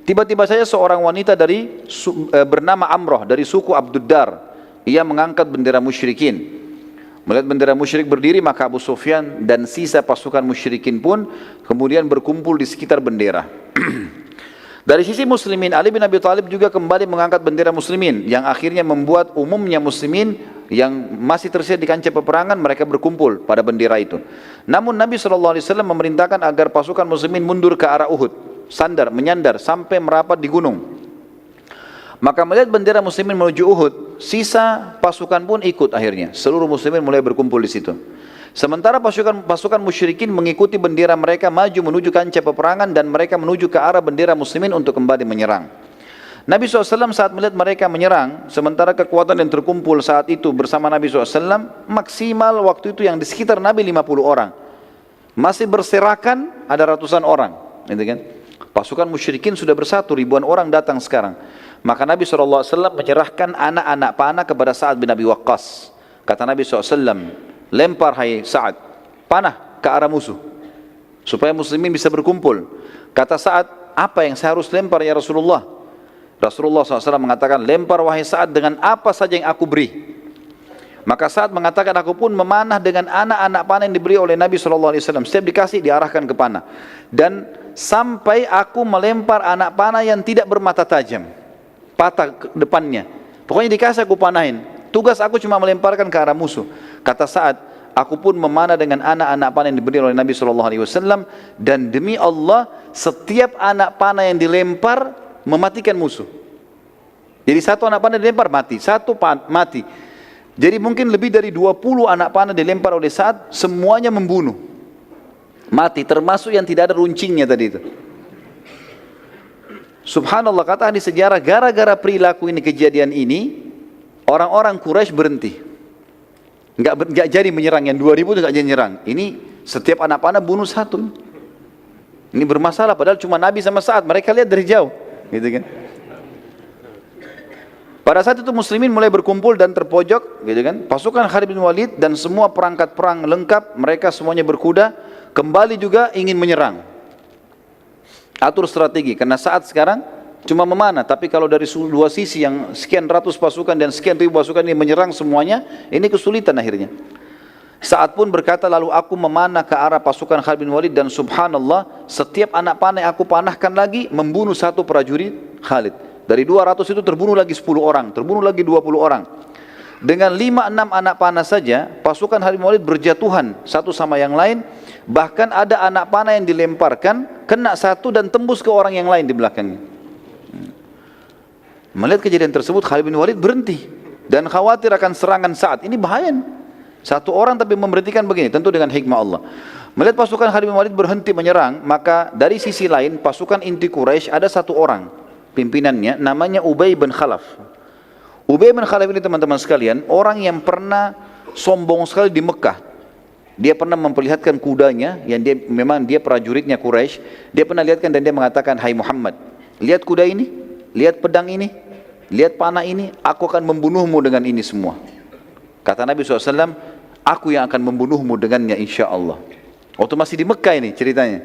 Speaker 1: Tiba-tiba saja seorang wanita bernama Amroh dari suku Abduddar, ia mengangkat bendera musyrikin. Melihat bendera musyrik berdiri, maka Abu Sufyan dan sisa pasukan musyrikin pun kemudian berkumpul di sekitar bendera. Dari sisi muslimin, Ali bin Abi Thalib juga kembali mengangkat bendera muslimin, yang akhirnya membuat umumnya muslimin yang masih tersedia di kancah peperangan, mereka berkumpul pada bendera itu. Namun Nabi SAW memerintahkan agar pasukan muslimin mundur ke arah Uhud, menyandar sampai merapat di gunung. Maka melihat bendera muslimin menuju Uhud, sisa pasukan pun ikut akhirnya. Seluruh muslimin mulai berkumpul di situ. Sementara pasukan musyrikin mengikuti bendera mereka maju menuju kancah peperangan, dan mereka menuju ke arah bendera muslimin untuk kembali menyerang. Nabi SAW saat melihat mereka menyerang, sementara kekuatan yang terkumpul saat itu bersama Nabi SAW, maksimal waktu itu yang di sekitar Nabi 50 orang. Masih berserakan ada ratusan orang, gitu kan? Pasukan musyrikin sudah bersatu, ribuan orang datang sekarang. Maka Nabi SAW menyerahkan anak-anak panah kepada Sa'ad bin Abi Waqqas. Kata Nabi SAW, lempar hai Sa'ad, panah ke arah musuh, supaya muslimin bisa berkumpul. Kata Sa'ad, apa yang saya harus lempar ya Rasulullah? Rasulullah SAW mengatakan, lempar wahai Sa'ad dengan apa saja yang aku beri. Maka Sa'ad mengatakan, aku pun memanah dengan anak-anak panah yang diberi oleh Nabi SAW. Setiap dikasih diarahkan ke panah. Dan sampai aku melempar anak panah yang tidak bermata tajam, patah ke depannya. Pokoknya dikasih aku panahin. Tugas aku cuma melemparkan ke arah musuh. Kata Sa'ad, aku pun memanah dengan anak-anak panah yang diberi oleh Nabi SAW. Dan demi Allah, setiap anak panah yang dilempar mematikan musuh. Jadi satu anak panah dilempar mati, satu mati. Jadi mungkin lebih dari 20 anak panah dilempar oleh Sa'ad, semuanya membunuh. Mati, termasuk yang tidak ada runcingnya tadi itu. Subhanallah, kata ahli sejarah, gara-gara perilaku ini, kejadian ini, orang-orang Quraisy berhenti. Enggak jadi menyerang, yang 2000 itu enggak jadi menyerang. Ini setiap anak panah bunuh satu. Ini bermasalah, padahal cuma Nabi sama Sa'ad, mereka lihat dari jauh. Gitu kan? Pada saat itu muslimin mulai berkumpul dan terpojok, gitu kan? Pasukan Khalid bin Walid dan semua perangkat perang lengkap, mereka semuanya berkuda, kembali juga ingin menyerang. Atur strategi, karena saat sekarang cuma memanah, tapi kalau dari dua sisi yang sekian ratus pasukan dan sekian ribu pasukan ini menyerang semuanya, ini kesulitan akhirnya. Sa'ad pun berkata, lalu aku memanah ke arah pasukan Khalid bin Walid dan subhanallah, setiap anak panah yang aku panahkan lagi membunuh satu prajurit Khalid. Dari 200 itu terbunuh lagi 10 orang, terbunuh lagi 20 orang. Dengan 5-6 anak panah saja, pasukan Khalid bin Walid berjatuhan satu sama yang lain. Bahkan ada anak panah yang dilemparkan, kena satu dan tembus ke orang yang lain di belakangnya. Melihat kejadian tersebut, Khalid bin Walid berhenti dan khawatir akan serangan Sa'ad. Ini bahaya. Satu orang tapi memberhentikan begini, tentu dengan hikmah Allah. Melihat pasukan Khalid bin Walid berhenti menyerang, maka dari sisi lain pasukan inti Quraisy ada satu orang, pimpinannya namanya Ubay bin Khalaf. Ubay bin Khalaf ini teman-teman sekalian, orang yang pernah sombong sekali di Mekah. Dia pernah memperlihatkan kudanya, yang dia memang dia prajuritnya Quraisy. Dia pernah lihatkan dan dia mengatakan, hai Muhammad, lihat kuda ini, lihat pedang ini, lihat panah ini, aku akan membunuhmu dengan ini semua. Kata Nabi SAW, aku yang akan membunuhmu dengannya insya Allah. Waktu masih di Mekah ini ceritanya.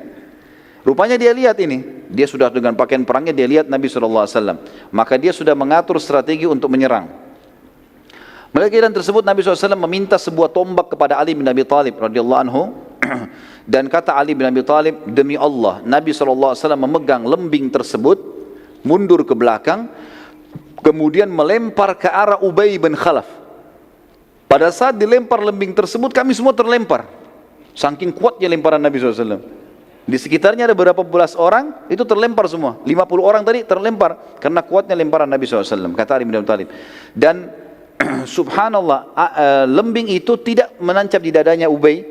Speaker 1: Rupanya dia lihat ini, dia sudah dengan pakaian perangnya, dia lihat Nabi SAW. Maka dia sudah mengatur strategi untuk menyerang. Melihat keadaan tersebut, Nabi SAW meminta sebuah tombak kepada Ali bin Abi Thalib radhiyallahu anhu. Dan kata Ali bin Abi Thalib, demi Allah, Nabi SAW memegang lembing tersebut, mundur ke belakang, kemudian melempar ke arah Ubay bin Khalaf. Pada saat dilempar lembing tersebut, kami semua terlempar. Saking kuatnya lemparan Nabi SAW. Di sekitarnya ada beberapa belas orang, itu terlempar semua. 50 orang tadi terlempar, karena kuatnya lemparan Nabi SAW, kata Ali bin Abi Thalib. Dan subhanallah, lembing itu tidak menancap di dadanya Ubay.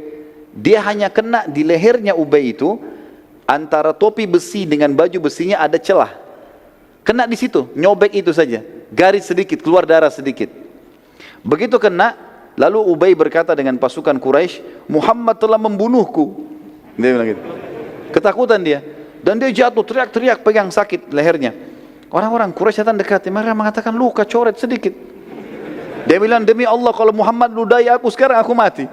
Speaker 1: Dia hanya kena di lehernya Ubay itu, antara topi besi dengan baju besinya ada celah. Kena di situ, nyobek itu saja. Garis sedikit, keluar darah sedikit. Begitu kena, lalu Ubay berkata dengan pasukan Quraisy, Muhammad telah membunuhku. Dia bilang gitu. Ketakutan dia. Dan dia jatuh, teriak-teriak, pegang sakit lehernya. Orang-orang Quraisy datang dekat, mereka mengatakan luka coret sedikit. Dia bilang, demi Allah kalau Muhammad ludahi aku sekarang, aku mati.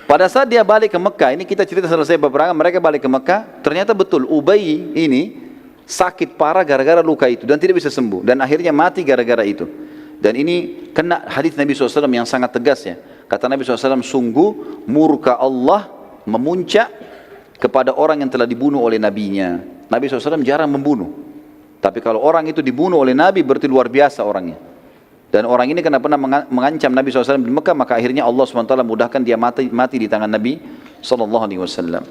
Speaker 1: Pada saat dia balik ke Mekah, ini kita cerita selesai peperangan, mereka balik ke Mekah, ternyata betul Ubay ini sakit parah gara-gara luka itu dan tidak bisa sembuh, dan akhirnya mati gara-gara itu. Dan ini kena hadis Nabi SAW yang sangat tegas ya. Kata Nabi SAW, sungguh murka Allah memuncak kepada orang yang telah dibunuh oleh nabinya. Nabi SAW jarang membunuh, tapi kalau orang itu dibunuh oleh Nabi berarti luar biasa orangnya. Dan orang ini karena pernah mengancam Nabi SAW di Mekah, maka akhirnya Allah SWT mudahkan dia mati di tangan Nabi SAW.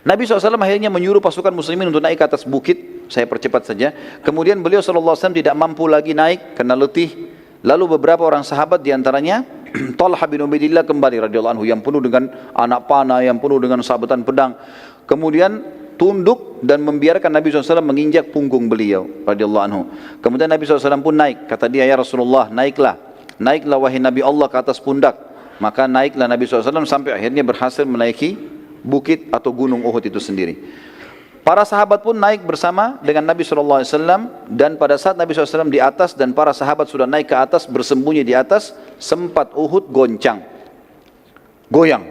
Speaker 1: Nabi SAW akhirnya menyuruh pasukan muslimin untuk naik ke atas bukit. Saya percepat saja. Kemudian beliau SAW tidak mampu lagi naik karena letih. Lalu beberapa orang sahabat diantaranya Talha bin Ubaidillah kembali radhiyallahu anhu, yang penuh dengan anak panah, yang penuh dengan sabetan pedang. Kemudian tunduk dan membiarkan Nabi SAW menginjak punggung beliau radhiyallahu anhu. Kemudian Nabi SAW pun naik. Kata dia, ya Rasulullah, naiklah wahai Nabi Allah ke atas pundak. Maka naiklah Nabi SAW sampai akhirnya berhasil menaiki bukit atau gunung Uhud itu sendiri. Para sahabat pun naik bersama dengan Nabi SAW, dan pada saat Nabi SAW di atas dan para sahabat sudah naik ke atas, bersembunyi di atas, sempat Uhud goncang, goyang.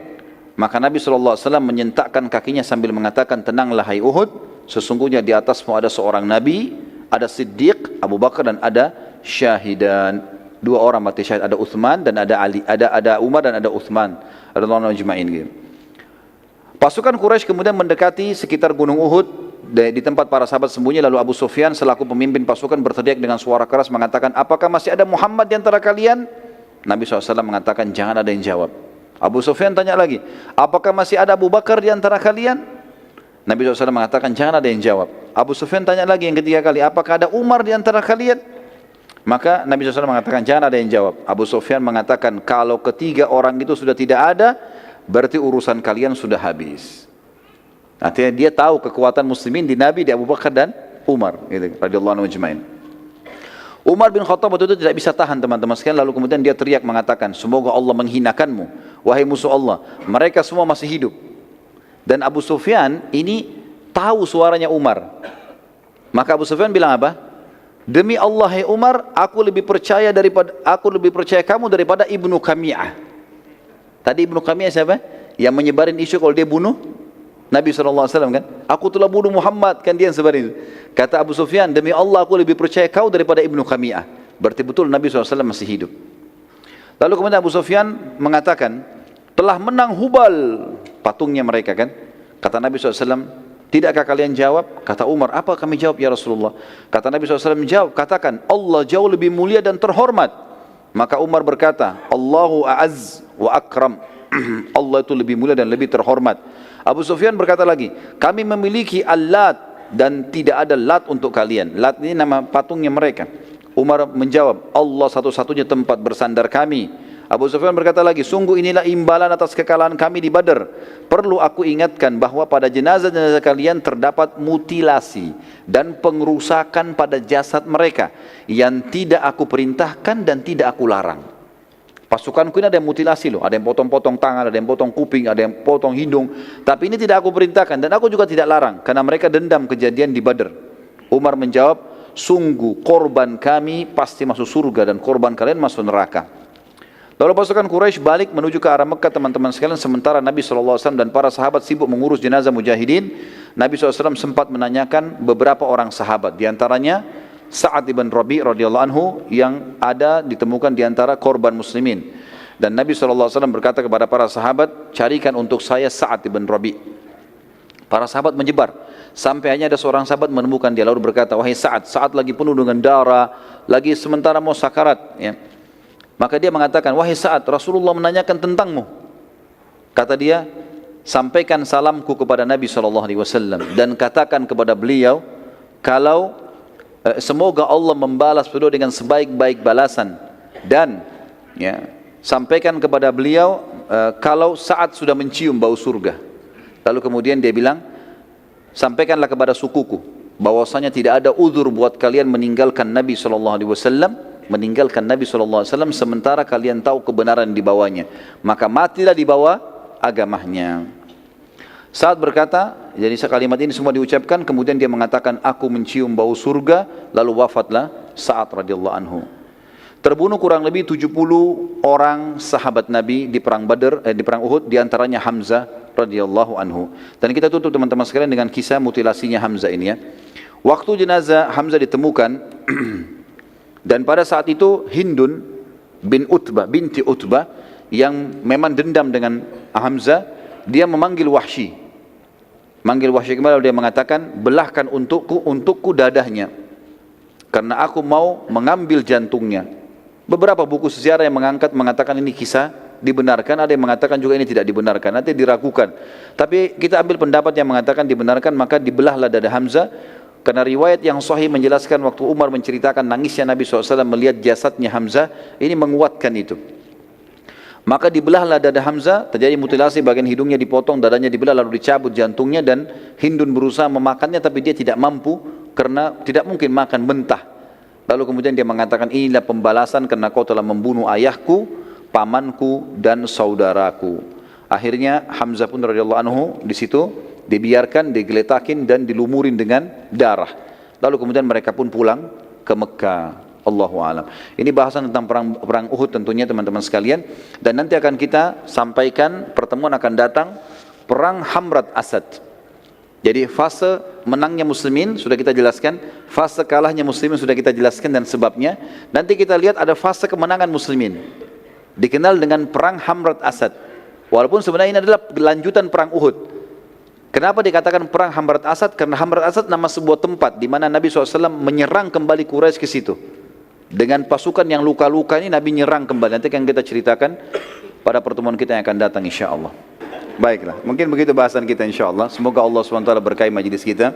Speaker 1: Maka Nabi SAW menyentakkan kakinya sambil mengatakan, tenanglah hai Uhud, sesungguhnya di atasmu ada seorang Nabi, ada Siddiq, Abu Bakar, dan ada syahidan. Dua orang mati syahid, ada Uthman dan ada Ali, ada Umar dan ada Uthman radhiyallahu anhum ajma'in gitu. Pasukan Quraisy kemudian mendekati sekitar gunung Uhud di tempat para sahabat sembunyi, lalu Abu Sufyan selaku pemimpin pasukan berteriak dengan suara keras mengatakan, apakah masih ada Muhammad di antara kalian? Nabi SAW mengatakan, jangan ada yang jawab. Abu Sufyan tanya lagi, apakah masih ada Abu Bakar di antara kalian? Nabi SAW mengatakan, jangan ada yang jawab. Abu Sufyan tanya lagi yang ketiga kali, apakah ada Umar di antara kalian? Maka Nabi SAW mengatakan, jangan ada yang jawab. Abu Sufyan mengatakan, kalau ketiga orang itu sudah tidak ada, berarti urusan kalian sudah habis. Artinya dia tahu kekuatan muslimin di Nabi, di Abu Bakar dan Umar, gitu, radhiyallahu anhu ajma'in. Umar bin Khattab waktu itu tidak bisa tahan teman-teman sekalian, lalu kemudian dia teriak mengatakan, semoga Allah menghinakanmu, wahai musuh Allah, mereka semua masih hidup. Dan Abu Sufyan ini tahu suaranya Umar. Maka Abu Sufyan bilang apa? Demi Allah hai Umar, aku lebih percaya kamu daripada Ibnu Qami'ah. Tadi Ibnu Qami'ah siapa? Yang menyebarin isu kalau dia bunuh Nabi SAW kan? Aku telah bunuh Muhammad, kan dia yang sebarin itu. Kata Abu Sufyan, demi Allah aku lebih percaya kau daripada Ibnu Qami'ah. Berarti betul Nabi SAW masih hidup. Lalu kemudian Abu Sufyan mengatakan, telah menang Hubal, patungnya mereka kan? Kata Nabi SAW, tidakkah kalian jawab? Kata Umar, apa kami jawab ya Rasulullah? Kata Nabi SAW, jawab, katakan, Allah jauh lebih mulia dan terhormat. Maka Umar berkata, Allahu a'az wa akram. Allah itu lebih mulia dan lebih terhormat. Abu Sufyan berkata lagi, kami memiliki Al-Lat dan tidak ada Lat untuk kalian. Lat ini nama patungnya mereka. Umar menjawab, Allah satu-satunya tempat bersandar kami. Abu Sufyan berkata lagi, sungguh inilah imbalan atas kekalahan kami di Badar. Perlu aku ingatkan bahwa pada jenazah-jenazah kalian terdapat mutilasi dan pengerusakan pada jasad mereka yang tidak aku perintahkan dan tidak aku larang. Pasukanku ini ada yang mutilasi loh, ada yang potong-potong tangan, ada yang potong kuping, ada yang potong hidung. Tapi ini tidak aku perintahkan dan aku juga tidak larang karena mereka dendam kejadian di Badar. Umar menjawab, sungguh korban kami pasti masuk surga dan korban kalian masuk neraka. Lalu pasukan Quraisy balik menuju ke arah Mekah teman-teman sekalian, sementara Nabi SAW dan para sahabat sibuk mengurus jenazah mujahidin. Nabi SAW sempat menanyakan beberapa orang sahabat, diantaranya Sa'ad ibn Rabi' radhiyallahu anhu yang ada ditemukan diantara korban muslimin. Dan Nabi SAW berkata kepada para sahabat, carikan untuk saya Sa'ad ibn Rabi'. Para sahabat menyebar, sampai hanya ada seorang sahabat menemukan dia, lalu berkata, wahai Sa'ad, Sa'ad lagi penuh dengan darah, lagi sementara mau sakarat ya. Maka dia mengatakan, wahai Sa'ad, Rasulullah menanyakan tentangmu. Kata dia, sampaikan salamku kepada Nabi SAW dan katakan kepada beliau, kalau semoga Allah membalas beliau dengan sebaik-baik balasan. Dan ya, sampaikan kepada beliau kalau Sa'ad sudah mencium bau surga. Lalu kemudian dia bilang, sampaikanlah kepada sukuku bahwasanya tidak ada uzur buat kalian meninggalkan Nabi SAW, sementara kalian tahu kebenaran di bawahnya, maka matilah di bawah agamanya. Saat berkata, jadi kalimat ini semua diucapkan, kemudian dia mengatakan, aku mencium bau surga, lalu wafatlah Sa'ad radhiyallahu anhu. Terbunuh kurang lebih 70 orang sahabat Nabi di perang Badar, di perang Uhud, diantaranya Hamzah radhiyallahu anhu. Dan kita tutup teman-teman sekalian dengan kisah mutilasinya Hamzah ini ya. Waktu jenazah Hamzah ditemukan dan pada saat itu Hindun binti Utbah yang memang dendam dengan Hamzah, dia memanggil Wahsy. Manggil Wahsy kembali, dia mengatakan, belahkan untukku dadahnya karena aku mau mengambil jantungnya. Beberapa buku sejarah yang mengatakan ini kisah dibenarkan, ada yang mengatakan juga ini tidak dibenarkan, nanti diragukan. Tapi kita ambil pendapat yang mengatakan dibenarkan, maka dibelahlah dada Hamzah. Karena riwayat yang sahih menjelaskan waktu Umar menceritakan nangisnya Nabi SAW melihat jasadnya Hamzah, ini menguatkan itu. Maka dibelahlah dada Hamzah, terjadi mutilasi, bagian hidungnya dipotong, dadanya dibelah, lalu dicabut jantungnya, dan Hindun berusaha memakannya tapi dia tidak mampu karena tidak mungkin makan mentah. Lalu kemudian dia mengatakan, inilah pembalasan karena kau telah membunuh ayahku, pamanku dan saudaraku. Akhirnya Hamzah pun radhiyallahu anhu di situ dibiarkan, digeletakin dan dilumurin dengan darah. Lalu kemudian mereka pun pulang ke Mekah. Allahu a'lam. Ini bahasan tentang perang Uhud tentunya teman-teman sekalian, dan nanti akan kita sampaikan, pertemuan akan datang perang Hamrat Asad. Jadi fase menangnya muslimin sudah kita jelaskan, fase kalahnya muslimin sudah kita jelaskan dan sebabnya. Nanti kita lihat ada fase kemenangan muslimin, dikenal dengan perang Hamrat Asad. Walaupun sebenarnya ini adalah lanjutan perang Uhud. Kenapa dikatakan perang Hamrat Asad? Karena Hamrat Asad nama sebuah tempat di mana Nabi SAW menyerang kembali Quraisy ke situ. Dengan pasukan yang luka-luka ini Nabi nyerang kembali. Nanti akan kita ceritakan pada pertemuan kita yang akan datang insyaAllah. Baiklah, mungkin begitu bahasan kita insyaAllah. Semoga Allah SWT berkahi majlis kita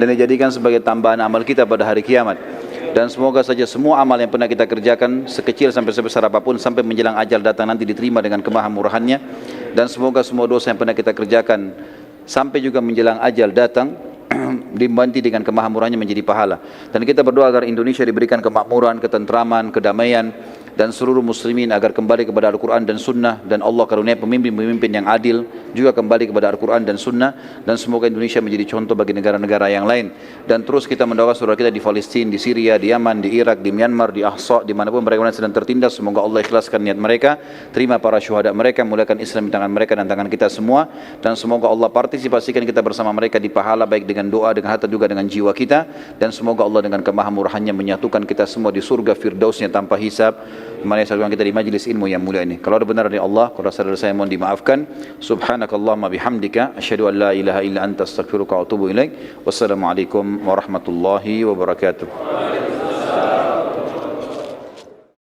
Speaker 1: dan dijadikan sebagai tambahan amal kita pada hari kiamat. Dan semoga saja semua amal yang pernah kita kerjakan, sekecil sampai sebesar apapun, sampai menjelang ajal datang nanti diterima dengan kemahamurahannya. Dan semoga semua dosa yang pernah kita kerjakan sampai juga menjelang ajal datang dibanti dengan kemahamurahnya menjadi pahala. Dan kita berdoa agar Indonesia diberikan kemakmuran, ketentraman, kedamaian, dan seluruh muslimin agar kembali kepada Al-Quran dan Sunnah, dan Allah karunia pemimpin-pemimpin yang adil juga kembali kepada Al-Quran dan Sunnah, dan semoga Indonesia menjadi contoh bagi negara-negara yang lain. Dan terus kita mendoakan saudara kita di Palestina, di Syria, di Yaman, di Irak, di Myanmar, di Ahsa, dimanapun mereka sedang tertindas. Semoga Allah ikhlaskan niat mereka, terima para syuhada mereka, mulakan Islam di tangan mereka dan tangan kita semua, dan semoga Allah partisipasikan kita bersama mereka di pahala, baik dengan doa, dengan harta, juga dengan jiwa kita. Dan semoga Allah dengan kemahamurahannya menyatukan kita semua di surga firdausnya tanpa hisab, dimana kita di majlis ilmu yang mulia ini. Kalau ada benar dari Allah, kalau rasa dari saya mohon dimaafkan. Subhanakallahumma bihamdika asyhadu an la ilaha illa anta astaghfiruka wa atubu ilaik. Wassalamualaikum warahmatullahi wabarakatuh.